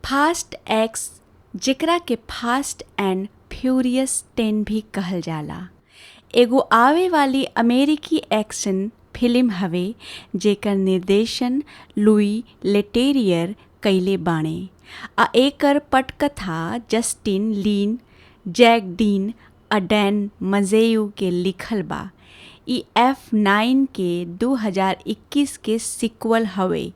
Fast x जेकरा के fast and furious 10 भी कहल जाला एगो आवे वाली अमेरिकी एक्शन फिल्म हवे जेकर निर्देशन लुई लेटेरियर कइले बाणे आ एकर पटकथा जस्टिन लिन जैक डीन आ डैन मजेयू के लिखल बा। ई F9 के 2021 के सीक्वल हवे।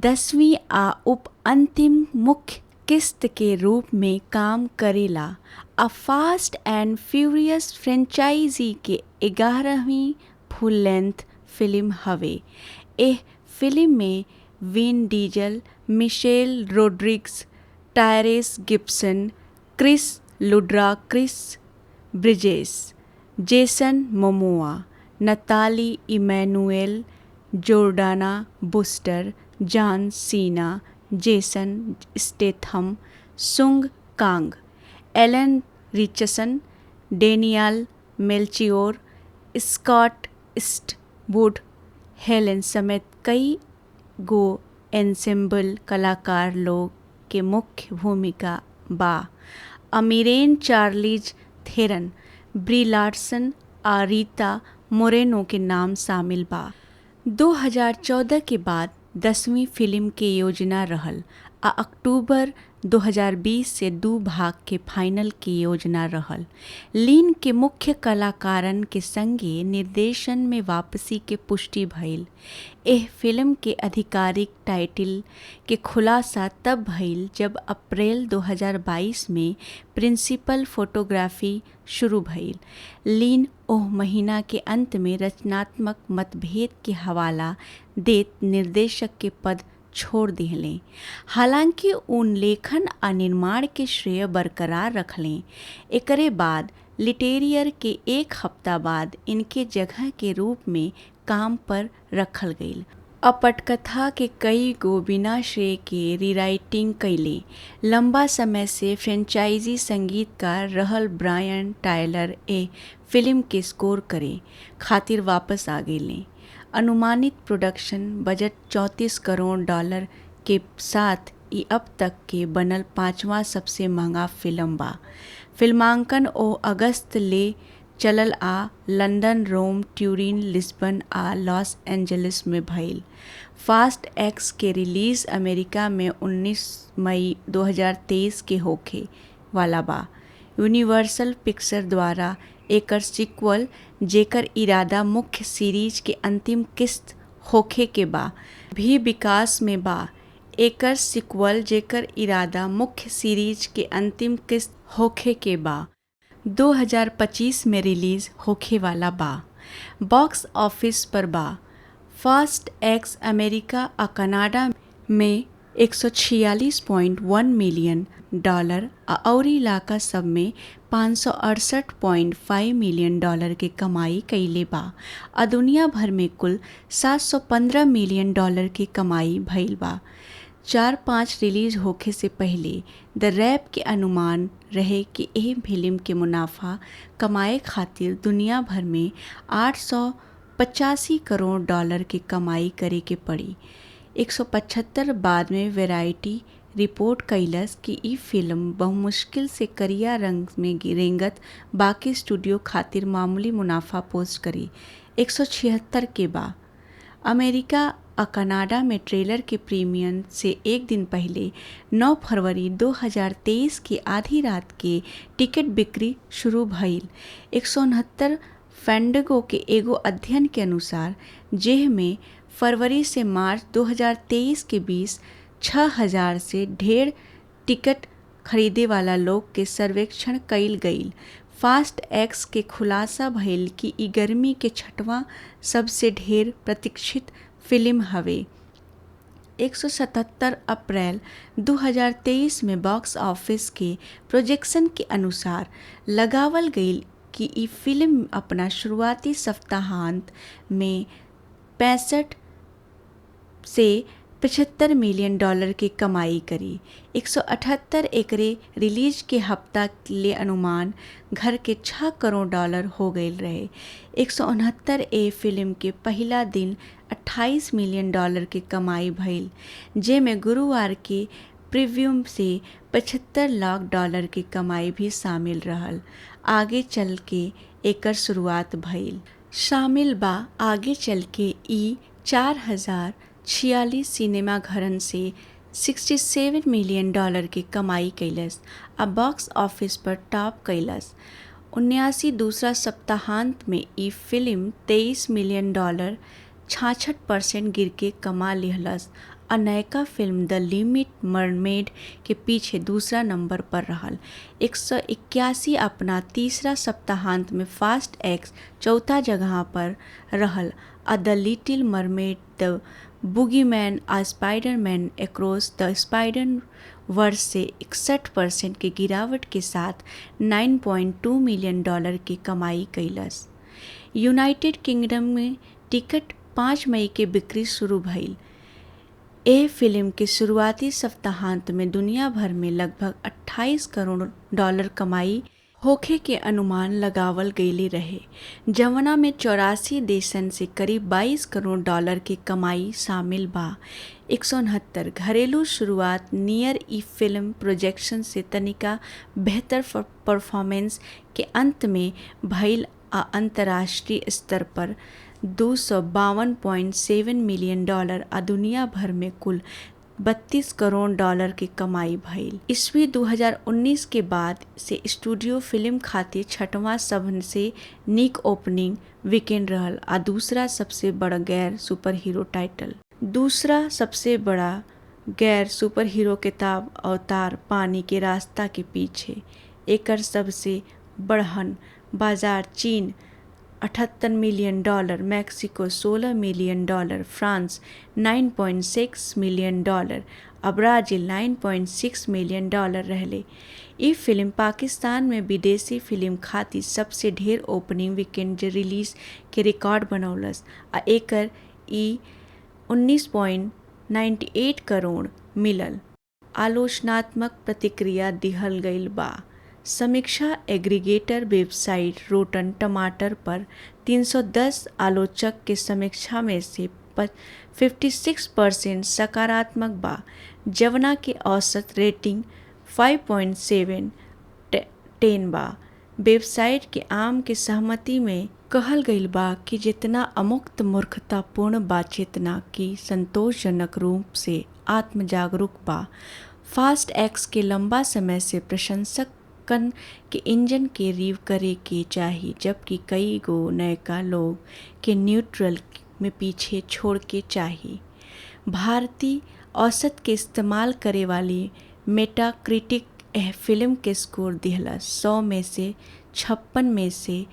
10वीं आ उप अंतिम मुख्य किस्त के रूप में काम करेला आ फास्ट एंड फ्यूरियस फ्रेंचाइजी के 11वीं फुल लेंथ फिल्म हवे। एह फिल्म में Vin Diesel, Michelle Rodriguez, Tyrese Gibson, Chris Ludacris Bridges, Jason Momoa, Nathalie Emmanuel, Jordana Brewster, John Cena, Jason Statham, Sung Kang, Alan Ritchson, Daniel Melchior, Scott Eastwood, Helen समेत कई गो ensemble कलाकार लोग के मुख्य भूमिका बा। अमीरेन चार्लीज थेरन, ब्री Larsen आ रीता मोरेनो के नाम शामिल बा। 2014 के बाद 10वीं फिल्म के योजना रहल आ अक्टूबर 2020 से 2 भाग के फाइनल के योजना रहल। लीन के मुख्य कलाकारन के संगे निर्देशन में वापसी के पुष्टि भइल। एह फिल्म के आधिकारिक टाइटल के खुलासा तब भइल जब अप्रैल 2022 में प्रिंसिपल फोटोग्राफी शुरू भइल। लीन ओह महीना के अंत में रचनात्मक मतभेद के हवाला देत निर्देशक के पद छोड़ दिहलें। हालांकि उन लेखन आ निर्माण के श्रेय बरकरार रखलें। एकरे बाद लिटेरियर के 1 हफ्ता बाद इनके जगह के रूप में काम पर रखल गईल। अपटकथा के कई गो बिना श्रेय के रीराइटिंग कैले। लंबा समय से फ्रेंचाइजी संगीतकार रहल ब्रायन टायलर ए फिल्म के स्कोर करे खातिर वापस आ गईले। अनुमानित प्रोडक्शन बजट $34 करोड़ के साथ ई अब तक के बनल 5वां सबसे महंगा फिल्म बा। फिल्मांकन ओ अगस्त ले चलल आ लंदन, रोम, ट्यूरिन, लिस्बन आ लॉस एंजलिस में भइल। फास्ट एक्स के रिलीज अमेरिका में 19 मई 2023 के होखे वाला बा। यूनिवर्सल पिक्चर द्वारा एकर सीक्वल जेकर इरादा मुख्य सीरीज के अंतिम किस्त होखे के बा भी विकास में बा। एकर सीक्वल जेकर इरादा मुख्य सीरीज के अंतिम किस्त होखे के बा 2025 में रिलीज होखे वाला बा। बॉक्स ऑफिस पर बा। फास्ट एक्स अमेरिका आ कनाडा में $146.1 मिलियन आ अउरी इलाका सब में $568.5 मिलियन के कमाई कइले बा आ दुनिया भर में कुल $715 मिलियन के कमाई भइल बा। 4-5 रिलीज होखे से पहले द रैप के अनुमान रहे कि एह फिल्म के मुनाफा कमाए खातिर दुनिया भर में $885 करोड़ के कमाई करे के पड़ी। 175 बाद में वैरायटी रिपोर्ट कैलस कि ई फिल्म बहुमुश्किल से करिया रंग में रेंगत बाकी स्टूडियो खातिर मामूली मुनाफा पोस्ट करी। 176 के बा। अमेरिका और कनाडा में ट्रेलर के प्रीमियर से एक दिन पहले 9 फरवरी 2023 की आधी रात के टिकट बिक्री शुरू भइल। 169 फैंडगो के एगो अध्ययन के अनुसार जेह में फरवरी से मार्च 2023 के बीच 6,000 से ढेर टिकट खरीदे वाला लोग के सर्वेक्षण कइल गईल। फास्ट एक्स के खुलासा भइल कि ई गर्मी के 6वां सबसे ढेर प्रतीक्षित फिल्म हवे। 177 अप्रैल 2023 में बॉक्स ऑफिस के प्रोजेक्शन के अनुसार लगावल गईल कि ई फिल्म अपना शुरुआती सप्ताहांत में 65 से $75 मिलियन की कमाई करी। 178 एकरे रिलीज के हफ्ता ले अनुमान घर के $6 करोड़ हो गए रहे। 169 ए फिल्म के पहला दिन $28 मिलियन की कमाई भइल, जेमे गुरुवार के प्रीव्यू से 75 लाख डॉलर की कमाई भी शामिल रहल। आगे चल के एकर शुरुआत भइल शामिल बा। आगे चल के ई 4046 सिनेमा घरन से 67 मिलियन डॉलर की कमाई कैलस आ बॉक्स ऑफिस पर टॉप कैलस। 79 दूसरा सप्ताहांत में ई फिल्म 23 मिलियन डॉलर 66% गिर के कमा लिहलस आ नयका फिल्म द लिटिल मरमेड के पीछे दूसरा नंबर पर रहल। 181 अपना तीसरा सप्ताहांत में फास्ट एक्स चौथा जगह पर रहल आ द लिटिल मरमेड द बुगीमैन आ स्पाइडरमैन अक्रॉस द स्पाइडर वर्ष से 61% की गिरावट के साथ 9.2 मिलियन डॉलर की कमाई कैलस। यूनाइटेड किंगडम में टिकट 5 मई के बिक्री शुरू भइल। एह फिल्म के शुरुआती सप्ताहांत में दुनिया भर में लगभग 28 करोड़ डॉलर कमाई होखे के अनुमान लगावल गईले रहे, जवना में 84 देशन से करीब 22 करोड़ डॉलर की कमाई शामिल बा। 169 घरेलू शुरुआत नियर ई फिल्म प्रोजेक्शन से तनिका बेहतर परफॉर्मेंस के अंत में भइल आ अंतर्राष्ट्रीय स्तर पर 252.7 मिलियन डॉलर आ दुनिया भर में कुल 32 करोड़ डॉलर की कमाई भइल। ईस्वी 2019 के बाद से स्टूडियो फिल्म खातिर छठवां सबसे नीक ओपनिंग वीकेंड रहल आ दूसरा सबसे बड़ा गैर सुपर हीरो टाइटल। दूसरा सबसे बड़ा गैर सुपर हीरो किताब अवतार पानी के रास्ता के पीछे। एकर सबसे बड़हन बाजार चीन 78 million dollar, Mexico 16 million dollar, France 9.6 million dollar और ब्राज़ील 9.6 मिलियन डॉलर रहले। ई फिल्म पाकिस्तान में विदेशी फिल्म खातिर सबसे ढेर ओपनिंग वीकेंड रिलीज के रिकॉर्ड बनौलस आ एकर ई 19.98 करोड़ मिलल। आलोचनात्मक प्रतिक्रिया दिहल गईल बा। समीक्षा एग्रीगेटर वेबसाइट रोटन टमाटर पर 310 आलोचक के समीक्षा में से 56% सकारात्मक बा, जवना के औसत रेटिंग 5.7/10 बा। वेबसाइट के आम के सहमति में कहल गईल बा कि जितना अमुक्त मूर्खतापूर्ण बा चेतना की संतोषजनक रूप से आत्मजागरूक बा। फास्ट एक्स के लंबा समय से प्रशंसक के इंजन के रिव करे के चाही, जबकि कई गो नयका लोग के न्यूट्रल में पीछे छोड़ के चाही। भारतीय औसत के इस्तेमाल करे वाली मेटाक्रिटिक एह फिल्म के स्कोर दिहलस 100 में से 56 में से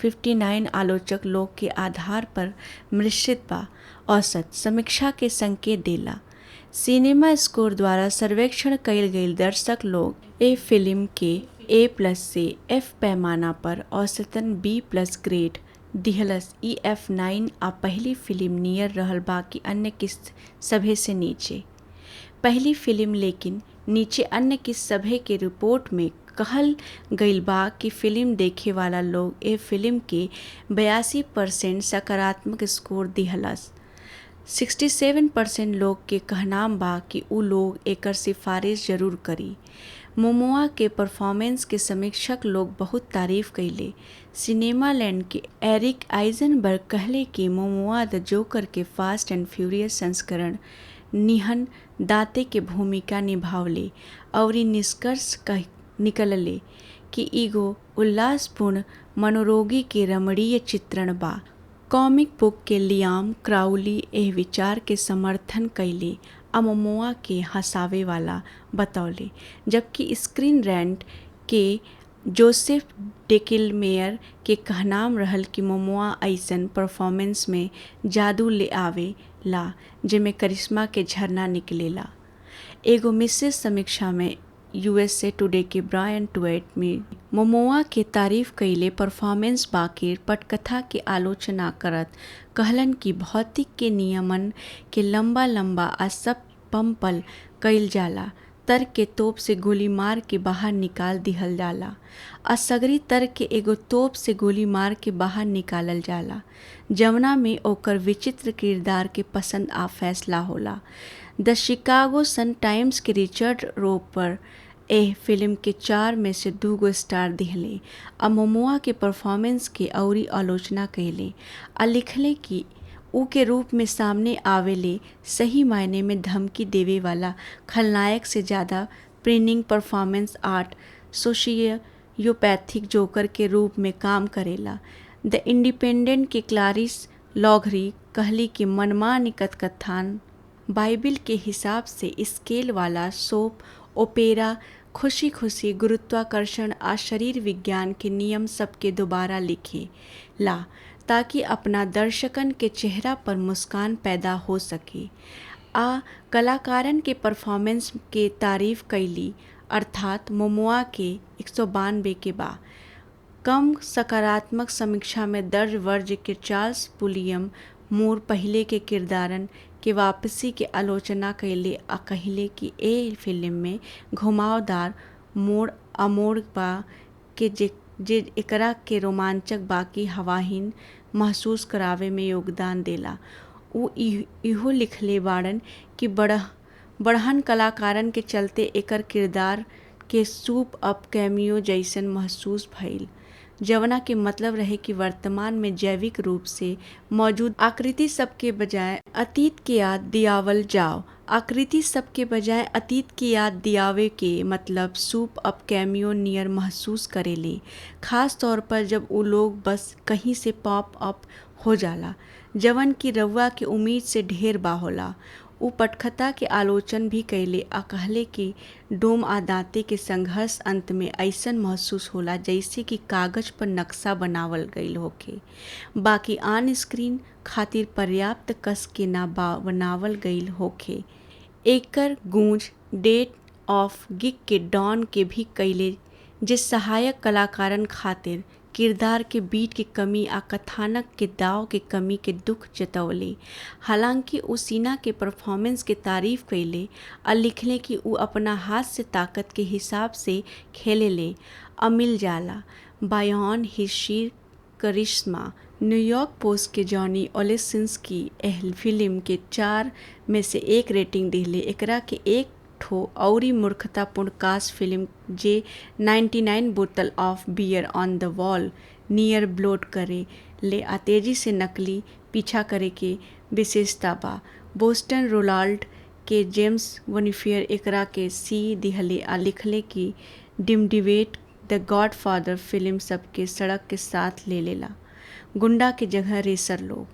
59 आलोचक लोग के आधार पर मिश्रित बा। औसत समीक्षा के संकेत देला। सिनेमा स्कोर द्वारा सर्वेक्षण कईल गईल दर्शक लोग ए फिल्म के A+ से F पैमाना पर औसतन B+ ग्रेड दिहलस। ई F9 आ पहली फिल्म नियर रहल बाकी अन्य किस्त सभे से नीचे। पहली फिल्म लेकिन नीचे अन्य किस्त सभे के रिपोर्ट में कहल गईल बा कि फिल्म देखे वाला लोग ए फिल्म के 82% सकारात्मक स्कोर दिहलस। 67% लोग के कहनाम बा कि उ लोग एकर सिफारिश जरूर करी। मोमोआ के परफॉर्मेंस के समीक्षक लोग बहुत तारीफ कइले। सिनेमा लैंड के एरिक आइजनबर्ग कहले कि मोमोआ द जोकर के फास्ट एंड फ्यूरियस संस्करण निहन दाते के भूमिका निभावले और निष्कर्ष निकलले कि एगो उल्लासपूर्ण मनोरोगी के रमणीय चित्रण बा। कॉमिक बुक के लियाम क्राउली एह विचार के समर्थन कइले आ मोमोआ के हंसावे वाला बतौले, जबकि स्क्रीन रैंट के जोसेफ डेकिलमेयर के कहनाम रहल कि मोमोआ ऐसन परफॉर्मेंस में जादू ले आवे ला जेमे करिश्मा के झरना निकलेला। एगो मिश्रित समीक्षा में USA टुडे के ब्रायन ट्वेट में मोमोआ के तारीफ कइले परफॉर्मेंस बाकी पटकथा के आलोचना करत कहलन कि भौतिक के नियमन के लंबा लंबा आ सब पंपल कइल जाला। तर्क के तोप से गोली मार के बाहर निकाल दिहल जाला। असगरी तर्क के एगो तोप से गोली मार के बाहर निकालल जाला, जवना में ओकर विचित्र किरदार के पसंद आ फैसला होला। द शिकागो सन टाइम्स के रिचर्ड रोपर एह फिल्म के 4 में से 2 स्टार दिहले आ मोमोआ के परफॉर्मेंस के अउरी आलोचना कैले आ लिखले कि ऊ के रूप में सामने आवेले सही मायने में धमकी देवे वाला खलनायक से ज़्यादा प्रिनिंग परफॉर्मेंस आर्ट सोशियोपैथिक जोकर के रूप में काम करेला। द इंडिपेंडेंट के क्लारिस लॉघरी कहली कि मनमानी कथान बाइबिल के हिसाब से स्केल वाला सोप ओपेरा खुशी खुशी गुरुत्वाकर्षण आ शरीर विज्ञान के नियम सबके दोबारा लिखे ला ताकि अपना दर्शकन के चेहरा पर मुस्कान पैदा हो सके आ कलाकारन के परफॉर्मेंस के तारीफ कैली अर्थात मोमोआ के 192 के बा कम सकारात्मक समीक्षा में दर्ज वर्ज के चार्ल्स पुलियम मूर पहले के किरदारन के वापसी के आलोचना कैले आ कहले कि ए फिल्म में घुमावदार मोड़ अमोड़ बा के जे एकरा के रोमांचक बाकी हवाहीन महसूस करावे में योगदान देला। ऊ इहो लिखले बाड़न कि बढ़हन कलाकारन के चलते एकर किरदार के सूप अप कैमियो जैसन महसूस भइल जवना के मतलब रहे कि वर्तमान में जैविक रूप से मौजूद आकृति सबके बजाय अतीत के याद दियावल जाओ। आकृति सबके बजाय अतीत की याद दियावे के मतलब सूप अप कैमियो नियर महसूस करेले, खास तौर पर जब वो लोग बस कहीं से पॉप अप हो जाला जवन की रउआ के उम्मीद से ढेर बा होला। उ पटकथा के आलोचन भी कैले आ कहले कि डोम आ दांते के संघर्ष अंत में ऐसन महसूस होला जैसे कि कागज पर नक्शा बनावल गईल होखे बाकी ऑन स्क्रीन खातिर पर्याप्त कस के ना बनावल गईल होखे। एकर गूंज डेट ऑफ गिग के डॉन के भी कैले जे सहायक कलाकारन खातिर किरदार के बीट की कमी आ कथानक के दाव के कमी के दुख जतवले। हालांकि उ सीना के परफॉर्मेंस के तारीफ कैले आ लिखले कि उ अपना हाथ से ताकत के हिसाब से खेलेले आ मिल जाला बायॉन हिज शीर करिश्मा। न्यूयॉर्क पोस्ट के जॉनी ओलेसिंस्की एह फिल्म के 4 में से 1 रेटिंग दिले। एकरा के एक ठो औरी मूर्खतापूर्ण कास्ट फिल्म जे 99 बोतल of beer on the wall near ब्लोट करे ले आ तेजी से नकली पीछा करे के विशेषता बा। बोस्टन रोलाल्ड के जेम्स वनीफियर एकरा के सी दिहले आ लिखले कि डिमडिवेट द गॉडफादर फिल्म सबके सड़क के साथ ले लेला गुंडा के जगह रेसर लोग।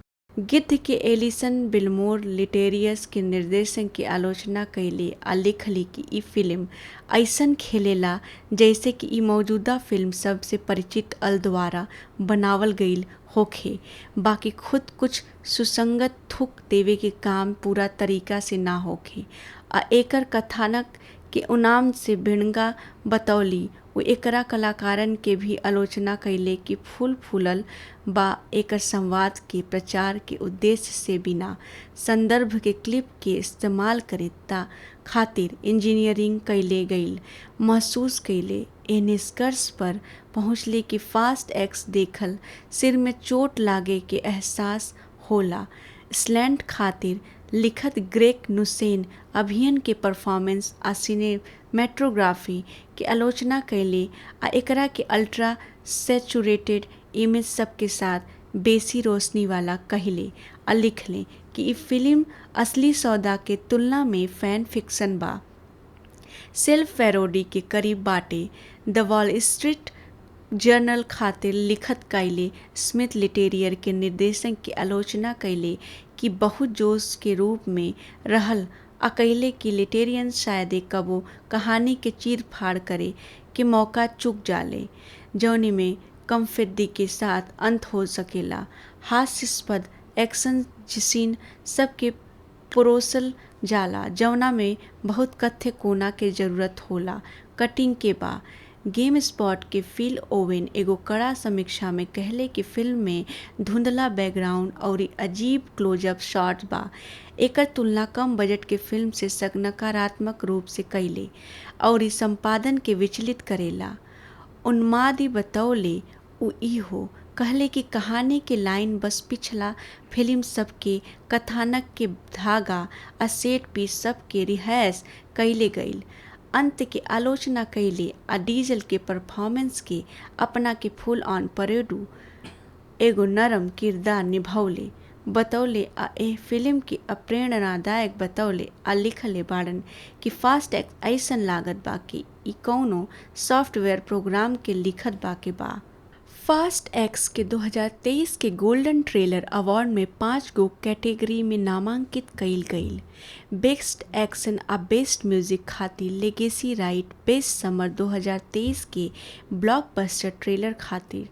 गिद्ध के एलिसन बिलमोर लिटेरियस के निर्देशन की आलोचना कैले आ लिखली कि ई फिल्म ऐसन खेलेला जैसे कि ई मौजूदा फिल्म सब से परिचित अल द्वारा बनावल गईल होखे बाकी खुद कुछ सुसंगत थुक देवे के काम पूरा तरीका से ना होखे आ एकर कथानक के उनाम से भिड़ंगा बतौली। वो एकरा कलाकारन के भी आलोचना कैले कि फूल फूलल बा एकर संवाद के प्रचार के उद्देश्य से बिना संदर्भ के क्लिप के इस्तेमाल करे ता खातिर इंजीनियरिंग कैले गईल महसूस कैले। ए निष्कर्ष पर पहुँचले कि फास्ट एक्स देखल सिर में चोट लागे के एहसास होला। स्लैंट खातिर लिखत ग्रेग नुसेन अभियन के परफॉर्मेंस आ सिनेमेटोग्राफी के आलोचना कैले आ एकरा के अल्ट्रा सैचुरेटेड इमेज सब के साथ बेसी रोशनी वाला कहले आ लिखले कि ई फिल्म असली सौदा के तुलना में फैन फिक्शन बा सेल्फ पैरोडी के करीब बाटे। द वॉल स्ट्रीट जर्नल खातिर लिखत कैले स्मिथ लिटेरियर के निर्देशन की आलोचना कैले कि बहुत जोश के रूप में रहल आ कैले कि लिटेरियन शायद कबो कहानी के चीर फाड़ करे के मौका चूक जाले जौनी में कमफिद्दी के साथ अंत हो सकेला। हास्यास्पद एक्शन सीन सबके परोसल जाला जौना में बहुत कथ्य कोना के जरूरत होला कटिंग के बा। गेम स्पॉट के फिल ओवेन एगो कड़ा समीक्षा में कहले कि फिल्म में धुंधला बैकग्राउंड और अजीब क्लोजअप शॉट्स बा एकर तुलना कम बजट के फिल्म से नकारात्मक रूप से कैले और संपादन के विचलित करेला। उन्मादी बतौले उ इहो कहले कि कहानी के लाइन बस पिछला फिल्म सबके कथानक के धागा आ सेट पीस सबके रिहर्स कैले गईल। अंत के आलोचना कैले आ डीजल के परफॉर्मेंस के अपना के फुल ऑन परेडू एगो नरम किरदार निभौले बतौले आ एह फिल्म के अप्रेरणादायक बतौले आ लिखले बाड़न कि फास्ट एक्स ऐसन लागत बा कि ई कौनो सॉफ्टवेयर प्रोग्राम के लिखत बा के बा। फास्ट एक्स के 2023 के गोल्डन ट्रेलर अवार्ड में 5 गो कैटेगरी में नामांकित कईल गईल। बेस्ट एक्शन आ बेस्ट म्यूजिक खातिर लेगेसी राइट, बेस्ट समर 2023 के ब्लॉकबस्टर ट्रेलर खातिर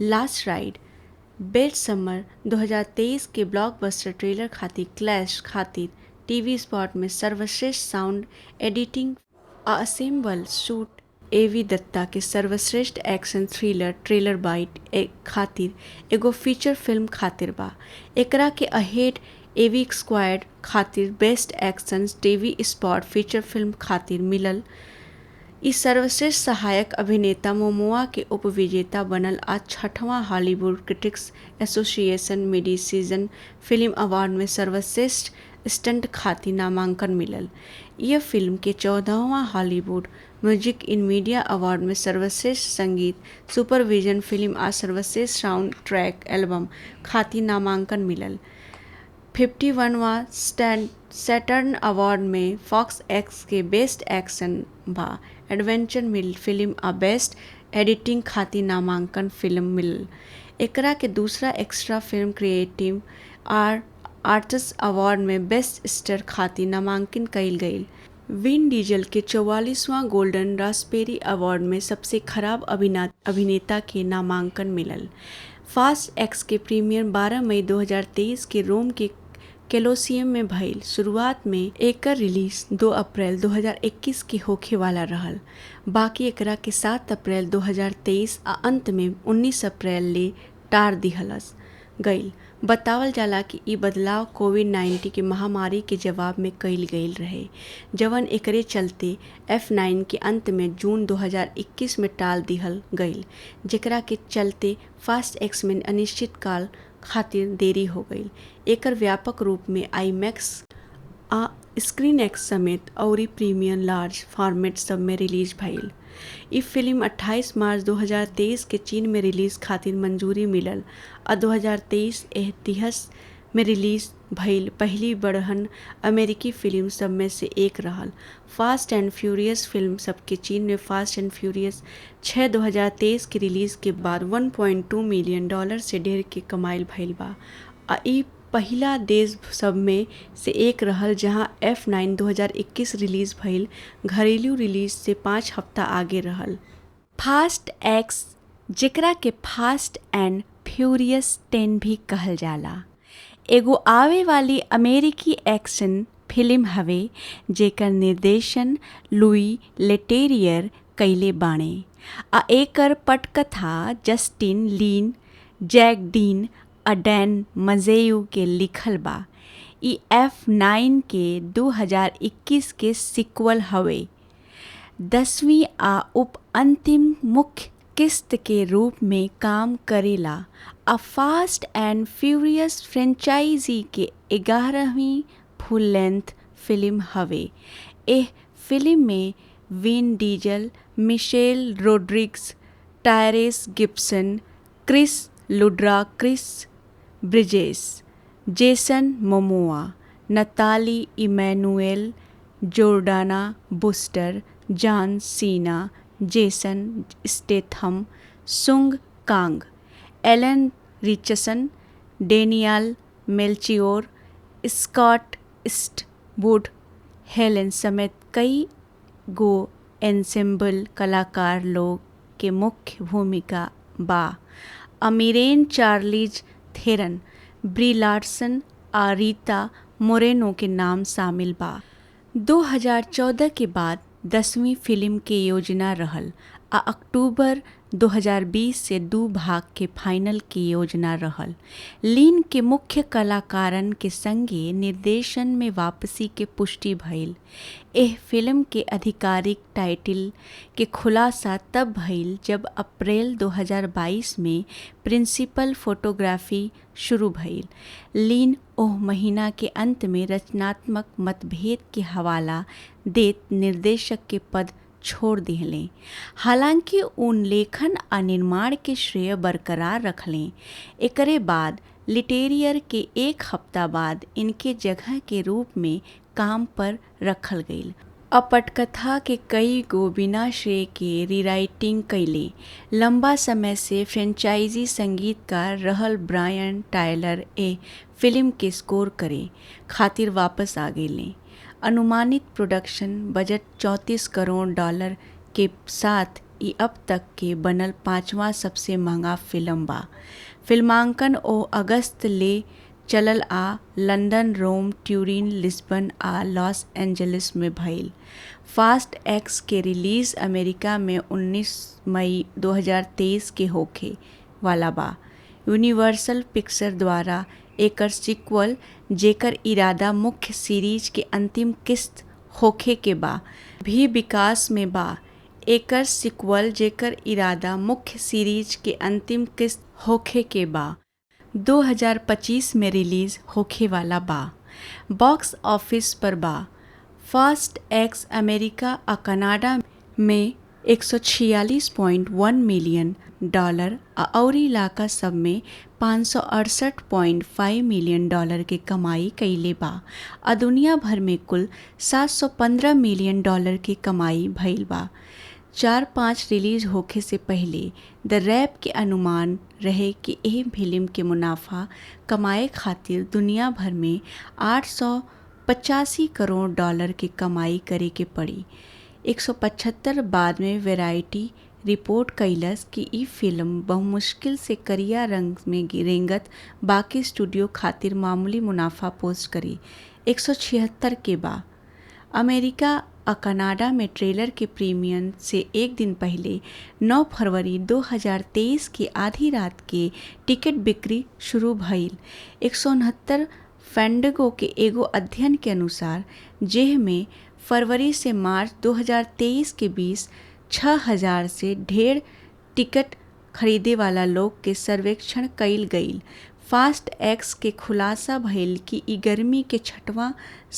लास्ट राइड, बेस्ट समर 2023 के ब्लॉकबस्टर ट्रेलर खातिर क्लैश खातिर टीवी स्पॉट में सर्वश्रेष्ठ साउंड एडिटिंग असेंबल शूट एवी दत्ता के सर्वश्रेष्ठ एक्शन थ्रिलर ट्रेलर बाइट खातिर एगो फीचर फिल्म खातिर बा। एकरा के अहेड एवी स्क्वाड खातिर best action TV spot feature film खातिर मिलल। इस सर्वश्रेष्ठ सहायक अभिनेता मोमोआ के उपविजेता बनल आ 6वां Hollywood critics association mid season film award में सर्वश्रेष्ठ स्टंट खातिर नामांकन मिलल। यह फिल्म के 14वां Hollywood music in media award में सर्वश्रेष्ठ संगीत सुपरविजन फिल्म आ सर्वश्रेष्ठ साउंड ट्रैक एल्बम खातिर नामांकन मिलल। 51वां सैटर्न अवार्ड में फॉक्स एक्स के बेस्ट एक्शन बा एडवेंचर मिल फिल्म आ बेस्ट एडिटिंग खातिर नामांकन फिल्म मिलल। एकरा के दूसरा extra film creative arts award में बेस्ट स्टार खातिर नामांकन कईल गईल। विन डीजल के 44वां गोल्डन रास्पबेरी अवार्ड में सबसे खराब अभिनेता के नामांकन मिलल। फास्ट एक्स के प्रीमियर 12 मई 2023 के रोम के कोलोसियम में भइल। शुरुआत में एकर रिलीज 2 अप्रैल 2021 के होखे वाला रहल, बाकी एकरा के 7 अप्रैल 2023 आ अंत में 19 अप्रैल ले टार दिहलस गईल। बतावल जाला कि ई बदलाव कोविड-19 के महामारी के जवाब में कईल गईल रहे, जवन एकरे चलते F9 के अंत में जून 2021 में टाल दिहल गईल, जेकरा के चलते फास्ट एक्स में अनिश्चित काल खातिर देरी हो गईल। एकर व्यापक रूप में आईमैक्स आ स्क्रीन एक्स समेत अउरी प्रीमियम लार्ज फॉर्मेट सब में रिलीज भइल। ई फिल्म 28 मार्च 2023 के चीन में रिलीज खातिर मंजूरी मिलल आ 2023 इतिहास में रिलीज भइल पहली बड़हन अमेरिकी फिल्म सब में से एक रहल। फास्ट एंड फ्यूरियस फिल्म सबके चीन में फास्ट एंड फ्यूरियस 6 2023 के रिलीज के बाद $1.2 मिलियन से ढेर के कमाइल भइल बा आ ई पहिला देश सब में से एक रहल जहां F9 2021 रिलीज भइल घरेलू रिलीज से 5 हफ्ता आगे रहल। फास्ट एक्स, जेकरा के फास्ट एंड फ्यूरियस 10 भी कहल जाला, एगो आवे वाली अमेरिकी एक्शन फिल्म हवे जेकर निर्देशन लुई लेटेरियर कइले बाणे आ एकर पटकथा जस्टिन लिन, जैक डीन आ डैन मजेयू के लिखल बा। ई F9 के 2021 के सीक्वल हवे। 10वीं आ उप अंतिम मुख्य किस्त के रूप में काम करेला आ फास्ट एंड फ्यूरियस फ्रेंचाइजी के 11वीं फुल लेंथ फिल्म हवे। एह फिल्म में Vin Diesel, Michelle Rodriguez, Tyrese Gibson, Chris Ludacris Bridges, Jason Momoa, Nathalie Emmanuel, Jordana Brewster, John Cena, Jason Statham, Sung Kang, Alan Ritchson, Daniel Melchior, Scott Eastwood, Helen समेत कई गो ensemble कलाकार लोग के मुख्य भूमिका बा। अमीरेन चार्लीज थेरन, ब्री Larsen आ रीता मोरेनो के नाम शामिल बा। 2014 के बाद 10वीं फिल्म के योजना रहल आ अक्टूबर 2020 से 2 भाग के फाइनल की योजना रहल। लीन के मुख्य कलाकारन के संगे निर्देशन में वापसी के पुष्टि भइल। एह फिल्म के आधिकारिक टाइटल के खुलासा तब भइल जब अप्रैल 2022 में प्रिंसिपल फोटोग्राफी शुरू भइल। लीन ओह महीना के अंत में रचनात्मक मतभेद के हवाला देत निर्देशक के पद छोड़ दिहलें। हालांकि उन लेखन आ निर्माण के श्रेय बरकरार रखलें। एकरे बाद लिटेरियर के एक हफ्ता बाद इनके जगह के रूप में काम पर रखल गईल। अपटकथा के कई गो बिना श्रेय के रीराइटिंग कैले। लंबा समय से फ्रेंचाइजी संगीतकार रहल ब्रायन टायलर ए फिल्म के स्कोर करे खातिर वापस आ गईले। अनुमानित प्रोडक्शन बजट $34 करोड़ के साथ ई अब तक के बनल 5वां सबसे महंगा फिल्म बा। फिल्मांकन ओ अगस्त ले चलल आ लंदन, रोम, ट्यूरिन, लिस्बन आ लॉस एंजलिस में भइल। फास्ट एक्स के रिलीज अमेरिका में 19 मई 2023 के होखे वाला बा। यूनिवर्सल पिक्चर द्वारा एकर सीक्वल जेकर इरादा मुख्य सीरीज के अंतिम किस्त होखे के बा भी विकास में बा। एकर सीक्वल जेकर इरादा मुख्य सीरीज के अंतिम किस्त होखे के बा 2025 में रिलीज होखे वाला बा। बॉक्स ऑफिस पर बा। फास्ट एक्स अमेरिका आ कनाडा में $146.1 मिलियन आ अउरी इलाका सब में $568.5 मिलियन के कमाई कइले बा आ दुनिया भर में कुल $715 मिलियन के कमाई भइल बा। 4-5 रिलीज होखे से पहले द रैप के अनुमान रहे कि एह फिल्म के मुनाफा कमाए खातिर दुनिया भर में $885 करोड़ के कमाई करे के पड़ी। 175 बाद में वैरायटी रिपोर्ट कैलस कि ई फिल्म बहुमुश्किल से करिया रंग में रेंगत बाकी स्टूडियो खातिर मामूली मुनाफा पोस्ट करी। 176 के बा। अमेरिका और कनाडा में ट्रेलर के प्रीमियर से एक दिन पहले 9 फरवरी 2023 की आधी रात के टिकट बिक्री शुरू भइल। 169 फैंडगो के एगो अध्ययन के अनुसार जेह में फरवरी से मार्च 2023 के बीच 6,000 से ढेर टिकट खरीदे वाला लोग के सर्वेक्षण कइल गईल। फास्ट एक्स के खुलासा भइल कि ई गर्मी के छठवां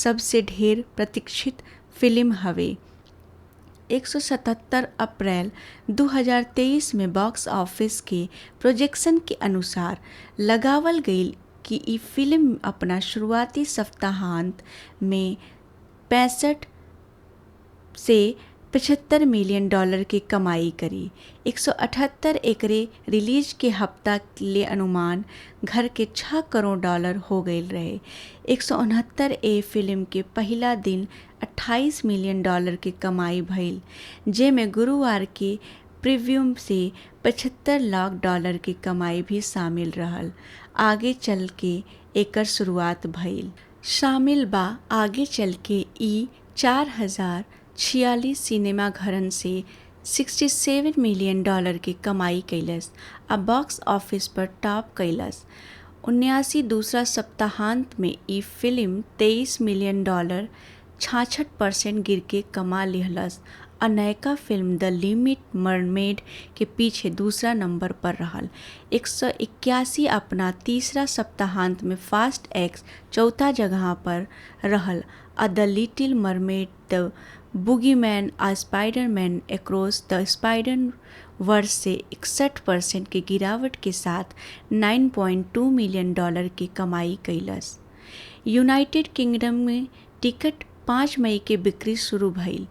सबसे ढेर प्रतीक्षित फिल्म हवे। 177 अप्रैल 2023 में बॉक्स ऑफिस के प्रोजेक्शन के अनुसार लगावल गईल कि ई फिल्म अपना शुरुआती सप्ताहांत में 65 से $75 मिलियन की कमाई करी। 178 एकरे रिलीज के हफ्ता ले अनुमान घर के $6 करोड़ हो गए रहे। 169 ए फिल्म के पहला दिन $28 मिलियन की कमाई भइल, जेमें गुरुवार के प्रीव्यू से $75 लाख की कमाई भी शामिल रहल। आगे चल के एकर शुरुआत भइल शामिल बा। आगे चल के ई 4,046 सिनेमा घरन से $67 मिलियन की कमाई कैलस आ बॉक्स ऑफिस पर टॉप कैलस। 79 दूसरा सप्ताहांत में ई फिल्म $23 मिलियन 66% गिर के कमा लिहलस आ नयका फिल्म द लिटिल मरमेड के पीछे दूसरा नंबर पर रहल। 181 अपना तीसरा सप्ताहांत में फास्ट एक्स चौथा जगह पर रहल आ द लिटिल मरमेड द बुगीमैन आ स्पाइडरमैन अक्रॉस द स्पाइडर वर्स से 61% की गिरावट के साथ $9.2 मिलियन की कमाई कैलस। यूनाइटेड किंगडम में टिकट 5 मई के बिक्री शुरू भइल।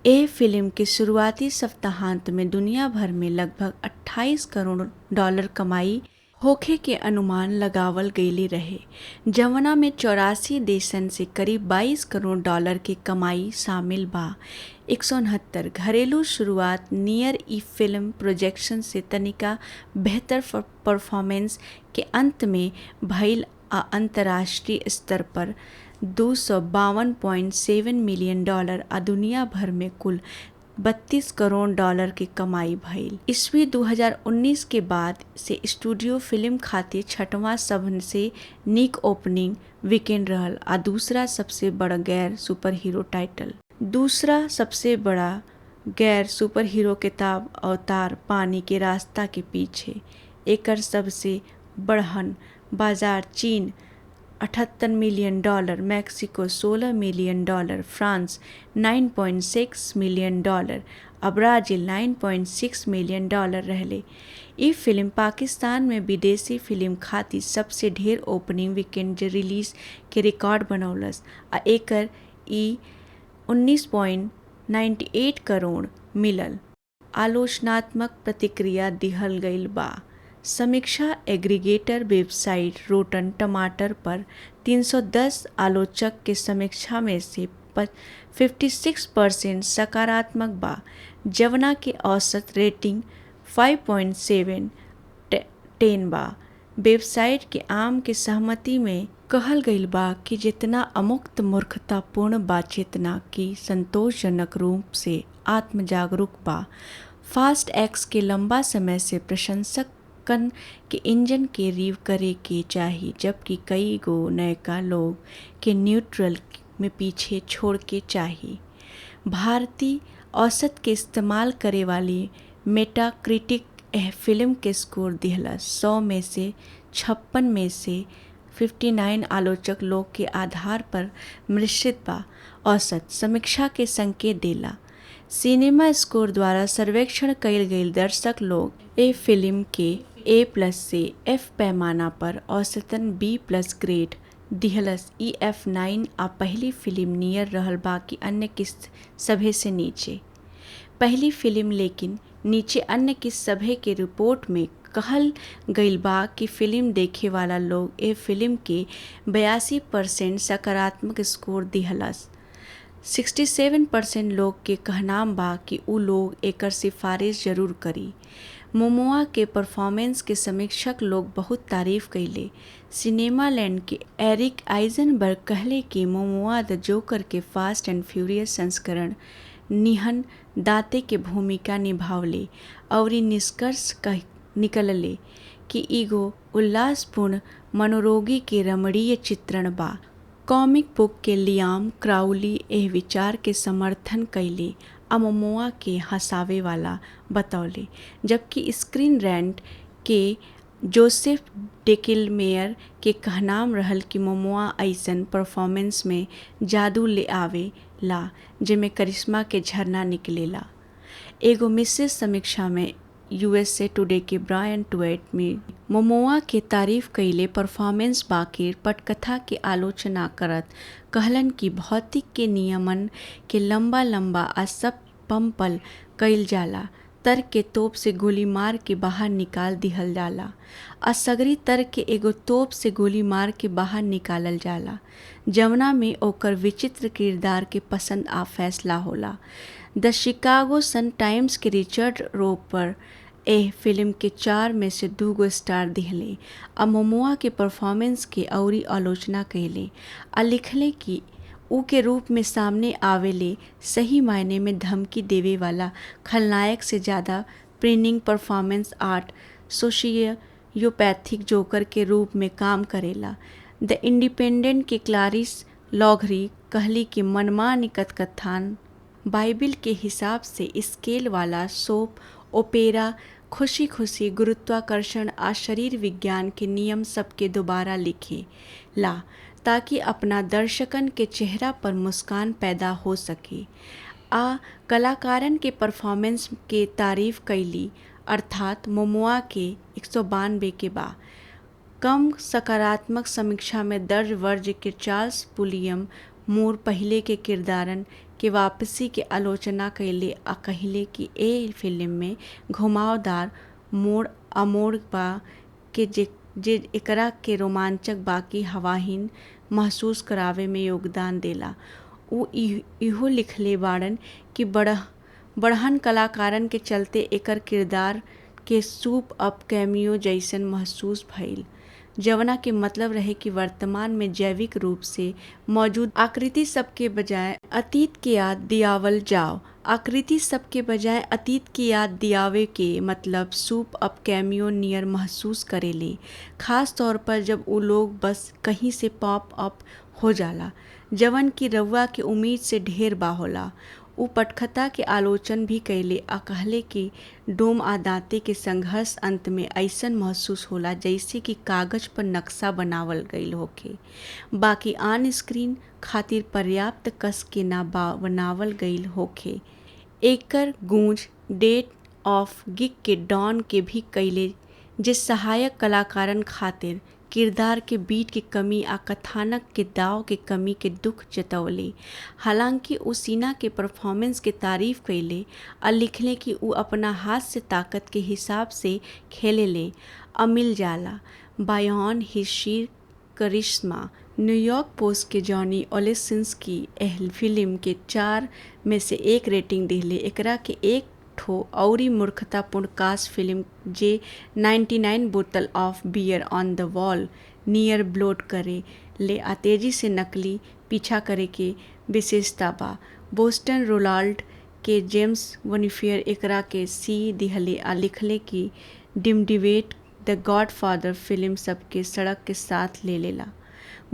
एह फिल्म के शुरुआती सप्ताहांत में दुनिया भर में लगभग $28 करोड़ कमाई होखे के अनुमान लगावल गईले रहे, जवना में 84 देशन से करीब $22 करोड़ की कमाई शामिल बा। 169 घरेलू शुरुआत नियर ई फिल्म प्रोजेक्शन से तनिका बेहतर परफॉर्मेंस के अंत में भइल आ अंतर्राष्ट्रीय स्तर पर $252.7 मिलियन आ दुनिया भर में कुल $32 करोड़ की कमाई भइल। ईस्वी 2019 के बाद से स्टूडियो फिल्म खातिर छठवां सबसे नीक ओपनिंग वीकेंड रहल आ दूसरा सबसे बड़ा गैर सुपर हीरो टाइटल। दूसरा सबसे बड़ा गैर सुपर हीरो किताब अवतार पानी के रास्ता के पीछे। एकर सबसे बड़हन बाजार चीन $78 million, Mexico $16 million, France $9.6 million और ब्राजील $9.6 मिलियन रहले। ई फिल्म पाकिस्तान में विदेशी फिल्म खातिर सबसे ढेर ओपनिंग वीकेंड रिलीज के रिकॉर्ड बनौलस आ एकर ई 19.98 करोड़ मिलल। आलोचनात्मक प्रतिक्रिया दिहल गईल बा। समीक्षा एग्रीगेटर वेबसाइट रोटन टमाटर पर 310 आलोचक के समीक्षा में से 56% सकारात्मक बा, जवना के औसत रेटिंग 5.7/10 बा। वेबसाइट के आम के सहमति में कहल गईल बा कि जितना अमुक्त मूर्खतापूर्ण बा चेतना की संतोषजनक रूप से आत्मजागरूक बा। फास्ट एक्स के लंबा समय से प्रशंसकन के इंजन के रिव करे के चाही, जबकि कई गो नयका लोग के न्यूट्रल में पीछे छोड़ के चाही। भारतीय औसत के इस्तेमाल करे वाली मेटाक्रिटिक एह फिल्म के स्कोर दिहलस 100 में से 56 में से 59 आलोचक लोग के आधार पर मिश्रित बा। औसत समीक्षा के संकेत देला। सिनेमा स्कोर द्वारा सर्वेक्षण कईल गईल दर्शक लोग ए फिल्म के A+ से F पैमाना पर औसतन B+ ग्रेड दिहलस। ई F9 आ पहली फिल्म नियर रहल बाकी अन्य किस्त सभे से नीचे। पहली फिल्म लेकिन नीचे अन्य किस्त सभे के रिपोर्ट में कहल गईल बा कि फिल्म देखे वाला लोग ए फिल्म के 82% सकारात्मक स्कोर दिहलस। 67% लोग के कहनाम बा कि उ लोग एकर सिफारिश जरूर करी। मोमोआ के परफॉर्मेंस के समीक्षक लोग बहुत तारीफ कइले। सिनेमा लैंड के एरिक आइजनबर्ग कहले कि मोमोआ द जोकर के फास्ट एंड फ्यूरियस संस्करण निहन दाते के भूमिका निभावले और निष्कर्ष निकलले कि एगो उल्लासपूर्ण मनोरोगी के रमणीय चित्रण बा। कॉमिक बुक के लियाम क्राउली एह विचार के समर्थन कइले आ मोमोआ के हंसावे वाला बतौले, जबकि स्क्रीन रैंट के जोसेफ डेकिलमेयर के कहनाम रहल कि मोमोआ ऐसन परफॉर्मेंस में जादू ले आवे ला जेमे करिश्मा के झरना निकलेला। एगो मिश्रित समीक्षा में USA टुडे के ब्रायन ट्वेट में मोमोआ के तारीफ कइले परफॉर्मेंस बाकिर पटकथा के आलोचना करत कहलन कि भौतिक के नियमन के लंबा लंबा आ सब पंपल कइल जाला। तर्क के तोप से गोली मार के बाहर निकाल दिहल जाला। असगरी तर्क के एगो तोप से गोली मार के बाहर निकालल जाला, जवना में ओकर विचित्र किरदार के पसंद आ फैसला होला। द शिकागो सन टाइम्स के रिचर्ड रोपर एह फिल्म के 4 में से 2 स्टार दिहले आ मोमोआ के परफॉर्मेंस के अउरी आलोचना कइले आ लिखले कि ऊ के रूप में सामने आवेले सही मायने में धमकी देवे वाला खलनायक से ज़्यादा प्रिनिंग परफॉर्मेंस आर्ट सोशियोपैथिक जोकर के रूप में काम करेला। द इंडिपेंडेंट के क्लारिस लॉघरी कहली कि मनमानी कथान बाइबिल के हिसाब से स्केल वाला सोप ओपेरा खुशी खुशी गुरुत्वाकर्षण आ शरीर विज्ञान के नियम सबके दोबारा लिखे ला ताकि अपना दर्शकन के चेहरा पर मुस्कान पैदा हो सके। आ कलाकारन के परफॉर्मेंस के तारीफ कैली, अर्थात मोमोआ के 192 के बा। कम सकारात्मक समीक्षा में दर्ज वर्ज के चार्ल्स पुलियम मूर पहले के किरदारन के वापसी के आलोचना कैले आ कहले कि ए फिल्म में घुमावदार मोड़ अमोड़ बा के जे एकरा के रोमांचक बाकी हवाहीन महसूस करावे में योगदान देला। उ इहो लिखले बाड़न कि बढ़हन कलाकारन के चलते एकर किरदार के सूप अप कैमियो जैसन महसूस भइल, जवना के मतलब रहे कि वर्तमान में जैविक रूप से मौजूद आकृति सबके बजाय अतीत के याद दियावल जाओ आकृति सबके बजाय अतीत की याद दियावे के मतलब सूप अप कैमियो नियर महसूस करेले, खास तौर पर जब उ लोग बस कहीं से पॉप अप हो जाला जवन की रउआ के उम्मीद से ढेर बा होला। उ पटकथा के आलोचन भी कैले आ कहले कि डोम आ दांते के संघर्ष अंत में ऐसन महसूस होला जैसे कि कागज पर नक्शा बनावल गईल होखे, बाकी ऑन स्क्रीन खातिर पर्याप्त कस के ना बनावल गईल होखे। एकर गूंज डेट ऑफ गिग के डॉन के भी कैले जे सहायक कलाकारन खातिर किरदार के बीट की कमी आ कथानक के दाव के कमी के दुख जतवले। हालांकि उ सीना के परफॉर्मेंस के तारीफ कैले आ लिखले कि उ अपना हाथ से ताकत के हिसाब से खेले ले अमिल जाला बायॉन हिज शीर करिश्मा। न्यूयॉर्क पोस्ट के जॉनी ओलेसिंस्की एह फिल्म के 4 में से 1 रेटिंग दिले। एकरा के एक ठो औरी मूर्खतापूर्ण कास्ट फिल्म जे 99 बोतल of beer on the wall near ब्लोट करे ले आ तेजी से नकली पीछा करे के विशेषता बा। बोस्टन रोलाल्ड के जेम्स वनीफियर एकरा के सी दिहले आ लिखले कि डिमडिवेट द गॉडफादर फिल्म सबके सड़क के साथ ले लेला,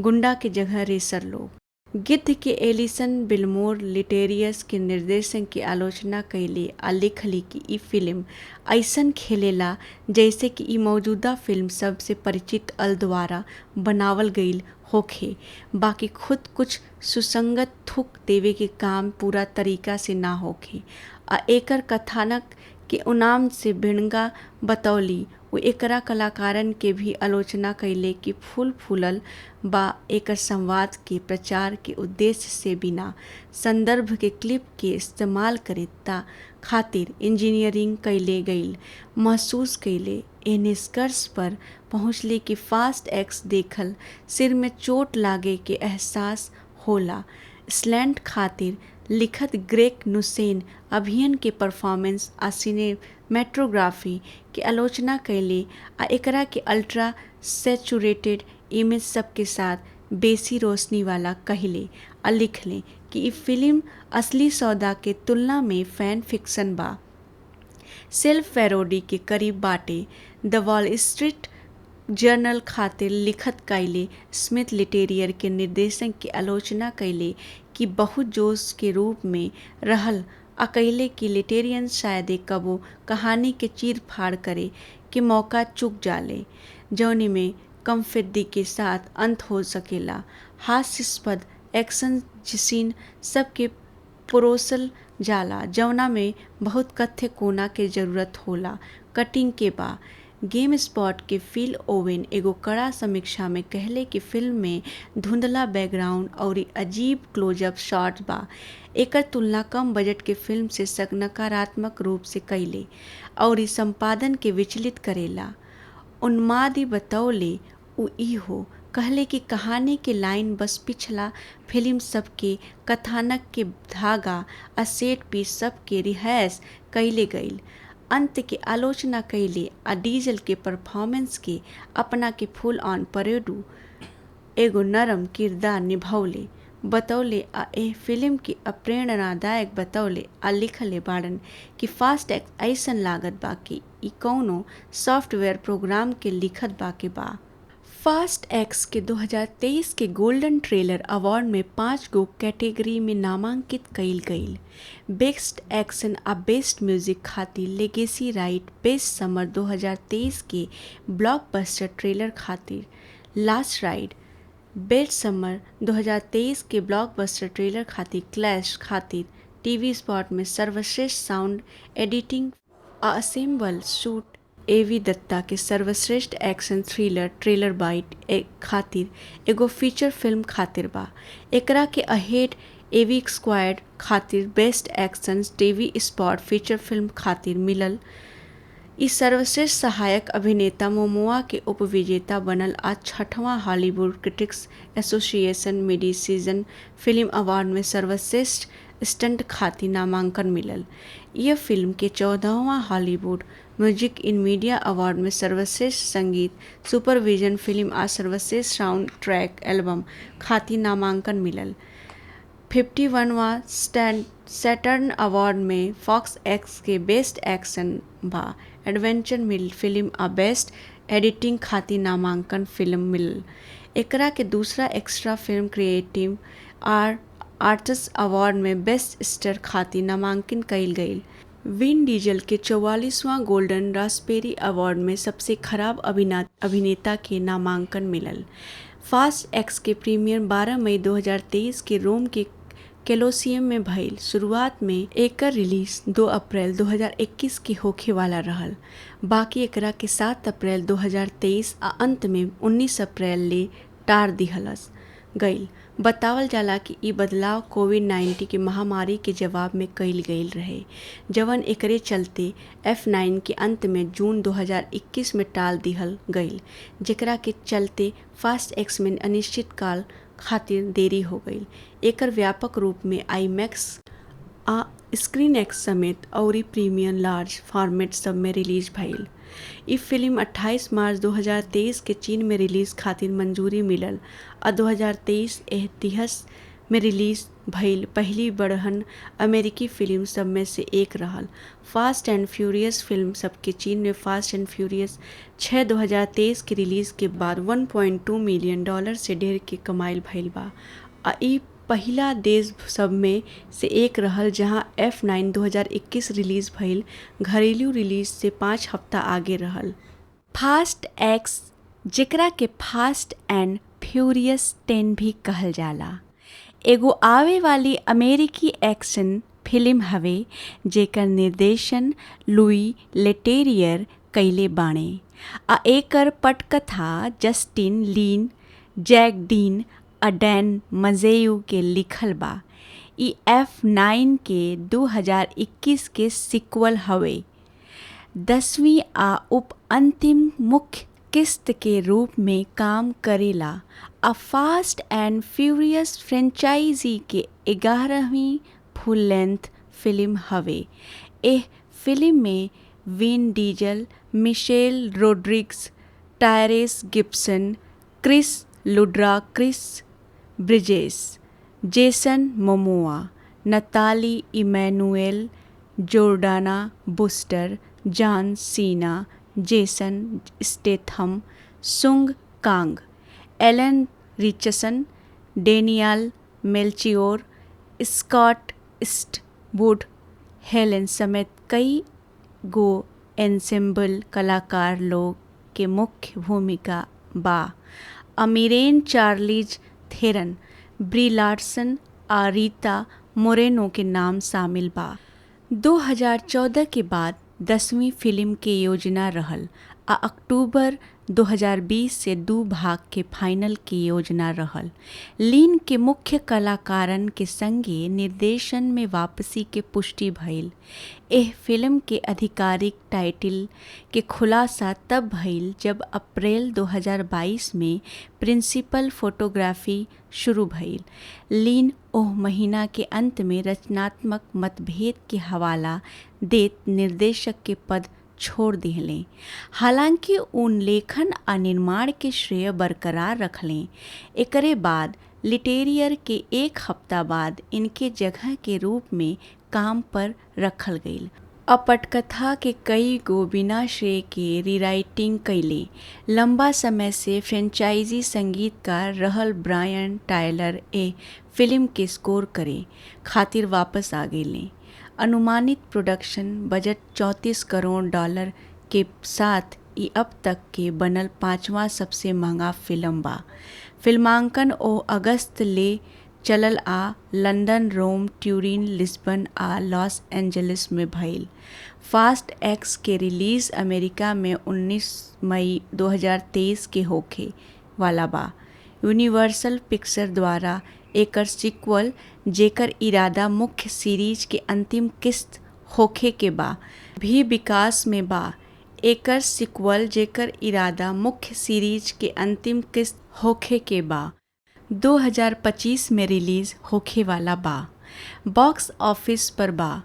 गुंडा के जगह रेसर लोग। गिद्ध के एलिसन बिलमोर लिटेरियस के निर्देशन की आलोचना कैले आ लिखली कि ई फिल्म ऐसन खेलेला जैसे कि ई मौजूदा फिल्म सब से परिचित अल द्वारा बनावल गईल होखे, बाकी खुद कुछ सुसंगत थुक देवे के काम पूरा तरीका से ना होखे आ एकर कथानक के उनाम से भिड़ंगा बतौली। वो एकरा कलाकारन के भी आलोचना कैले कि फूल फूलल बा एकर संवाद के प्रचार के उद्देश्य से बिना संदर्भ के क्लिप के इस्तेमाल करे ता खातिर इंजीनियरिंग कैले गईल महसूस कैले। ए निष्कर्ष पर पहुँचले कि फास्ट एक्स देखल सिर में चोट लागे के एहसास होला। स्लैंट खातिर लिखत ग्रेग नुसेन अभियन के परफॉर्मेंस आ सिनेमेटोग्राफी के आलोचना कैले आ एकरा के अल्ट्रा सैचुरेटेड इमेज सब के साथ बेसी रोशनी वाला कहले आ लिखले कि ई फिल्म असली सौदा के तुलना में फैन फिक्शन बा, सेल्फ पैरोडी के करीब बाटे। द वॉल स्ट्रीट जर्नल खातिर लिखत कैले स्मिथ लिटेरियर के निर्देशन की आलोचना कैले कि बहुत जोश के रूप में रहल आ कैले कि लिटेरियन शायद कबो कहानी के चीर फाड़ करे के मौका चुक जाले जौनी में कमफिद्दी के साथ अंत हो सकेला। हास्यास्पद एक्शन सीन सबके परोसल जाला जौना में बहुत कथ्य कोना के जरूरत होला, कटिंग के बा। गेम स्पॉट के फिल ओवेन एगो कड़ा समीक्षा में कहले कि फिल्म में धुंधला बैकग्राउंड और अजीब क्लोजअप शॉट्स बा। एकर तुलना कम बजट के फिल्म से नकारात्मक रूप से कैले और संपादन के विचलित करेला। उन्मादी बतौले उ इहो कहले कि कहानी के लाइन बस पिछला फिल्म सबके कथानक के धागा आ सेट पीस सबके रिहायस कैले गईल। अंत के आलोचना कैले आ डीजल के परफॉर्मेंस के अपना के फुल ऑन परेडू एगो नरम किरदार निभौले बतौले आ एह फिल्म के अप्रेरणादायक बतौले आ लिखले बाड़न कि फास्ट एक्स ऐसन लागत बा कि ई कौनो सॉफ्टवेयर प्रोग्राम के लिखत बा के बा। फास्ट एक्स के 2023 के गोल्डन ट्रेलर अवार्ड में 5 गो कैटेगरी में नामांकित कईल गईल। बेस्ट एक्शन आ बेस्ट म्यूजिक खातिर लेगेसी राइट, बेस्ट समर 2023 के ब्लॉकबस्टर ट्रेलर खातिर लास्ट राइड, बेस्ट समर 2023 के ब्लॉकबस्टर ट्रेलर खातिर क्लैश खातिर टीवी स्पॉट में सर्वश्रेष्ठ साउंड एडिटिंग असेंबल शूट एवी दत्ता के सर्वश्रेष्ठ एक्शन थ्रिलर ट्रेलर बाइट खातिर एगो फीचर फिल्म खातिर बा। एकरा के अहेड एवी स्क्वाड खातिर best action TV spot feature film खातिर मिलल। इस सर्वश्रेष्ठ सहायक अभिनेता मोमोआ के उपविजेता बनल आ 6वां Hollywood critics association mid season film award में सर्वश्रेष्ठ स्टंट खातिर नामांकन मिलल। यह फिल्म के 14वां Hollywood music in media award में सर्वश्रेष्ठ संगीत सुपरविजन फिल्म आ सर्वश्रेष्ठ साउंड ट्रैक एल्बम खातिर नामांकन मिलल। 51वां सैटर्न अवार्ड में फॉक्स एक्स के बेस्ट एक्शन बा एडवेंचर फिल्म आ बेस्ट एडिटिंग खातिर नामांकन फिल्म मिलल। एकरा के दूसरा extra film creative arts award में बेस्ट स्टार खातिर नामांकन कइल गईल। विन डीजल के 44वां गोल्डन रास्पबेरी अवार्ड में सबसे खराब अभिनेता के नामांकन मिलल। फास्ट एक्स के प्रीमियर 12 मई 2023 के रोम के कोलोसियम में भइल। शुरुआत में एकर रिलीज 2 अप्रैल 2021 के होखे वाला रहल, बाकी एकरा के 7 अप्रैल 2023 आ अंत में 19 अप्रैल ले टार दिहलस गईल। बतावल जाला कि ई बदलाव कोविड-19 के महामारी के जवाब में कइल गईल रहे, जवन एकरे चलते F9 के अंत में जून 2021 में टाल दिहल गईल, जेकरा के चलते फास्ट एक्स में अनिश्चित काल खातिर देरी हो गईल। एकर व्यापक रूप में आईमैक्स आ स्क्रीन एक्स समेत अउरी प्रीमियम लार्ज फॉर्मेट सब में रिलीज भइल। ई फिल्म 28 मार्च 2023 के चीन में रिलीज खातिर मंजूरी मिलल आ 2023 इतिहास में रिलीज भइल पहली बड़हन अमेरिकी फिल्म सब में से एक रहल। फास्ट एंड फ्यूरियस फिल्म सबके चीन में फास्ट एंड फ्यूरियस 6 2023 के रिलीज के बाद $1.2 मिलियन से ढेर के कमाइल भइल बा आ ई पहिला देश सब में से एक रहल जहां F9 2021 रिलीज भइल घरेलू रिलीज से 5 हफ्ता आगे रहल। फास्ट एक्स, जेकरा के फास्ट एंड फ्यूरियस 10 भी कहल जाला, एगो आवे वाली अमेरिकी एक्शन फिल्म हवे जेकर निर्देशन लुई लेटेरियर कइले बाणे आ एकर पटकथा जस्टिन लिन, जैक डीन आ डैन मजेयू के लिखल बा। ई F9 के 2021 के सीक्वल हवे। 10वीं आ उप अंतिम मुख्य किस्त के रूप में काम करेला आ फास्ट एंड फ्यूरियस फ्रेंचाइजी के 11वीं फुल लेंथ फिल्म हवे। एह फिल्म में Vin Diesel, Michelle Rodriguez, Tyrese Gibson, Chris Ludacris Bridges, Jason Momoa, Nathalie Emmanuel, Jordana Brewster, John Cena, Jason Statham, Sung Kang, Alan Ritchson, Daniel Melchior, Scott Eastwood, Helen समेत कई गो ensemble कलाकार लोग के मुख्य भूमिका बा। अमीरेन चार्लीज थेरन, ब्री Larsen आ रीता मोरेनो के नाम शामिल बा। 2014 के बाद 10वीं फिल्म के योजना रहल आ अक्टूबर 2020 से 2 भाग के फाइनल की योजना रहल। लीन के मुख्य कलाकारन के संगे निर्देशन में वापसी के पुष्टि भइल। एह फिल्म के आधिकारिक टाइटल के खुलासा तब भइल जब अप्रैल 2022 में प्रिंसिपल फोटोग्राफी शुरू भइल। लीन ओह महीना के अंत में रचनात्मक मतभेद के हवाला देत निर्देशक के पद छोड़ दिहलें। हालांकि उन लेखन आ निर्माण के श्रेय बरकरार रखलें। एकरे बाद लिटेरियर के 1 हफ्ता बाद इनके जगह के रूप में काम पर रखल गईल। अपटकथा के कई गो बिना श्रेय के रीराइटिंग कैले। लंबा समय से फ्रेंचाइजी संगीतकार रहल ब्रायन टायलर ए फिल्म के स्कोर करे खातिर वापस आ गईले। अनुमानित प्रोडक्शन बजट $34 करोड़ के साथ ई अब तक के बनल 5वां सबसे महंगा फिल्म बा। फिल्मांकन ओ अगस्त ले चलल आ लंदन, रोम, ट्यूरिन, लिस्बन आ लॉस एंजलिस में भइल। फास्ट एक्स के रिलीज अमेरिका में 19 मई 2023 के होखे वाला बा। यूनिवर्सल पिक्चर द्वारा एकर सीक्वल, जेकर इरादा मुख्य सीरीज के अंतिम किस्त होखे के बा, भी विकास में बा। एकर सीक्वल, जेकर इरादा मुख्य सीरीज के अंतिम किस्त होखे के बा, 2025 में रिलीज होखे वाला बा। बॉक्स ऑफिस पर बा।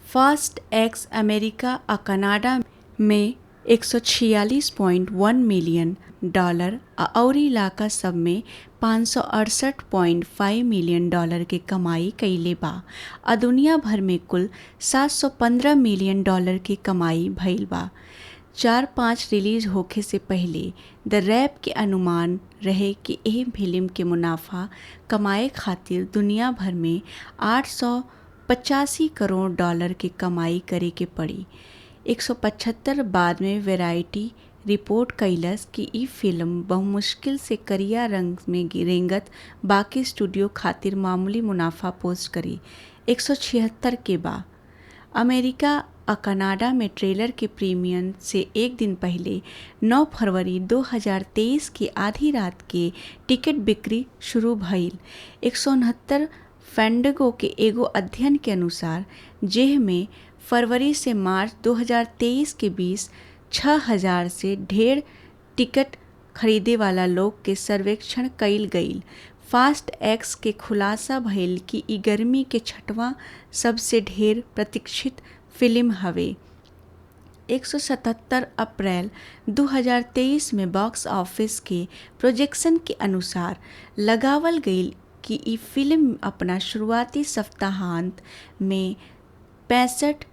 फास्ट एक्स अमेरिका आ कनाडा में $146.1 मिलियन और इलाका सब में $568.5 मिलियन के कमाई कइले बा। दुनिया भर में कुल $715 मिलियन की कमाई भइल बा। 4-5 रिलीज होखे से पहले द रैप के अनुमान रहे कि एह फिल्म के मुनाफा कमाए खातिर दुनिया भर में $885 करोड़ की कमाई करे के पड़ी। 175 बाद में वैरायटी रिपोर्ट कैलस कि ई फिल्म बहुमुश्किल से करिया रंग में रेंगत बाकी स्टूडियो खातिर मामूली मुनाफा पोस्ट करी। 176 के बाद अमेरिका और कनाडा में ट्रेलर के प्रीमियर से एक दिन पहले 9 फरवरी 2023 की आधी रात के टिकट बिक्री शुरू भइल। 169 फैंडगो के एगो अध्ययन के अनुसार जेह में फरवरी से मार्च 2023 के बीच 6,000 से ढेर टिकट खरीदे वाला लोग के सर्वेक्षण कइल गइल। फास्ट एक्स के खुलासा भइल कि ई गर्मी के छठवां सबसे ढेर प्रतीक्षित फिल्म हवे। 177 अप्रैल 2023 में बॉक्स ऑफिस के प्रोजेक्शन के अनुसार लगावल गइल कि ई फिल्म अपना शुरुआती सप्ताहांत में 65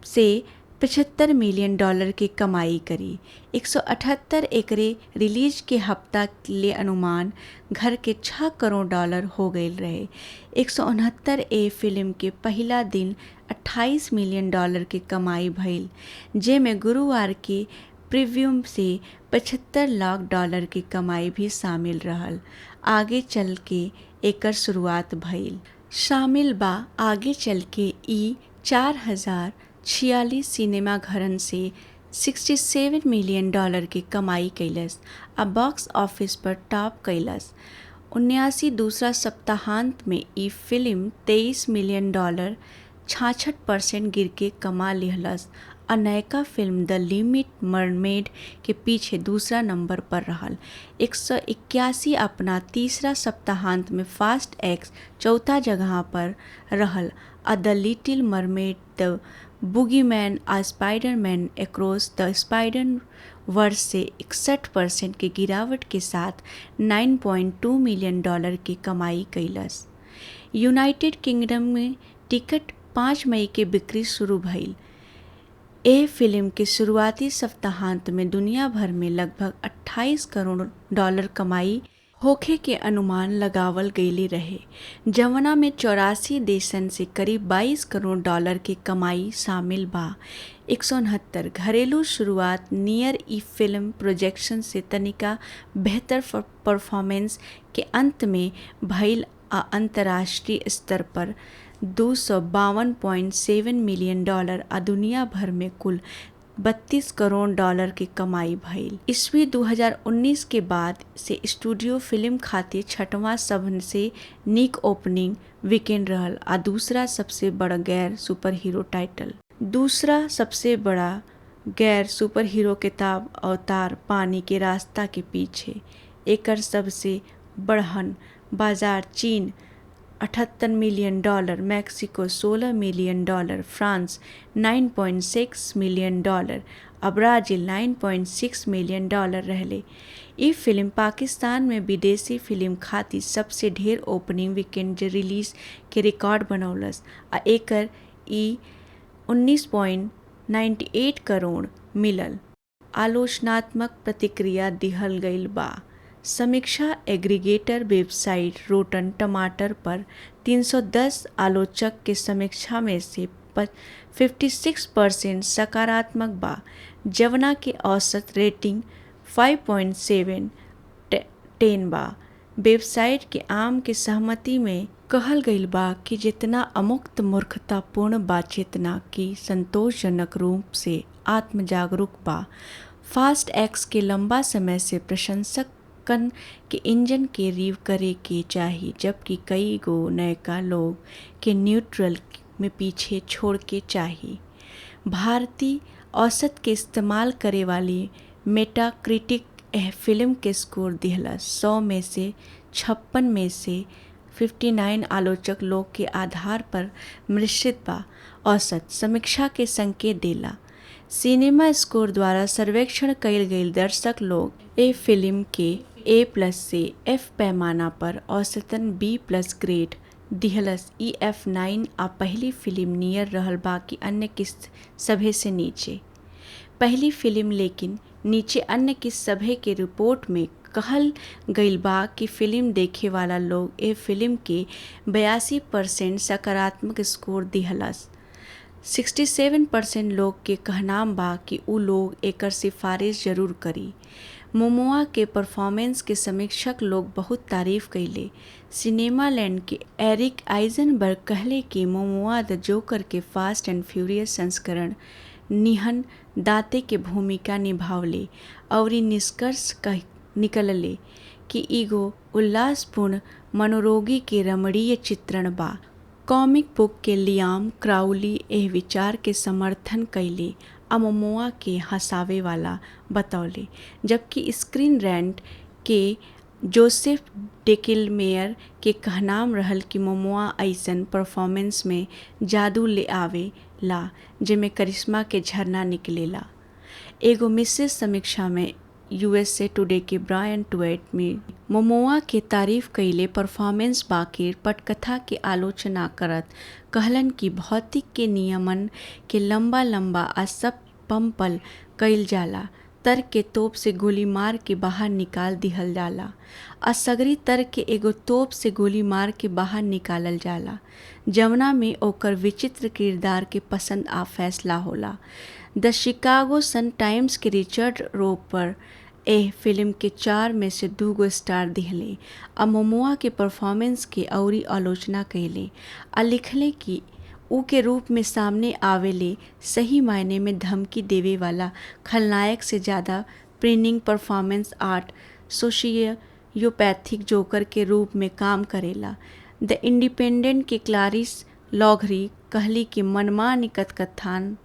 से $75 मिलियन की कमाई करी। 178 एकरे रिलीज के हफ्ता ले अनुमान घर के $6 करोड़ हो गए रहे। 169 ए फिल्म के पहला दिन $28 मिलियन की कमाई भइल, जेमें गुरुवार के प्रीव्यू से $75 लाख की कमाई भी शामिल रहल। आगे चल के एकर शुरुआत भइल शामिल बा। आगे चल के ई 4,046 सिनेमा घरन से $67 मिलियन की कमाई कैलस आ बॉक्स ऑफिस पर टॉप कैलस। 79 दूसरा सप्ताहांत में ई फिल्म $23 मिलियन 66% गिर के कमा लिहलस आ नयका फिल्म द लिटिल मरमेड के पीछे दूसरा नंबर पर रहल। 181 अपना तीसरा सप्ताहांत में फास्ट एक्स चौथा जगह पर रहल आ द लिटिल मरमेड द बुगीमैन आ स्पाइडरमैन अक्रॉस द स्पाइडर वर्स से 61% की गिरावट के साथ $9.2 मिलियन की कमाई कैलस। यूनाइटेड किंगडम में टिकट 5 मई के बिक्री शुरू भइल। एह फिल्म के शुरुआती सप्ताहांत में दुनिया भर में लगभग $28 करोड़ कमाई होखे के अनुमान लगावल गइले रहे, जवना में 84 देशन से करीब $22 करोड़ की कमाई शामिल बा। 169 घरेलू शुरुआत नियर ई फिल्म प्रोजेक्शन से तनिका बेहतर परफॉर्मेंस के अंत में भइल आ अंतर्राष्ट्रीय स्तर पर $252.7 मिलियन आ दुनिया भर में कुल $32 करोड़ की कमाई भइल। ईस्वी 2019 के बाद से स्टूडियो फिल्म खातिर छठवां सबसे नीक ओपनिंग वीकेंड रहल आ दूसरा सबसे बड़ा गैर सुपर हीरो टाइटल। दूसरा सबसे बड़ा गैर सुपर हीरो किताब अवतार पानी के रास्ता के पीछे। एकर सबसे बड़हन बाजार चीन $78 million, Mexico $16 million, France $9.6 million और ब्राज़ील $9.6 मिलियन रहले। ई फिल्म पाकिस्तान में विदेशी फिल्म खातिर सबसे ढेर ओपनिंग वीकेंड रिलीज के रिकॉर्ड बनौलस आ एकर ई 19.98 करोड़ मिलल। आलोचनात्मक प्रतिक्रिया दिहल गइल बा। समीक्षा एग्रीगेटर वेबसाइट रोटन टमाटर पर 310 आलोचक के समीक्षा में से 56% सकारात्मक बा, जवना के औसत रेटिंग 5.7/10 बा। वेबसाइट के आम के सहमति में कहल गइल बा कि जितना अमुक्त मूर्खतापूर्ण बा चेतना की संतोषजनक रूप से आत्मजागरूक बा। फास्ट एक्स के लंबा समय से प्रशंसक के इंजन के रिव करे के चाही, जबकि कई गो नयका लोग के न्यूट्रल में पीछे छोड़ के चाही। भारतीय औसत के इस्तेमाल करे वाली मेटाक्रिटिक एह फिल्म के स्कोर दिहलस 100 में से 56 में से 59 आलोचक लोग के आधार पर मिश्रित बा। औसत समीक्षा के संकेत देला सिनेमा स्कोर द्वारा सर्वेक्षण कइल गईल दर्शक लोग ए फिल्म के A+ से F पैमाना पर औसतन B+ ग्रेड दिहलस। ई F9 आ पहली फिल्म नियर रहल बाकी अन्य किस्त सभे से नीचे। पहली फिल्म लेकिन नीचे अन्य किस्त सभे के रिपोर्ट में कहल गईल बा कि फिल्म देखे वाला लोग ए फिल्म के 82% सकारात्मक स्कोर दिहलस। 67% लोग के कहनाम बा कि उ लोग एकर सिफारिश जरूर करी। मोमोआ के परफॉर्मेंस के समीक्षक लोग बहुत तारीफ कइले। सिनेमा लैंड के एरिक आइजनबर्ग कहले कि मोमोआ द जोकर के फास्ट एंड फ्यूरियस संस्करण निहन दाते के भूमिका निभावले और निष्कर्ष निकलले कि एगो उल्लासपूर्ण मनोरोगी के रमणीय चित्रण बा। कॉमिक बुक के लियाम क्राउली एह विचार के समर्थन कइले आ मोमोआ के हंसावे वाला बतौले, जबकि स्क्रीन रैंट के जोसेफ डेकिलमेयर के कहनाम रहल कि मोमोआ ऐसन परफॉर्मेंस में जादू ले आवे ला जेमे करिश्मा के झरना निकलेला। एगो मिश्रित समीक्षा में USA टुडे के ब्रायन ट्वेट में मोमोआ के तारीफ कइले परफॉर्मेंस बाकिर पटकथा के आलोचना करत कहलन कि भौतिक के नियमन के लंबा लंबा आ सब पंपल कइल जाला। तर्क के तोप से गोली मार के बाहर निकाल दिहल जाला। असगरी तर्क के एगो तोप से गोली मार के बाहर निकालल जाला, जवना में ओकर विचित्र किरदार के पसंद आ फैसला होला। द शिकागो सन टाइम्स के रिचर्ड रोपर एह फिल्म के 4 में से 2 स्टार दिहले आ मोमोआ के परफॉर्मेंस के अउरी आलोचना कइले आ लिखले कि उ के रूप में सामने आवेले सही मायने में धमकी देवे वाला खलनायक से ज़्यादा प्रिनिंग परफॉर्मेंस आर्ट सोशियोपैथिक जोकर के रूप में काम करेला। द इंडिपेंडेंट के क्लारिस लॉघरी कहली कि मनमानी कथान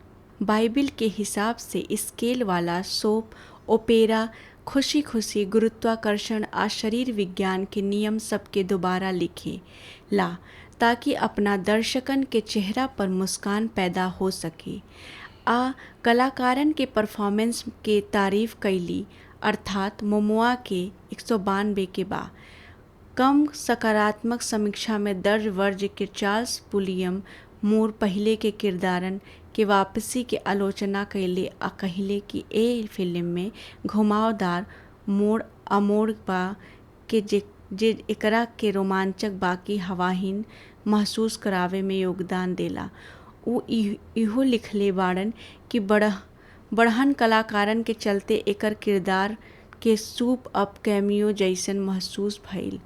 बाइबिल के हिसाब से स्केल वाला सोप ओपेरा खुशी खुशी गुरुत्वाकर्षण आ शरीर विज्ञान के नियम सबके दोबारा लिखे ला ताकि अपना दर्शकन के चेहरा पर मुस्कान पैदा हो सके। आ कलाकारन के परफॉर्मेंस के तारीफ कैली, अर्थात मोमोआ के 192 के बा। कम सकारात्मक समीक्षा में दर्ज वर्ज के चार्ल्स पुलियम मूर पहले के किरदारन के वापसी के आलोचना कैले आ कहले कि ए फिल्म में घुमावदार मोड़ अमोड़ बा के जे एकरा के रोमांचक बाकी हवाहीन महसूस करावे में योगदान देला। उ इहो लिखले बाड़न कि बढ़हन कलाकारन के चलते एकर किरदार के सूप अप कैमियो जैसन महसूस भइल,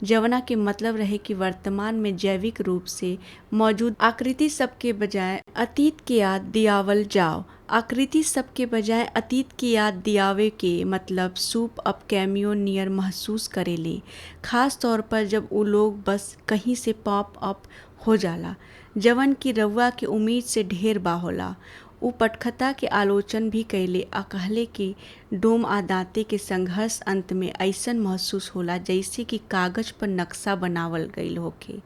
जवना के मतलब रहे कि वर्तमान में जैविक रूप से मौजूद आकृति सबके बजाय अतीत के याद दियावल जाओ। आकृति सबके बजाय अतीत की याद दियावे के मतलब सूप अप कैमियो नियर महसूस करेले, खास तौर पर जब उ लोग बस कहीं से पॉप अप हो जाला जवन की रउआ के उम्मीद से ढेर बा होला। उ पटकथा के आलोचन भी कैले आ कहले कि डोम आ दांते के संघर्ष अंत में ऐसन महसूस होला जैसे कि कागज पर नक्शा बनावल गईल होखे,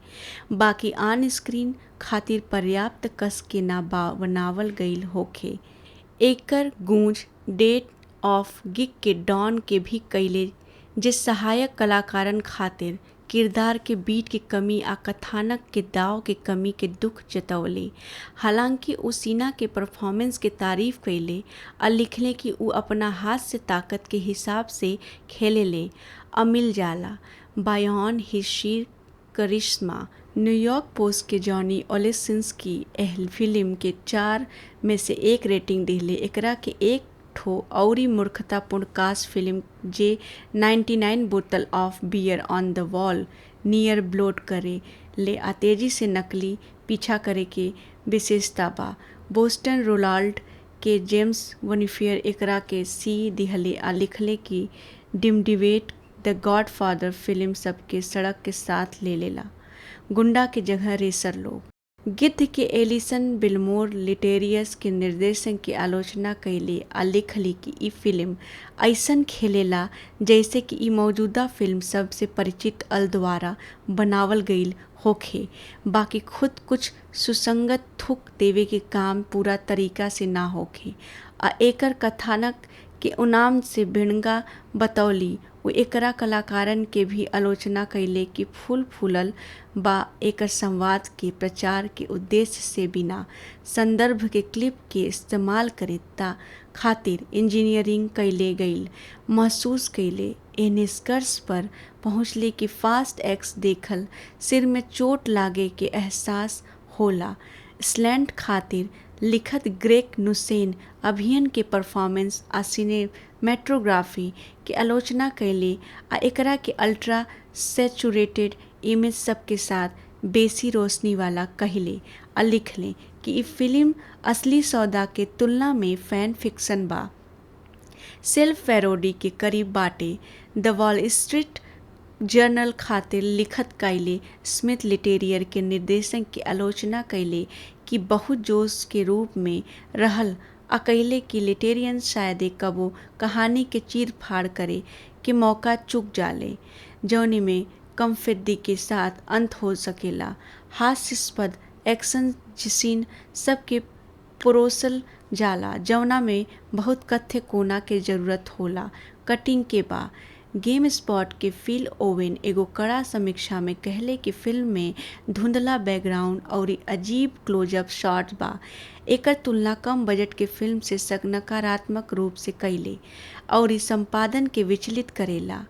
बाकी ऑन स्क्रीन खातिर पर्याप्त कस के ना बनावल गईल होखे। एकर गूंज डेट ऑफ गिग के डॉन के भी कैले, जे सहायक कलाकारन खातिर किरदार के बीट की कमी आ कथानक के दाव के कमी के दुख जतवले। हालांकि उ सीना के परफॉर्मेंस के तारीफ कैले आ लिखले कि उ अपना हाथ से ताकत के हिसाब से खेलेले आ मिल जाला बायॉन हिज शीर करिश्मा। न्यूयॉर्क पोस्ट के जॉनी ओलेसिंस्की एह फिल्म के 4 में से 1 रेटिंग दिले। एकरा के एक ठो औरी मूर्खतापूर्ण कास्ट फिल्म जे 99 बोतल of beer on the wall near ब्लोट करे ले आ तेजी से नकली पीछा करे के विशेषता बा। बोस्टन रोलाल्ड के जेम्स वनीफियर एकरा के सी दिहले आ लिखले कि डिमडिवेट द गॉडफादर फिल्म सबके सड़क के साथ ले लेला, गुंडा के जगह रेसर लोग। गिद्ध के एलिसन बिलमोर लिटेरियस के निर्देशन की आलोचना कैले आ लिखली कि ई फिल्म ऐसन खेलेला जैसे कि ई मौजूदा फिल्म सब से परिचित अल द्वारा बनावल गईल होखे, बाकी खुद कुछ सुसंगत थुक देवे के काम पूरा तरीका से ना होखे आ एकर कथानक के उनाम से भिड़ंगा बतौली। वो एकरा कलाकारन के भी आलोचना कैले कि फूल फूलल बा एकर संवाद के प्रचार के उद्देश्य से बिना संदर्भ के क्लिप के इस्तेमाल करे ता खातिर इंजीनियरिंग कैले गईल महसूस कैले। ए निष्कर्ष पर पहुँचले कि फास्ट एक्स देखल सिर में चोट लागे के एहसास होला। स्लैंट खातिर लिखत ग्रेग नुसेन अभियन के परफॉर्मेंस आ सिनेमेटोग्राफी के आलोचना कैले आ एकरा के अल्ट्रा सैचुरेटेड इमेज सब के साथ बेसी रोशनी वाला कहले आ लिखले कि ई फिल्म असली सौदा के तुलना में फैन फिक्शन बा, सेल्फ पैरोडी के करीब बाटे। द वॉल स्ट्रीट जर्नल खातिर लिखत कैले स्मिथ लिटेरियर के निर्देशन की आलोचना कैले कि बहुत जोश के रूप में रहल आ कैले कि लिटेरियन शायद कबो कहानी के चीर फाड़ करे के मौका चूक जाले जौनी में कमफिद्दी के साथ अंत हो सकेला। हास्यास्पद एक्शन सीन सबके परोसल जाला जौना में बहुत कथ्य कोना के जरूरत होला। कटिंग के बा गेम स्पॉट के फिल ओवेन एगो कड़ा समीक्षा में कहले कि फिल्म में धुंधला बैकग्राउंड और अजीब क्लोजअप शॉट्स बा। एकर तुलना कम बजट के फिल्म से नकारात्मक रूप से कैले और संपादन के विचलित करेला।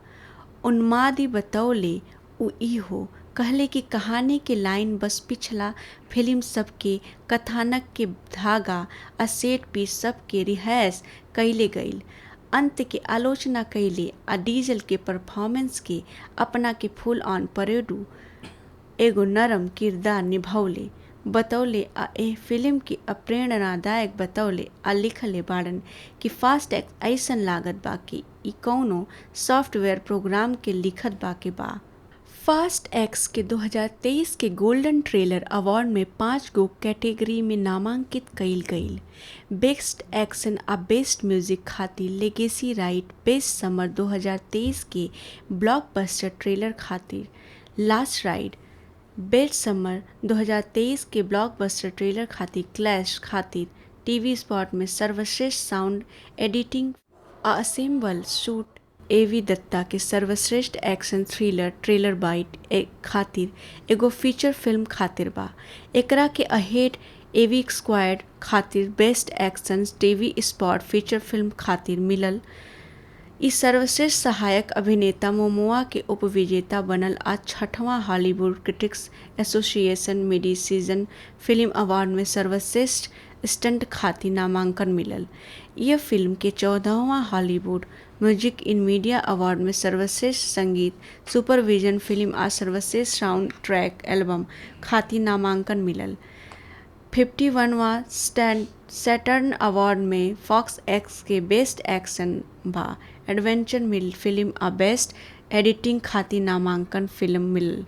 उन्मादी बतौले उ हो कहले कि कहानी के लाइन बस पिछला फिल्म सबके कथानक के धागा आ सेट पीस सबके रिहर्स कैले गईल। अंत के आलोचना कैले आ डीजल के परफॉर्मेंस के अपना के फुल ऑन परेडू एगो नरम किरदार निभौले बतौले आ एह फिल्म के अप्रेरणादायक बतौले आ लिखले बाड़न कि फास्ट एक्स ऐसन लागत बा कि ई कौनो सॉफ्टवेयर प्रोग्राम के लिखत बा के बा। फास्ट एक्स के 2023 के गोल्डन ट्रेलर अवार्ड में 5 गो कैटेगरी में नामांकित कईल गईल। बेस्ट एक्शन आ बेस्ट म्यूजिक खातिर लेगेसी राइट, बेस्ट समर 2023 के ब्लॉकबस्टर ट्रेलर खातिर लास्ट राइड, बेस्ट समर 2023 के ब्लॉकबस्टर ट्रेलर खातिर क्लैश खातिर टीवी स्पॉट में सर्वश्रेष्ठ साउंड एडिटिंग असेंबल शूट एवी दत्ता के सर्वश्रेष्ठ एक्शन थ्रिलर ट्रेलर बाइट खातिर एगो फीचर फिल्म खातिर बा। एकरा के अहेड एवी स्क्वाड खातिर best action TV spot feature film खातिर मिलल। इस सर्वश्रेष्ठ सहायक अभिनेता मोमोआ के उपविजेता बनल आ 6वां Hollywood critics association mid season film award में सर्वश्रेष्ठ स्टंट खातिर नामांकन मिलल। यह फिल्म के 14वां Hollywood music in media award में सर्वश्रेष्ठ संगीत सुपरविजन फिल्म आ सर्वश्रेष्ठ साउंड ट्रैक एल्बम खातिर नामांकन मिलल। 51वां सैटर्न अवार्ड में फॉक्स एक्स के बेस्ट एक्शन बा एडवेंचर मिल फिल्म आ बेस्ट एडिटिंग खातिर नामांकन फिल्म मिलल।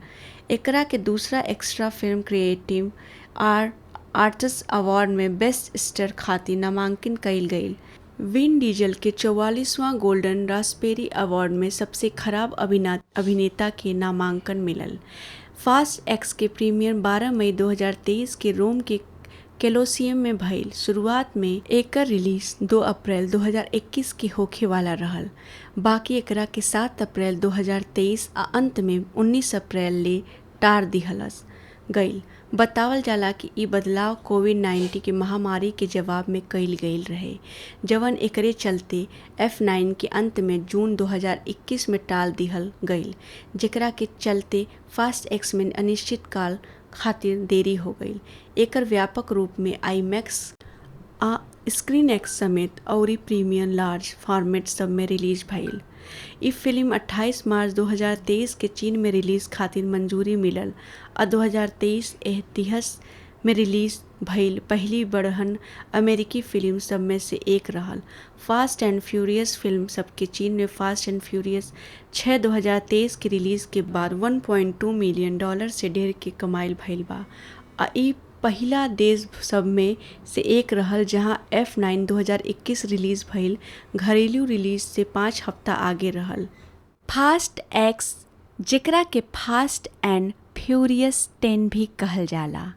एकरा के दूसरा extra film creative arts award में बेस्ट स्टार खातिर नामांकन कईल गईल। विन डीजल के 44वां गोल्डन रास्पबेरी अवार्ड में सबसे खराब अभिनेता के नामांकन मिलल। फास्ट एक्स के प्रीमियर 12 मई 2023 के रोम के कोलोसियम में भइल। शुरुआत में एकर रिलीज 2 अप्रैल 2021 के होखे वाला रहल, बाकी एकरा के 7 अप्रैल 2023 आ अंत में 19 अप्रैल ले टार दिहलस गईल। बतावल जाला कि ई बदलाव कोविड-19 के महामारी के जवाब में कईल गईल रहे, जवन एकरे चलते F9 के अंत में जून 2021 में टाल दिहल गईल, जेकरा के चलते फास्ट एक्स में अनिश्चित काल खातिर देरी हो गईल। एकर व्यापक रूप में आईमैक्स आ स्क्रीन एक्स समेत अउरी प्रीमियम लार्ज फॉर्मेट सब में रिलीज भइल। ई फिल्म 28 मार्च 2023 के चीन में रिलीज खातिर मंजूरी मिलल आ 2023 इतिहास में रिलीज भइल पहली बड़हन अमेरिकी फिल्म सब में से एक रहल। फास्ट एंड फ्यूरियस फिल्म सबके चीन में फास्ट एंड फ्यूरियस 6 2023 के रिलीज के बाद $1.2 मिलियन से ढेर के कमाइल भइल बा आ ई पहिला देश सब में से एक रहल जहां F9 2021 रिलीज भइल घरेलू रिलीज से 5 हफ्ता आगे रहल। फास्ट एक्स, जेकरा के फास्ट एंड फ्यूरियस 10 भी कहल जाला,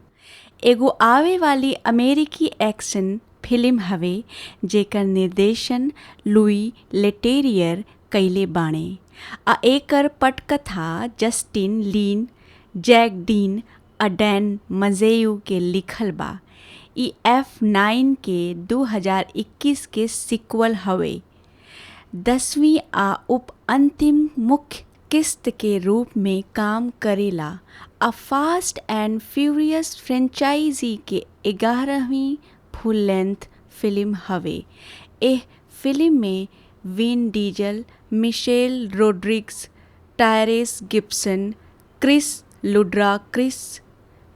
एगो आवे वाली अमेरिकी एक्शन फिल्म हवे जेकर निर्देशन लुई लेटेरियर कइले बाणे आ एकर पटकथा जस्टिन लिन, जैक डीन आ डैन मजेयू के लिखल बा। ई F9 के 2021 के सीक्वल हवे। 10वीं आ उप अंतिम मुख्य किस्त के रूप में काम करेला आ फास्ट एंड फ्यूरियस फ्रेंचाइजी के 11वीं फुल लेंथ फिल्म हवे। एह फिल्म में Vin Diesel, Michelle Rodriguez, Tyrese Gibson, Chris Ludacris